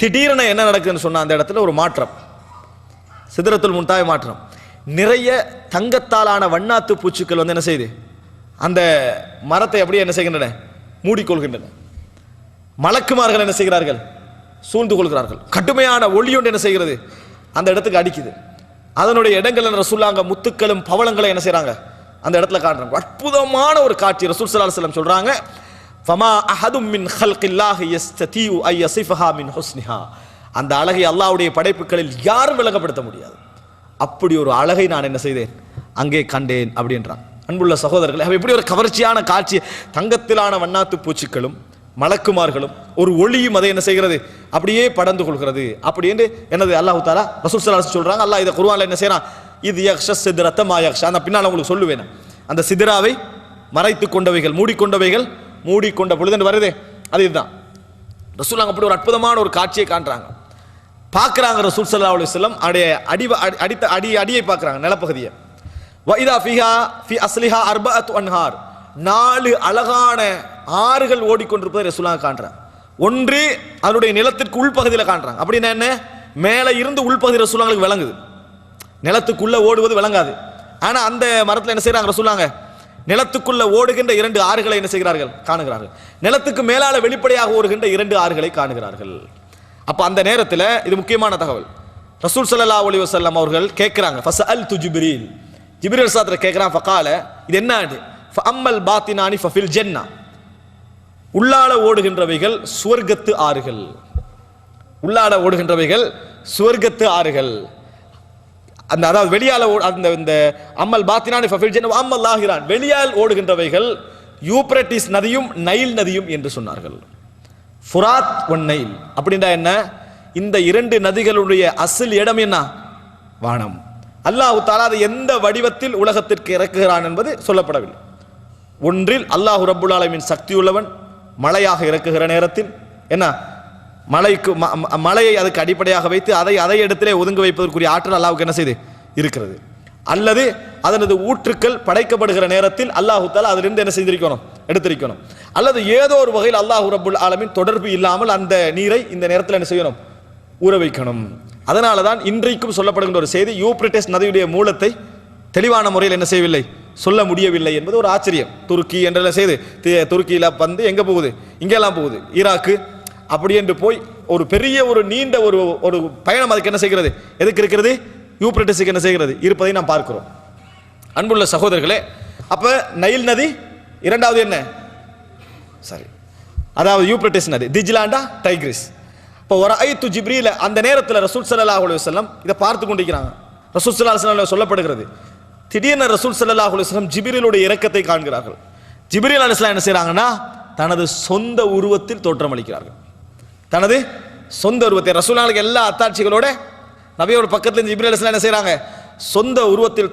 திடீரென என்ன நடக்குதுன்னு சொன்னா, அந்த இடத்துல ஒரு மாற்றம், சித்ரத்துல் முன்தஹா மாற்றம். நிறைய தங்கத்தாலான வண்ணாத்து பூச்சிகள் என்ன செய்யுது, அந்த மரத்தை அப்படியே என்ன செய்கின்றன, மூடிக்கொள்கின்றன. மலக்குமார்கள் என்ன செய்கிறார்கள், சூழ்ந்து கொள்கிறார்கள். கடுமையான ஒளி ஒன்று என்ன செய்கிறது, அந்த இடத்துக்கு அடிக்குது. அதனுடைய இடங்கள் ரசூலுல்லாஹ் முத்துக்களும் பவளங்களும் என்ன செய்றாங்க, அந்த இடத்துல காட்டுறாங்க. அற்புதமான ஒரு காட்சி. ரசூல் ஸல்லல்லாஹு அலைஹி வஸல்லம் சொல்றாங்க, ஃபமா அஹதும் மின் ஹல்கில்லாஹி யஸ்ததீஉ ஐ யஸிஃபஹா மின் ஹுஸ்னிஹா, அந்த அழகை அல்லாஹ்வுடைய படைப்புகளில் யாரும் விளங்கப்படுத்த முடியாது. அப்படி ஒரு அழகை நான் என்ன செய்தேன், அங்கே கண்டேன் அப்படின்றான். அன்புள்ள சகோதரர்களே, இப்படி ஒரு கவர்ச்சியான காட்சி, தங்கத்திலான வண்ணாத்து பூச்சிகளும் மலக்குமார்களும் ஒரு ஒளியும் அதை என்ன செய்கிறது, அப்படியே படர்ந்து கொள்கிறது. அப்படி என்று என்னது அல்லாஹ் தஆலா ரசூல் ஸல்லல்லாஹு அலைஹி சொல்றாங்க. அல்லாஹ் இத குர்ஆன்ல என்ன செய்றான், இது யக்ஷ சித்ரத மா யக்ஷ, அந்த பின்னால் உங்களுக்கு சொல்லுவேன், அந்த சித்ராவை மறைத்து கொண்டவைகள், மூடிக்கொண்டவைகள், மூடிக்கொண்ட பொழுது வருதே, அது இதுதான். ரசூலுல்லாஹ் அப்படி ஒரு அற்புதமான ஒரு காட்சியை காண்றாங்க. பார்க்கறாங்க ரசூல் ஸல்லல்லாஹு அலைஹி வஸல்லம் அடித்த அடியை பார்க்கறாங்க, நிலப்பகுதியை. வ இதா ஃபிஹா ஃபி அஸ்லிஹா அர்பஅத்து அன்ஹார், 4 அழகான ஆறுகள் ஓடிக்கொண்டிருப்பதை ரசூலுல்லாஹ் காண்றாங்க. ஒன்று அதனுடைய நிலத்திற்கு உள்பகுதியில் காண்றாங்க. அப்படின்னா என்ன, மேலே இருந்து உள்பகுதி ரசூலுல்லாஹ்வுக்கு விளங்குது, நிலத்துக்குள்ள ஓடுவது விளங்காது. ஆனா அந்த மரத்தில் என்ன செய்யறாங்க ரசூலுல்லாஹ், நிலத்துக்குள்ள ஓடுகின்ற 2 ஆறுகளை என்ன செய்கிறார்கள், காணுகிறார்கள். நிலத்துக்கு மேலால வெளிப்படையாக ஓடுகின்ற 2 ஆறுகளை காணுகிறார்கள். அப்ப அந்த நேரத்தில் இது முக்கியமான தகவல். ரசூல் ஸல்லல்லாஹு அலைஹி வஸல்லம் அவர்கள் கேட்கிறாங்க, ஃபஸஅல்து ஜிப்ரீல், ஜிப்ரீல் ஸல்லல்லாஹு கேட்கிறான், ஃபகால, இது என்ன, ஃபஅம்மல் பாத்தினானி ஃபஃபில் ஜன்னah, உள்ளால ஓடுகின்றவைகள் சுவர்க்கத்து ஆறுகள், உள்ளால ஓடுகின்றவைகள் சுவர்க்கத்து ஆறுகள். அந்த அதாவது வெளியால அந்த இந்த அம்மல் பாத்தினானி ஃபஃபில் ஜன்னah அம்மல் லாஹிரான், வெளியால் ஓடுகின்றவைகள் யூப்ரட்டிஸ் நதியும் நைல் நதியும் என்று சொன்னார்கள். ஃபுராத் ஒன் நைல் அப்படின்னா என்ன, இந்த 2 நதிகளுடைய அசல் இடம் என்ன, வானம். அல்லாஹ் தஆலா அதை எந்த வடிவத்தில் உலகத்திற்கு இறக்குகிறான் என்பது சொல்லப்படவில்லை. ஒன்றில் அல்லாஹ் ரப்புல் ஆலமீன் சக்தியுள்ளவன், மழையாக இறக்குகிற நேரத்தில் என்ன, மழையை அதுக்கு அடிப்படையாக வைத்து அதை இடத்திலே ஒதுங்க வைப்பதற்குரிய ஆற்றல் அல்லாஹ்வுக்கு என்ன செய்து இருக்கிறது. அல்லது அதனது ஊற்றுக்கள் படைக்கப்படுகிற நேரத்தில் அல்லாஹ் தஆலா அதிலிருந்து என்ன செய்திருக்கணும், எடுத்திருக்கணும். அல்லது ஏதோ ஒரு வகையில் அல்லாஹ் ரப்புல் ஆலமீன் தொடர்பு இல்லாமல் அந்த நீரை இந்த நேரத்தில் என்ன செய்யணும், ஊற வைக்கணும். அதனால தான் இன்றைக்கும் சொல்லப்படுகின்ற ஒரு செய்தி, யூப்ரட்டிஸ் நதியுடைய மூலத்தை தெளிவான முறையில் என்ன செய்யவில்லை, சொல்ல முடியவில்லை என்பது ஒரு ஆச்சரியம். துருக்கி என்ற செய்து துருக்கியில எங்க போகுது, இங்கெல்லாம் போகுது, ஈராக்கு அப்படி என்று போய் ஒரு பெரிய ஒரு நீண்ட ஒரு பயணம் அதுக்கு என்ன செய்கிறது, எதுக்கு இருக்கிறது, யூப்ரட்டிஸுக்கு என்ன செய்கிறது இருப்பதை நாம் பார்க்கிறோம். அன்புள்ள சகோதரர்களே, அப்ப நைல் நதி, இரண்டாவது என்ன, சரி, அதாவது யூப்ரட்டிஸ் நதி, திஜ்லாண்டா டைக்ரிஸ். இப்போ ஒரு ஐத்து ஜிப்ரீல, அந்த நேரத்தில் ரசூல் ஸல்லல்லாஹு அலைஹி வஸல்லம் இதை பார்த்து கொண்டிருக்கிறாங்க. ரசூல் ஸல்லல்லாஹு அலைஹி வஸல்லம் சொல்லப்படுகிறது, திடீர்னு ரசூல் ஸல்லல்லாஹு அலைஹி வஸல்லம் ஜிப்ரீலுடைய இரக்கத்தை காண்கிறார்கள். ஜிப்ரீல் அலைஹிஸ்ஸலாம் என்ன செய்றாங்கன்னா, தனது சொந்த உருவத்தில் தோற்றமளிக்கிறார்கள். தனது சொந்த உருவத்தை, ரசூலுல்லாஹ்வுக்கு எல்லா அத்தாட்சிகளோட நபியோட பக்கத்தில் ஜிப்ரீல் அலைஹிஸ்ஸலாம் என்ன செய்றாங்க, சொந்த உருவத்தில்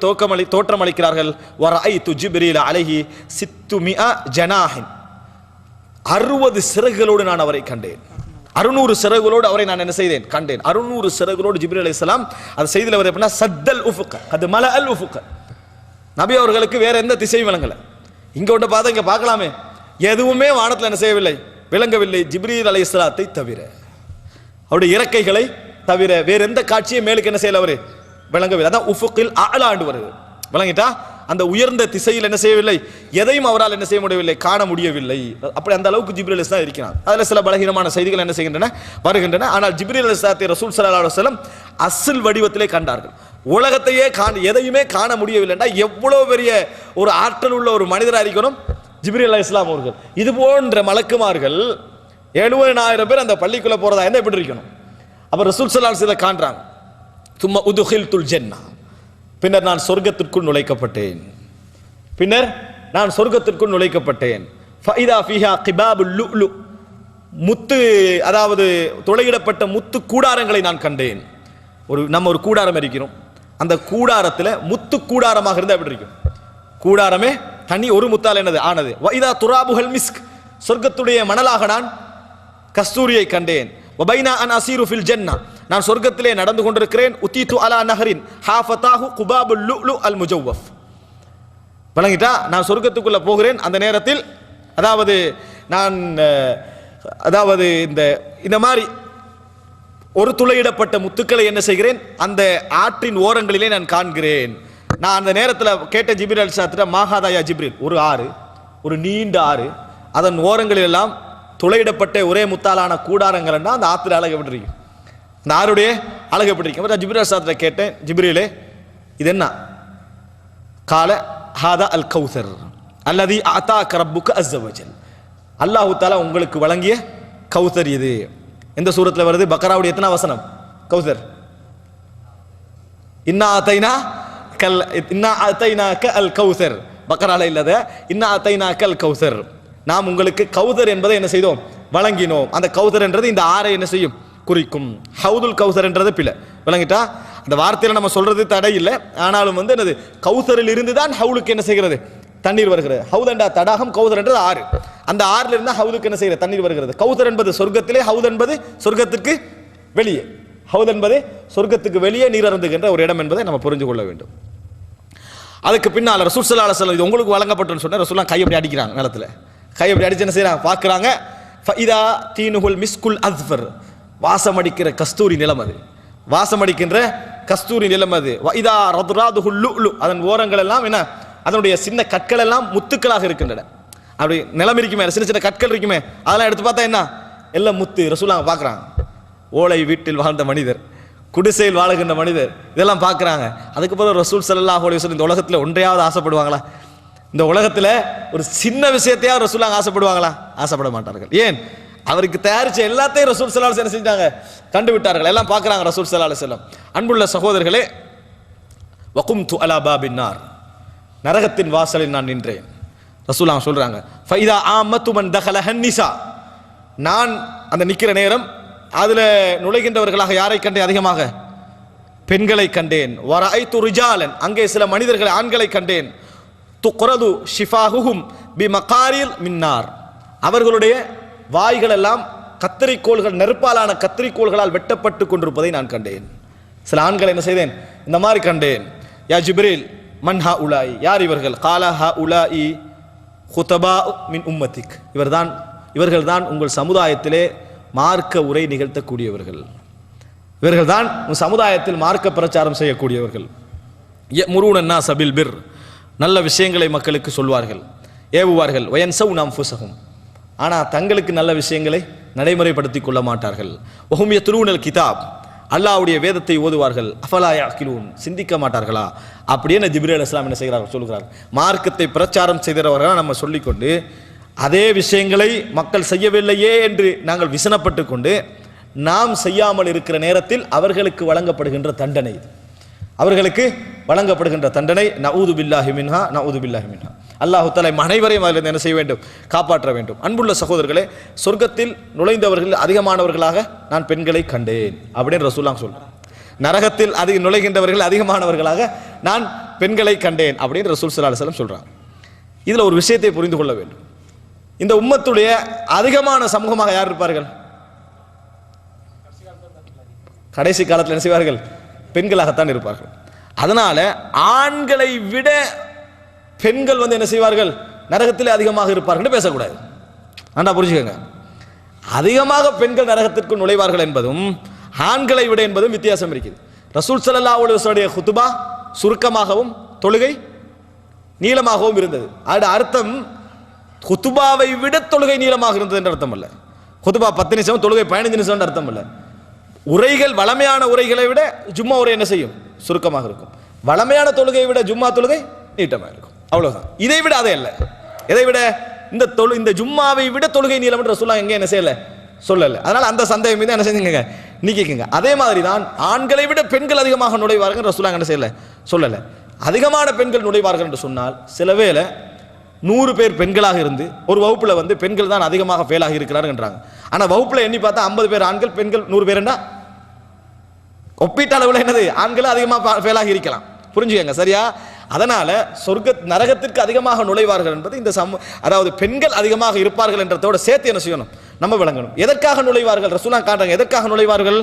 தோற்றமளிக்கிறார்கள். வரஐத்து ஜிப்ரீல் அலைஹி 600 ஜனாஹின், 60 சிறகுகளோடு நான் அவரை கண்டேன். 600 சிறகுகளோடு அவரை நான் என்ன செய்தேன், கண்டேன். 600 சிறகுகளோடு ஜிப்ரீல் அலைஹிஸ்ஸலாம். அது செய்தியில் வர எப்படின்னா சத்தல் உஃபுக அது மல அல் உஃபுக. நபி அவர்களுக்கு வேற எந்த திசையும் விளங்கல. இங்க ஒன்று பார்த்தா இங்க பார்க்கலாமே, எதுவுமே வானத்தில் என்ன செய்யவில்லை, விளங்கவில்லை, ஜிப்ரீல் அலைஹிஸ்ஸலாத்தை தவிர, அவருடைய இறக்கைகளை தவிர வேற எந்த காட்சியும் மேலுக்கு என்ன செய்யல அவரு விளங்கவில்லை. அதான் உஃபுகில் அலாண்டு வருது. விளங்கிட்டா, அந்த உயர்ந்த திசையில் என்ன செய்யவில்லை, எதையும் அவரால் என்ன செய்ய முடியவில்லை, காண முடியவில்லை. அப்படி அந்த அளவுக்கு ஜிப்ரீல் அலைஹிஸ்ஸலாம் இருக்கிறார். அதில் சில பலகீனமான செய்திகள் என்ன செய்கின்றன, வருகின்றன. ஆனால் ஜிப்ரீல் அலைஹிஸ்ஸலாத்தை ரசூல் ஸல்லல்லாஹு அலைஹி வஸல்லம் அஸ்ல் வடிவத்திலே கண்டார்கள். உலகத்தையே எதையுமே காண முடியவில்லைன்னா எவ்வளவு பெரிய ஒரு ஆற்றல் உள்ள ஒரு மனிதராக இருக்கணும் ஜிப்ரீல் அலைஹிஸ்ஸலாம் அவர்கள். இது போன்ற மலக்குமார்கள் 70,000 பேர் அந்த பள்ளிக்குள்ள போறதா இருந்தா எப்படி இருக்கணும்? அப்ப ரசூல் ஸல்லல்லாஹு அலைஹி வஸல்லம் காண்றாங்க, சும்மா உதுகில்துல் ஜன்னah, பின்னர் நான் சொர்க்கத்திற்குள் நுழைக்கப்பட்டேன். பின்னர் நான் சொர்க்கத்திற்குள் நுழைக்கப்பட்டேன். ஃபைதா ஃபீஹா கிபாபுல் லுஅ்லு, முத்து, அதாவது துளையிடப்பட்ட முத்து கூடாரங்களை நான் கண்டேன். நம்ம ஒரு கூடாரம் இருக்கிறோம், அந்த கூடாரத்தில் முத்து கூடாரமாக இருந்தால் எப்படி இருக்கும்? கூடாரமே தனி ஒரு முத்தால் என்னது ஆனது. வைதா துராபுஹல் மிஸ்க், சொர்க்கத்துடைய மணலாக நான் கஸ்தூரியை கண்டேன். வபைனா அன் அசீரு ஃபில் ஜன்னah, நான் சொர்க்கத்திலே நடந்து கொண்டிருக்கிறேன். உத்தீது அலா நஹரின் ஹாஃபதாஹு குபாபுல் லுஅ்லு அல் முஜவ்வஃப். வழங்கிட்டா, நான் சொர்க்கத்துக்குள்ள போகிறேன். அந்த நேரத்தில் அதாவது இந்த மாதிரி ஒரு துளையிடப்பட்ட முத்துக்களை என்ன செய்கிறேன், அந்த ஆற்றின் ஓரங்களிலே நான் காண்கிறேன். நான் அந்த நேரத்தில் கேட்ட ஜிப்ரீல் அலைஹிஸ்ஸலாம், மாஹாதாயா ஜிப்ரீல், ஒரு ஆறு, ஒரு நீண்ட ஆறு, அதன் ஓரங்களில் எல்லாம் துளையிடப்பட்ட ஒரே முத்தாலான கூடாரங்கள், அந்த ஆற்றுல அழகு எப்படி இருக்கும், அந்த ஆறுடைய அழகு எப்படி இருக்கும்? ஜிப்ரீல் அலைஹிஸ்ஸலாம் கேட்டேன், ஜிப்ரீலே இது என்ன? கால ஹாதா அல் கௌசர் அல்லதி அதாக ரப்புக அஸ்ஸ வஜல், அல்லாஹ் தஆலா உங்களுக்கு வழங்கிய கௌசர் இது. எந்த சூரத்தில் வருது? பக்ராவுடைய எத்தனை வசனம்? கௌசர். இன்னா அதைனாக அல் கௌசர், பக்ரால இல்லத இன்னா அதைனாக அல் கௌசர், நாம் உங்களுக்கு கௌசர் என்பதை என்ன செய்தோம், வழங்கினோம். அந்த கௌசர் என்றது இந்த ஆறை என்ன செய்யும், குறிக்கும். ஹவுதுல் கௌசர் என்றது பிள்ளை. விளங்கிட்டா, அந்த வார்த்தையில நம்ம சொல்றது தடை இல்லை. ஆனாலும் என்னது, கௌசரில் இருந்து தான் ஹவுலுக்கு என்ன செய்கிறது, தண்ணீர் வருகிறது. ஹவுத் என்ற தடாகம், கௌசர் என்றது ஆறு. அந்த ஆறுல இருந்தா ஹவுதுக்கு என்ன செய்யறது, தண்ணீர் வருகிறது. கௌசர் என்பது சொர்க்கத்திலே, ஹவுத் என்பது சொர்க்கத்திற்கு வெளியே. ஹவுத் என்பது சொர்க்கத்துக்கு வெளியே நீர் அருந்துகின்ற ஒரு இடம் என்பதை நம்ம புரிஞ்சு கொள்ள வேண்டும். அதுக்கு பின்னால் ரசூல் ஸல்லல்லாஹு அலைஹி வஸல்லம் இது உங்களுக்கு வழங்கப்பட்டுன்னு சொன்ன ரசூலுல்லாஹ் கை அப்படி அடிக்கிறாங்க, நிலத்துல கை அப்படி அடிச்சு என்ன செய்யறாங்க, பார்க்குறாங்க. ஃபஇதா தீனுஹுல் மிஸ்குல் அஸ்ஃபர், வாசம் அடிக்கிற கஸ்தூரி நிலம், அது வாசம் அடிக்கின்ற கஸ்தூரி நிலம் அது. வைதா ரத்ராதுஹுல் லுஅ்லு, அதன் ஓரங்கள் எல்லாம் என்ன, அதனுடைய சின்ன கற்கள் எல்லாம் முத்துக்களாக இருக்கின்றன. அப்படி நிலம் இருக்குமே, சின்ன சின்ன கற்கள் இருக்குமே, அதெல்லாம் எடுத்து பார்த்தா என்ன, எல்லாம் முத்து. ரசூலுல்லாஹ் பார்க்குறாங்க. ஓலை வீட்டில் வாழ்ந்த மனிதர், குடிசையில் வாழுகின்ற மனிதர், இதெல்லாம் பார்க்குறாங்க. அதுக்கப்புறம் ரசூல் ஸல்லல்லாஹு அலைஹி வஸல்லம் இந்த உலகத்தில் ஒன்றையாவது ஆசைப்படுவாங்களா? இந்த உலகத்தில் ஒரு சின்ன விஷயத்தையாவது ரசூலுல்லாஹ் ஆசைப்படுவாங்களா? ஆசைப்பட மாட்டார்கள். ஏன்? அவருக்கு தயாரிச்ச எல்லாத்தையும் ரசூல் ஸல்லல்லாஹு அலைஹி வஸல்லம் செஞ்சாங்க, கண்டு விட்டார்கள். எல்லாம் பார்க்குறாங்க ரசூல் ஸல்லல்லாஹு அலைஹி வஸல்லம். அன்புள்ள சகோதரர்களே, வகும்து அலா பாபின் நார், நரகத்தின் வாசலில் நான் நின்றேன். ரசூலுல்லாஹ் சொல்றாங்க, ஃபைதா ஆமத்து மன் தகலஹன் நிசா, நான் அந்த நிற்கிற நேரம் அதுல நுழைகின்றவர்களாக யாரை கண்டேன், அதிகமாக பெண்களை கண்டேன். வரஐது ரிஜாலன், அங்கே சில மனிதர்கள், ஆண்களை கண்டேன். துக்ரது ஷிஃபாஹுஹும் பிமகாரில் மின்னார், அவர்களுடைய வாய்கள் எல்லாம் கத்தரிக்கோள்கள், நெருப்பாலான கத்தரிக்கோள்களால் வெட்டப்பட்டு கொண்டிருப்பதை நான் கண்டேன். சில ஆண்களை என்ன செய்தேன், இந்த மாதிரி கண்டேன். யா ஜிப்ரீல் மன் ஹா உலாய், யார் இவர்கள்? காலா ஹா உலாயி ஹுதபா மின் உம்மத்திக், இவர்கள்தான் உங்கள் சமுதாயத்திலே மார்க்க உரை நிகழ்த்தக்கூடியவர்கள், இவர்கள்தான் உங்கள் சமுதாயத்தில் மார்க்க பிரச்சாரம் செய்யக்கூடியவர்கள். யமுரூன நாஸ பில் பிர், நல்ல விஷயங்களை மக்களுக்கு சொல்வார்கள், ஏவுவார்கள். வயன்சவுன அன்ஃபுஸஹும், ஆனால் தங்களுக்கு நல்ல விஷயங்களை நடைமுறைப்படுத்தி கொள்ள மாட்டார்கள். வஹும் யத்லூனல் கிதாப், அல்லாஹ்வுடைய வேதத்தை ஓதுவார்கள். அஃபலா யஅகிலூன், சிந்திக்க மாட்டார்களா? அப்படியே ஜிப்ரீல் அலைஹிஸ்ஸலாம் என்ன செய்கிறார்கள், சொல்கிறார்கள். மார்க்கத்தை பிரச்சாரம் செய்கிறவர்களாக நம்ம சொல்லிக்கொண்டு அதே விஷயங்களை மக்கள் செய்யவில்லையே என்று நாங்கள் விசனப்பட்டு கொண்டு நாம் செய்யாமல் இருக்கிற நேரத்தில் அவர்களுக்கு வழங்கப்படுகின்ற தண்டனை, அவர்களுக்கு வழங்கப்படுகின்ற தண்டனை நஊது பில்லாஹி மின்ஹா, நஊது பில்லாஹி மின்ஹா. அல்லாஹ் தஆலா அனைவரையும் அதில் என்ன செய்ய வேண்டும், காப்பாற்ற வேண்டும். அன்புள்ள சகோதரர்களே, சொர்க்கத்தில் நுழைந்தவர்கள் அதிகமானவர்களாக நான் பெண்களை கண்டேன் அப்படின்னு ரசூலுல்லாஹ் சொல்றாங்க. நரகத்தில் நுழைகின்றவர்கள் அதிகமானவர்களாக நான் பெண்களை கண்டேன் அப்படின்னு ரசூல் ஸல்லல்லாஹு அலைஹி வஸல்லம் சொல்றாங்க. இதுல ஒரு விஷயத்தை புரிந்து கொள்ள வேண்டும். இந்த உம்மத்துடைய அதிகமான சமூகமாக யார் இருப்பார்கள்? கடைசி காலத்தில் என்ன செய்வார்கள்? பெண்களாகத்தான் இருப்பார்கள். அதனால ஆண்களை விட பெண்கள் என்ன செய்வார்கள்? நரகத்திலே அதிகமாக இருப்பார்கள் பேசக்கூடாது. ஆனா புரிஞ்சுக்கங்க, அதிகமாக பெண்கள் நரகத்திற்கு நுழைவார்கள் என்பதும் ஆண்களை விட என்பதும் வித்தியாசம் இருக்குது. ரசூல் ஸல்லல்லாஹு அலைஹி வஸல்லம் குத்துபா சுருக்கமாகவும் தொழுகை நீளமாகவும் இருந்தது. அதோட அர்த்தம் குத்துபாவை விட தொழுகை நீளமாக இருந்தது என்ற அர்த்தம் அல்ல. குத்துபா 10 நிமிஷம், தொழுகை 15 நிமிஷம் என்ற அர்த்தம் அல்ல. உரைகள் வளமையான உரைகளை விட ஜும்மா உரை என்ன செய்யும்? சுருக்கமாக இருக்கும். வளமையான தொழுகையை விட ஜும்மா தொழுகை நீட்டமாக இருக்கும். அவ்வளவுதான். இதை விட அதே அல்ல. எதை விட? இந்த ஜும்மாவை விட தொழுகை நீளம் என்று ரசூலுல்லாஹ் எங்க என்ன செய்யல? சொல்லல. அதனால அந்த சந்தேகம் மீது என்ன செஞ்சுங்க? நீக்கிக்கங்க. அதே மாதிரி தான் ஆண்களை விட பெண்கள் அதிகமாக நுழைவார்கள் ரசூலுல்லாஹ் என்ன செய்யல? சொல்லல. அதிகமான பெண்கள் நுழைவார்கள் என்று சொன்னால் சில வேளை 100 பேர் பெண்களாக இருந்து ஒரு வகுப்புல பெண்கள் தான் அதிகமாக ஃபெயிலாக இருக்கிறார்கள். ஆனா வகுப்புல எண்ணி பார்த்தா 50 பேர் ஆண்கள், பெண்கள் 100 பேர். ஒப்பீட்டு அளவில் என்னது? ஆண்கள் அதிகமாக ஃபெயிலாக இருக்கலாம். புரிஞ்சுக்கங்க சரியா? அதனால நரகத்திற்கு அதிகமாக நுழைவார்கள் என்பது இந்த அதாவது பெண்கள் அதிகமாக இருப்பார்கள் என்றதோட சேர்த்து என்ன செய்யணும்? நம்ம விளங்கணும். எதற்காக நுழைவார்கள்? ரசூலுல்லாஹ் காட்டுறாங்க. எதற்காக நுழைவார்கள்?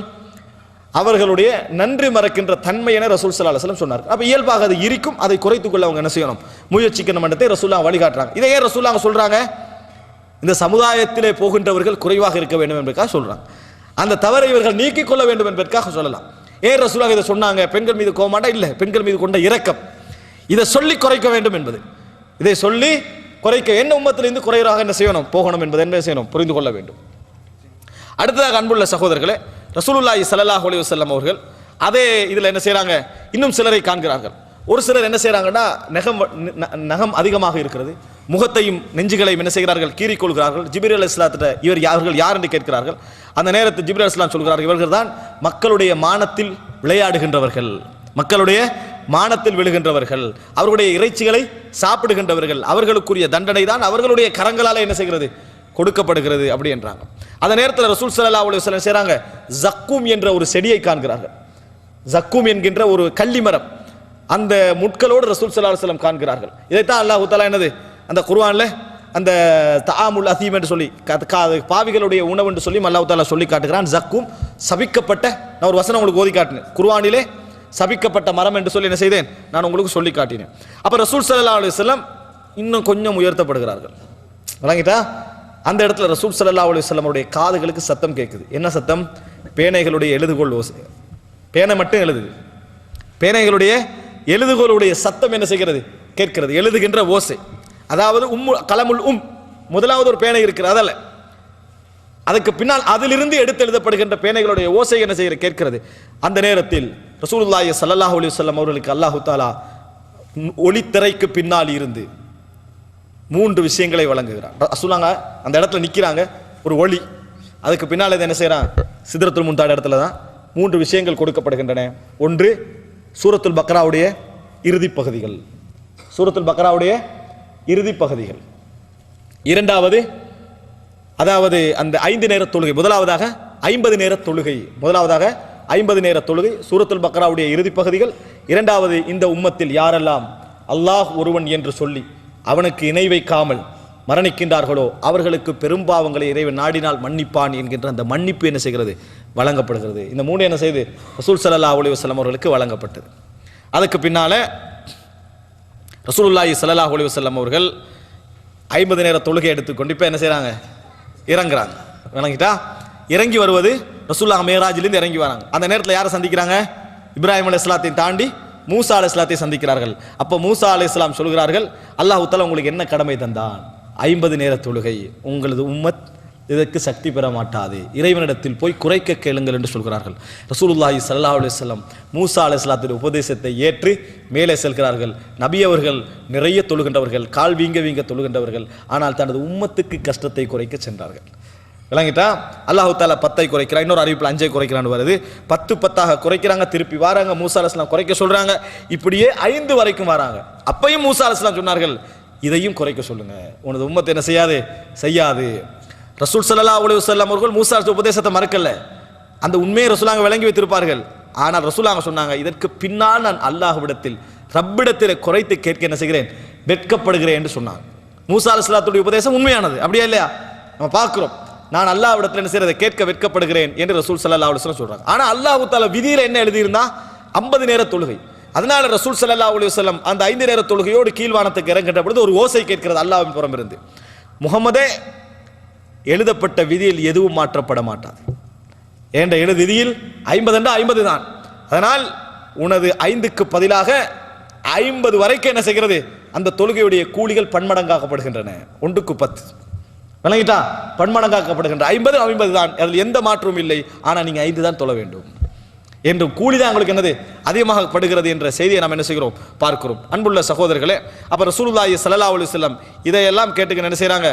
அவர்களுடைய நன்றி மறக்கின்ற தன்மை என ரசூல் ஸல்லல்லாஹு அலைஹி வஸல்லம் சொன்னார். அப்ப இயல்பாக அது இருக்கும். அதை குறைத்துக் கொள்ள அவங்க என்ன செய்யணும்? முயற்சிக்கணும் என்றதை ரசூலுல்லாஹ் வழிகாட்டுறாங்க. இதை ஏன் ரசூலுல்லாஹ் சொல்றாங்க? இந்த சமுதாயத்திலே போகின்றவர்கள் குறைவாக இருக்க வேண்டும் என்பதற்காக சொல்றாங்க. அந்த தவறை இவர்கள் நீக்கிக் கொள்ள வேண்டும் என்பதற்காக சொல்லலாம். ஏன் ரசூலுல்லாஹ் இதை சொன்னாங்க? பெண்கள் மீது கோமாண்டா இல்ல, பெண்கள் மீது கொண்ட இரக்கம். இதை சொல்லி குறைக்க வேண்டும் என்பது. இதை சொல்லி குறைக்க என்ன உம்மத்திலிருந்து குறைவாக என்ன செய்யணும்? போகணும் என்பதை என்ன செய்யணும்? புரிந்து கொள்ள வேண்டும். அடுத்ததாக அன்புள்ள சகோதரர்களே, ரசூலுல்லாஹி ஸல்லல்லாஹு அலைஹி வஸல்லம் அவர்கள் அதே இதில் என்ன செய்கிறாங்க? இன்னும் சிலரை காண்கிறார்கள். ஒரு சிலர் என்ன செய்கிறாங்கன்னா, நகம் அதிகமாக இருக்கிறது, முகத்தையும் நெஞ்சுகளையும் என்ன செய்கிறார்கள்? கீறிக்கொள்கிறார்கள். ஜிப்ரீல் அலைஹிஸ்ஸலாத்திட்ட இவர்கள் யார் என்று கேட்கிறார்கள். அந்த நேரத்தில் ஜிப்ரீல் அலைஹிஸ்ஸலாம் சொல்கிறார்கள், இவர்கள் தான் மக்களுடைய மானத்தில் விளையாடுகின்றவர்கள், மக்களுடைய மானத்தில் விழுகின்றவர்கள், அவர்களுடைய இறைச்சிகளை சாப்பிடுகின்றவர்கள், அவர்களுக்குரிய தண்டனை தான் அவர்களுடைய கரங்களால் என்ன செய்கிறது? கொடுக்கப்படுகிறது அப்படி என்றாங்க. அந்த நேரத்தில் ரசூல் ஸல்லல்லாஹு அலைஹி வஸல்லம் செய்றாங்க, ஜக்கூம் என்ற ஒரு செடியை காண்கிறார்கள். ஜக்கூம் என்கின்ற ஒரு கள்ளி மரம், அந்த முட்களோடு ரசூல் ஸல்லல்லாஹு அலைஹி வஸல்லம் காண்கிறார்கள். இதைத்தான் அல்லாஹ் தஆலா என்னது அந்த குர்ஆன்ல அந்த தஆமுல் அதீம் என்று சொல்லி பாவிகளுடைய உணவு என்று சொல்லி அல்லாஹ் தஆலா சொல்லி காட்டுகிறான். ஜக்கூம் சபிக்கப்பட்ட, நான் ஒரு வசனம் உங்களுக்கு ஓதி காட்டினேன். குர்ஆனிலே சபிக்கப்பட்ட மரம் என்று சொல்லி என்ன செய்தேன்? நான் உங்களுக்கு சொல்லி காட்டினேன். அப்ப ரசூல் ஸல்லல்லாஹு அலைஹி வஸல்லம் இன்னும் கொஞ்சம் உயர்த்தப்படுகிறார்கள். விளங்கிட்டா? அந்த இடத்துல ரசூல் ஸல்லல்லாஹு அலைஹி வஸல்லம் அவருடைய காதுகளுக்கு சத்தம் கேட்குது. என்ன சத்தம்? பேனைகளுடைய எழுதுகோள் ஓசை. பேனை மட்டும் எழுதுது, பேனைகளுடைய எழுதுகோளுடைய சத்தம் என்ன செய்கிறது? கேட்கிறது. எழுதுகின்ற ஓசை. அதாவது கலமுல் முதலாவது ஒரு பேனை இருக்கிறது, அதல்ல, அதுக்கு பின்னால் அதிலிருந்து எடுத்து எழுதப்படுகின்ற பேனைகளுடைய ஓசை என்ன செய்கிறது? கேட்கிறது. அந்த நேரத்தில் ரசூலுல்லாஹி ஸல்லல்லாஹு அலைஹி வஸல்லம் அவர்களுக்கு அல்லாஹ் தஆலா ஒளித்திரைக்கு பின்னால் இருந்து 3 விஷயங்களை வழங்குகிறார். ரசூலுல்லாஹ் அந்த இடத்துல நிற்கிறாங்க, ஒரு ஒளி, அதுக்கு பின்னால் என்ன செய்கிறான்? சித்ரத்துல் முன்தஹா இடத்துல தான் 3 விஷயங்கள் கொடுக்கப்படுகின்றன. ஒன்று சூரத்துல் பக்ராவுடைய இறுதி பகுதிகள், சூரத்துல் பக்ராவுடைய இறுதி பகுதிகள். இரண்டாவது அதாவது அந்த 5 நேர தொழுகை, முதலாவதாக 50 நேர தொழுகை, முதலாவதாக 50 நேர தொழுகை சூரத்துல் பக்ராவுடைய இறுதி பகுதிகள். இரண்டாவது, இந்த உம்மத்தில் யாரெல்லாம் அல்லாஹ் ஒருவன் என்று சொல்லி அவனுக்கு இணை வைக்காமல் மரணிக்கின்றார்களோ அவர்களுக்கு பெரும்பாவங்களை இறைவன் நாடினால் மன்னிப்பான் என்கின்ற அந்த மன்னிப்பு என்ன செய்கிறது? வழங்கப்படுகிறது. இந்த 3 என்ன செய்து ரசூல் ஸல்லல்லாஹு அலைஹி வஸல்லம் அவர்களுக்கு வழங்கப்பட்டது. அதுக்கு பின்னால ரசூலுல்லாஹி ஸல்லல்லாஹு அலைஹி வஸல்லம் அவர்கள் 50 நேர தொழுகை எடுத்துக்கொண்டு இப்போ என்ன செய்கிறாங்க? இறங்குறாங்க. விளங்கிட்டா? இறங்கி வருவது ரசூலுல்லாஹ் மேராஜிலிருந்து இறங்கி வராங்க. அந்த நேரத்தில் யாரை சந்திக்கிறாங்க? இப்ராஹிம் அலைஹிஸ்ஸலாத்தை தாண்டி மூசா அலைஹிஸ்ஸலாத்தை சந்திக்கிறார்கள். அப்போ மூசா அலைஹிஸ்ஸலாம் சொல்கிறார்கள், அல்லாஹ் தஆலா உங்களுக்கு என்ன கடமை தந்தான்? 50 நேர தொழுகை. உங்களது உம்மத் இதற்கு சக்தி பெற மாட்டாது, இறைவனிடத்தில் போய் குறைக்க கேளுங்கள் என்று சொல்கிறார்கள். ரசூலுல்லாஹி ஸல்லல்லாஹு அலைஹி வஸல்லம் மூசா அலைஹிஸ்ஸலாத்துடைய உபதேசத்தை ஏற்று மேலே செல்கிறார்கள். நபி அவர்கள் நிறைய தொழுகின்றவர்கள், கால் வீங்க வீங்க தொழுகின்றவர்கள், ஆனால் தனது உம்மத்துக்கு கஷ்டத்தை குறைக்க சென்றார்கள். விளங்கிட்டா? அல்லாஹ் தஆலா 10ஐ குறைக்கிறான், இன்னொரு அறிவிப்பில் 5ஐ குறைக்கிறான்னு வருது. 10 10ஆக குறைக்கிறாங்க, திருப்பி வராங்க, மூசா அலைஹிஸ்ஸலாம் குறைக்க சொல்றாங்க, இப்படியே 5 வரைக்கும் வராங்க. அப்பையும் மூசா அலைஹிஸ்ஸலாம் சொன்னார்கள், இதையும் குறைக்க சொல்லுங்க, உனது உம்மத் என்ன செய்யாது? செய்யாது. ரசூல் ஸல்லல்லாஹு அலைஹி வஸல்லம் அவர்கள் மூசா உபதேசத்தை மறக்கல, அந்த உண்மையை ரசூலுல்லாஹ் விளங்கி வைத்திருப்பார்கள். ஆனால் ரசூலுல்லாஹ் சொன்னாங்க, இதற்கு பின்னால் நான் அல்லாஹ்விடத்தில் ரப்பிடத்தில் குறைத்து கேட்க என்ன செய்கிறேன்? வெட்கப்படுகிறேன் என்று சொன்னாங்க. மூசா அலைஹிஸ்ஸலாத்துடைய உபதேசம் உண்மையானது, அப்படியா இல்லையா? நம்ம பார்க்கிறோம். நான் அல்லாஹ்விடத்தில் என்ன செய்யறதை கேட்க வெட்கப்படுகிறேன் என்று ரசூல் ஸல்லல்லாஹு அலைஹி வஸல்லம் சொல்றாங்க. ஆனா அல்லாஹ் தஆலா விதியில என்ன எழுதியிருந்தா 50 நேர தொழுகை. அதனால ரசூல் ஸல்லல்லாஹு அலைஹி வஸல்லம் அந்த 5 நேர தொழுகையோடு கீழ்வானத்துக்கு இறங்குகின்ற பொழுது ஒரு ஓசை கேட்கிறது அல்லாஹ்வின் புறம் இருந்து, முகமதே எழுதப்பட்ட விதியில் எதுவும் மாற்றப்பட மாட்டாது. என்ற எழுது விதியில் 50 என்றால் 50 தான். அதனால் உனது 5க்கு பதிலாக 50 வரைக்கும் என்ன செய்கிறது, அந்த தொழுகையுடைய கூலிகள் பன்மடங்காக்கப்படுகின்றன. 1க்கு 10 விளங்கிட்டா, பன்மடங்காக்கப்படுகின்ற 50 50 தான், அதில் எந்த மாற்றமும் இல்லை. ஆனால் நீங்கள் 5 தான் தொழ வேண்டும் என்று கூலி தான் உங்களுக்கு என்னது அதிகமாக படுகிறது என்ற செய்தியை நாம் என்ன செய்கிறோம் பார்க்கிறோம். அன்புள்ள சகோதரர்களே, அப்ப ரசூலுல்லாஹி ஸல்லல்லாஹு அலைஹி வஸல்லம் இதையெல்லாம் கேட்டுக்க என்ன செய்றாங்க,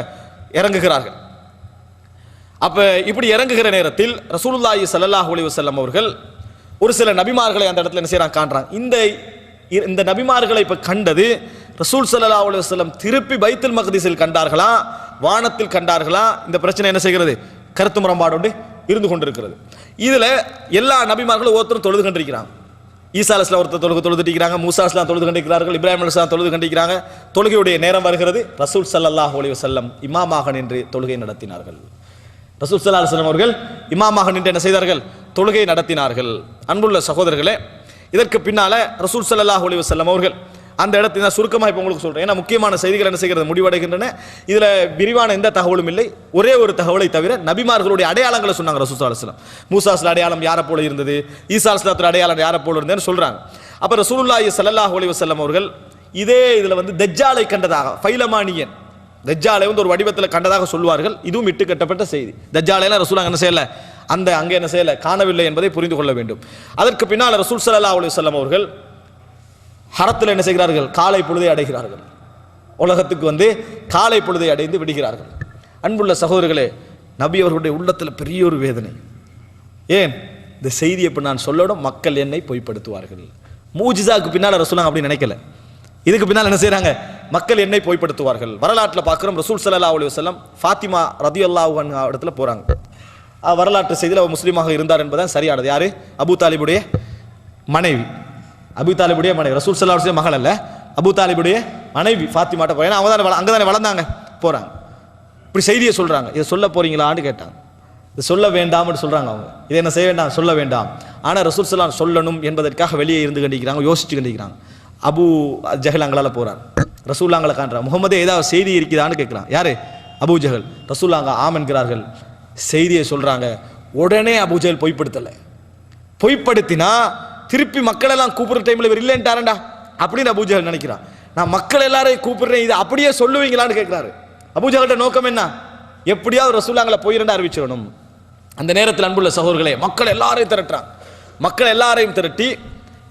இறங்குகிறார்கள். அப்ப இப்படி இறங்குகிற நேரத்தில் ரசூலுல்லாஹி ஸல்லல்லாஹு அலைஹி வஸல்லம் அவர்கள் ஒரு சில நபிமார்களை அந்த இடத்துல என்ன செய்றாங்க, காண்றாங்க. இந்த நபிமார்களை இப்ப கண்டது ரசூல் ஸல்லல்லாஹு அலைஹி வஸல்லம் திருப்பி பைத்துல் மக்திஸில் கண்டார்களா, வானத்தில் கண்டார்களா, இந்த பிரச்சனை என்ன செய்கிறது, கருத்து முரண்பாடு இருந்து கொண்டிருக்கிறது. இதுல எல்லா நபிமார்களும் ஒருத்தரும் தொழுது கண்டிருக்கிறாங்க. ஈசா அலைஹிஸ்ஸலாம் ஒருத்தர் தொழுதுட்டு இருக்கிறாங்க, மூசா அலைஹிஸ்ஸலாம் தொழுது கண்டிருக்கிறார்கள், இப்ராஹிம் அலைஹிஸ்ஸலாம் தொழுது கண்டிருக்கிறாங்க. தொழுகையுடைய நேரம் வருகிறது, ரசூல் ஸல்லல்லாஹு அலைஹி வஸல்லம் இமாமாக நின்று தொழுகை நடத்தினார்கள். ரசூல் ஸல்லல்லாஹு அலைஹி வஸல்லம் அவர்கள் இமாமாக நின்று என்ன செய்தார்கள், தொழுகை நடத்தினார்கள். அன்புள்ள சகோதரர்களே, இதற்கு பின்னால ரசூல் ஸல்லல்லாஹு அலைஹி வஸல்லம் அவர்கள் அந்த இடத்துல சுருக்கமாக இப்போ உங்களுக்கு சொல்றேன், ஏன்னா முக்கியமான செய்திகள் என்ன செய்கிறது முடிவடைகின்றன. இதுல விரிவான எந்த தகவலும் இல்லை. ஒரே ஒரு தகவலை தவிர நபிமார்களுடைய அடையாளங்களை சொன்னாங்க ரசூல் ஸல்லல்லாஹு அலைஹி வஸல்லம். மூசா அலைஹிஸ்ஸலாம் அடையாளம் யாரை போல இருந்தது, ஈசா அலைஹிஸ்ஸலாம் அடையாளம் யாரை போல இருந்ததுன்னு சொல்றாங்க. அப்ப ரசூலுல்லாஹி ஸல்லல்லாஹு அலைஹி வஸல்லம் அவர்கள் இதே இதுல தஜ்ஜாலை கண்டதாக, ஃபைலமானியன் தஜ்ஜாலை ஒரு வடிவத்தில் கண்டதாக சொல்வார்கள். இதுவும் இட்டு கட்டப்பட்ட செய்தி. தஜ்ஜாலையெல்லாம் ரசூல் என்ன செய்யல, அங்கே என்ன செய்யல, காணவில்லை என்பதை புரிந்து கொள்ள வேண்டும். அதற்கு பின்னால் ரசூல் ஸல்லல்லாஹு அலைஹி வஸல்லம் அவர்கள் ஹரத்தில் என்ன செய்கிறார்கள், காலை பொழுதை அடைகிறார்கள். உலகத்துக்கு காலை பொழுதை அடைந்து விடுகிறார்கள். அன்புள்ள சகோதரர்களே, நபி அவர்களுடைய உள்ளத்தில் பெரிய ஒரு வேதனை. ஏன் இந்த செய்தியை இப்போ நான் சொல்லணும், மக்கள் என்னை பொய்ப்படுத்துவார்கள். மூஜிசாவுக்கு பின்னால் ரசூல் அப்படி நினைக்கல. இதுக்கு பின்னால் என்ன செய்யறாங்க, மக்கள் என்னை பொய்ப்படுத்துவார்கள். வரலாற்றில் பார்க்கிறோம், ரசூல் ஸல்லல்லாஹு அலைஹி வஸல்லம் ஃபாத்திமா ரதியல்லாஹு அன்ஹா இடத்துல போறாங்க. வரலாற்று செய்தியில் அவர் முஸ்லீமாக இருந்தார் என்பதுதான் சரியானது. யாரு, அபூ தாலிபுடைய மனைவி. அபூ தாலிபுடைய மனைவி, ரசூல் ஸல்லல்லாஹு அலைஹி வஸல்லம் மகள் அல்ல, அபூ தாலிபுடைய மனைவி ஃபாத்திமாட்ட போய், அவங்க தானே அங்கே வளர்ந்தாங்க, போறாங்க. இப்படி செய்தியை சொல்றாங்க. இதை சொல்ல போறீங்களான்னு கேட்டாங்க. இது சொல்ல வேண்டாம்னு சொல்றாங்க. அவங்க இதை என்ன செய்ய வேண்டாம், சொல்ல வேண்டாம். ஆனால் ரசூல் ஸல்லல்லாஹு அலைஹி வஸல்லம் சொல்லணும் என்பதற்காக வெளியே இருந்து கண்டிக்கிறாங்க, யோசிச்சு கண்டிக்கிறாங்க. அபு ஜஹல் அங்களால போறாங்க. ரசூல்லாங்களை காண்றாங்க. முகமதே ஏதாவது செய்தி இருக்குதான்னு கேட்கிறான். யாரு, அபு ஜஹல். ரசூல்லாங்க ஆம் என்கிறார்கள், செய்தியை சொல்றாங்க. உடனே அபு ஜஹல் பொய்ப்படுத்தலை. பொய்ப்படுத்தினா திருப்பி மக்கள் எல்லாம் கூப்பிடுற டைம்ல இவர் இல்லைன்ட்டாரண்டா அப்படின்னு அபு ஜஹல் நினைக்கிறான். நான் மக்கள் எல்லாரையும் கூப்பிடுறேன், இது அப்படியே சொல்லுவீங்களான்னு கேட்கிறாரு. அபு ஜஹல்ட நோக்கம் என்ன, எப்படியாவது ரசூல்லாங்களை போயிரண்டா அறிவிச்சிடணும். அந்த நேரத்தில் அன்புள்ள சகோதரர்களே, மக்கள் எல்லாரையும் திரட்டுறாங்க. மக்கள் எல்லாரையும் திரட்டி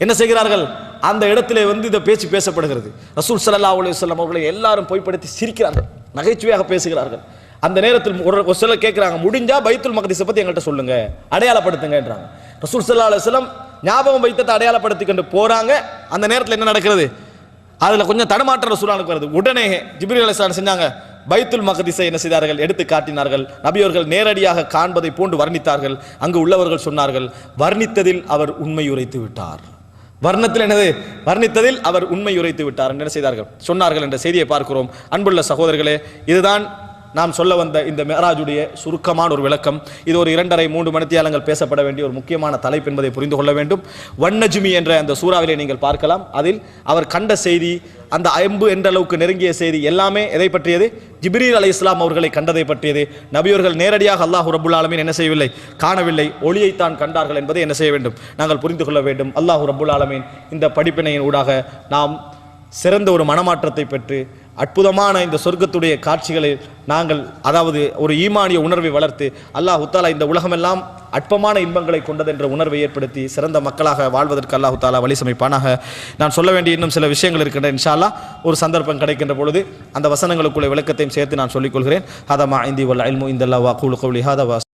என்ன செய்கிறார்கள், அந்த இடத்துல இந்த பேச்சு பேசப்படுகிறது. ரசூல் ஸல்லல்லாஹு அலைஹி வஸல்லம் அவர்களை எல்லாரும் பொய்ப்படுத்தி சிரிக்கிறார்கள், நகைச்சுவையாக பேசுகிறார்கள். அந்த நேரத்தில் ஒரு சிலர் கேட்கிறாங்க, முடிஞ்சா பைத்துல் மக்திஸை பத்தி எங்கள்கிட்ட சொல்லுங்க, அடையாளப்படுத்துங்கன்றாங்க. ரசூல் ஸல்லல்லாஹு அலைஹி வஸல்லம் ஞாபகம் வைத்ததை அடையாளப்படுத்தி கொண்டு போறாங்க. அந்த நேரத்தில் என்ன நடக்கிறது, அதுல கொஞ்சம் தடுமாற்றம் ரசூலுல்லாஹ்வுக்கு வருது. உடனே ஜிப்ரீல் அலைஹிஸ்ஸலாம் செஞ்சாங்க, பைத்துல் மக்திஸை என்ன செய்தார்கள், எடுத்து காட்டினார்கள். நபி அவர்கள் நேரடியாக காண்பதை போன்று வர்ணித்தார்கள். அங்கு உள்ளவர்கள் சொன்னார்கள், வர்ணித்ததில் அவர் உண்மை உரைத்து விட்டார். வர்ணத்தில் என்னது, வர்ணித்ததில் அவர் உண்மை உரைத்து விட்டார் என்ன செய்தார்கள், சொன்னார்கள் என்ற செய்தியை பார்க்கிறோம். அன்புள்ள சகோதரர்களே, இதுதான் நாம் சொல்ல வந்த இந்த மிஅராஜுடைய சுருக்கமான ஒரு விளக்கம். இது ஒரு 2.5-3 மணித்தியாலங்கள் பேசப்பட வேண்டிய ஒரு முக்கியமான தலைப்பு என்பதை புரிந்து கொள்ள வேண்டும். வன்னஜுமி என்ற அந்த சூறாவிலே நீங்கள் பார்க்கலாம். அதில் அவர் கண்ட செய்தி, அந்த அம்பு என்ற அளவுக்கு நெருங்கிய செய்தி எல்லாமே எதை பற்றியது, ஜிப்ரீல் அலைஹிஸ்ஸலாம் அவர்களை கண்டதை பற்றியது. நபியவர்கள் நேரடியாக அல்லாஹ் ரப்புல் ஆலமீன் என்ன செய்யவில்லை, காணவில்லை, ஒளியைத்தான் கண்டார்கள் என்பதை என்ன செய்ய வேண்டும், நாங்கள் புரிந்து கொள்ள வேண்டும். அல்லாஹ் ரப்புல் ஆலமீன் இந்த படிப்பினையின் ஊடாக நாம் சிறந்த ஒரு மனமாற்றத்தை பெற்று அற்புதமான இந்த சொர்க்கத்துடைய காட்சிகளை நாங்கள், அதாவது ஒரு ஈமானிய உணர்வை வளர்த்து, அல்லாஹ் தஆலா இந்த உலகமெல்லாம் அற்பமான இன்பங்களை கொண்டது என்ற உணர்வை ஏற்படுத்தி சிறந்த மக்களாக வாழ்வதற்கு அல்லாஹ் தஆலா வழி சமைப்பானாக. நான் சொல்ல வேண்டிய இன்னும் சில விஷயங்கள் இருக்கின்றன. இன்ஷா அல்லாஹ் ஒரு சந்தர்ப்பம் கிடைக்கின்ற பொழுது அந்த வசனங்களுக்குள்ள விளக்கத்தையும் சேர்த்து நான் சொல்லிக் கொள்கிறேன். ஹதா மா இந்தி வல் இல்மு இந்தல்லாஹ் வ அகூலு கௌலி ஹதா.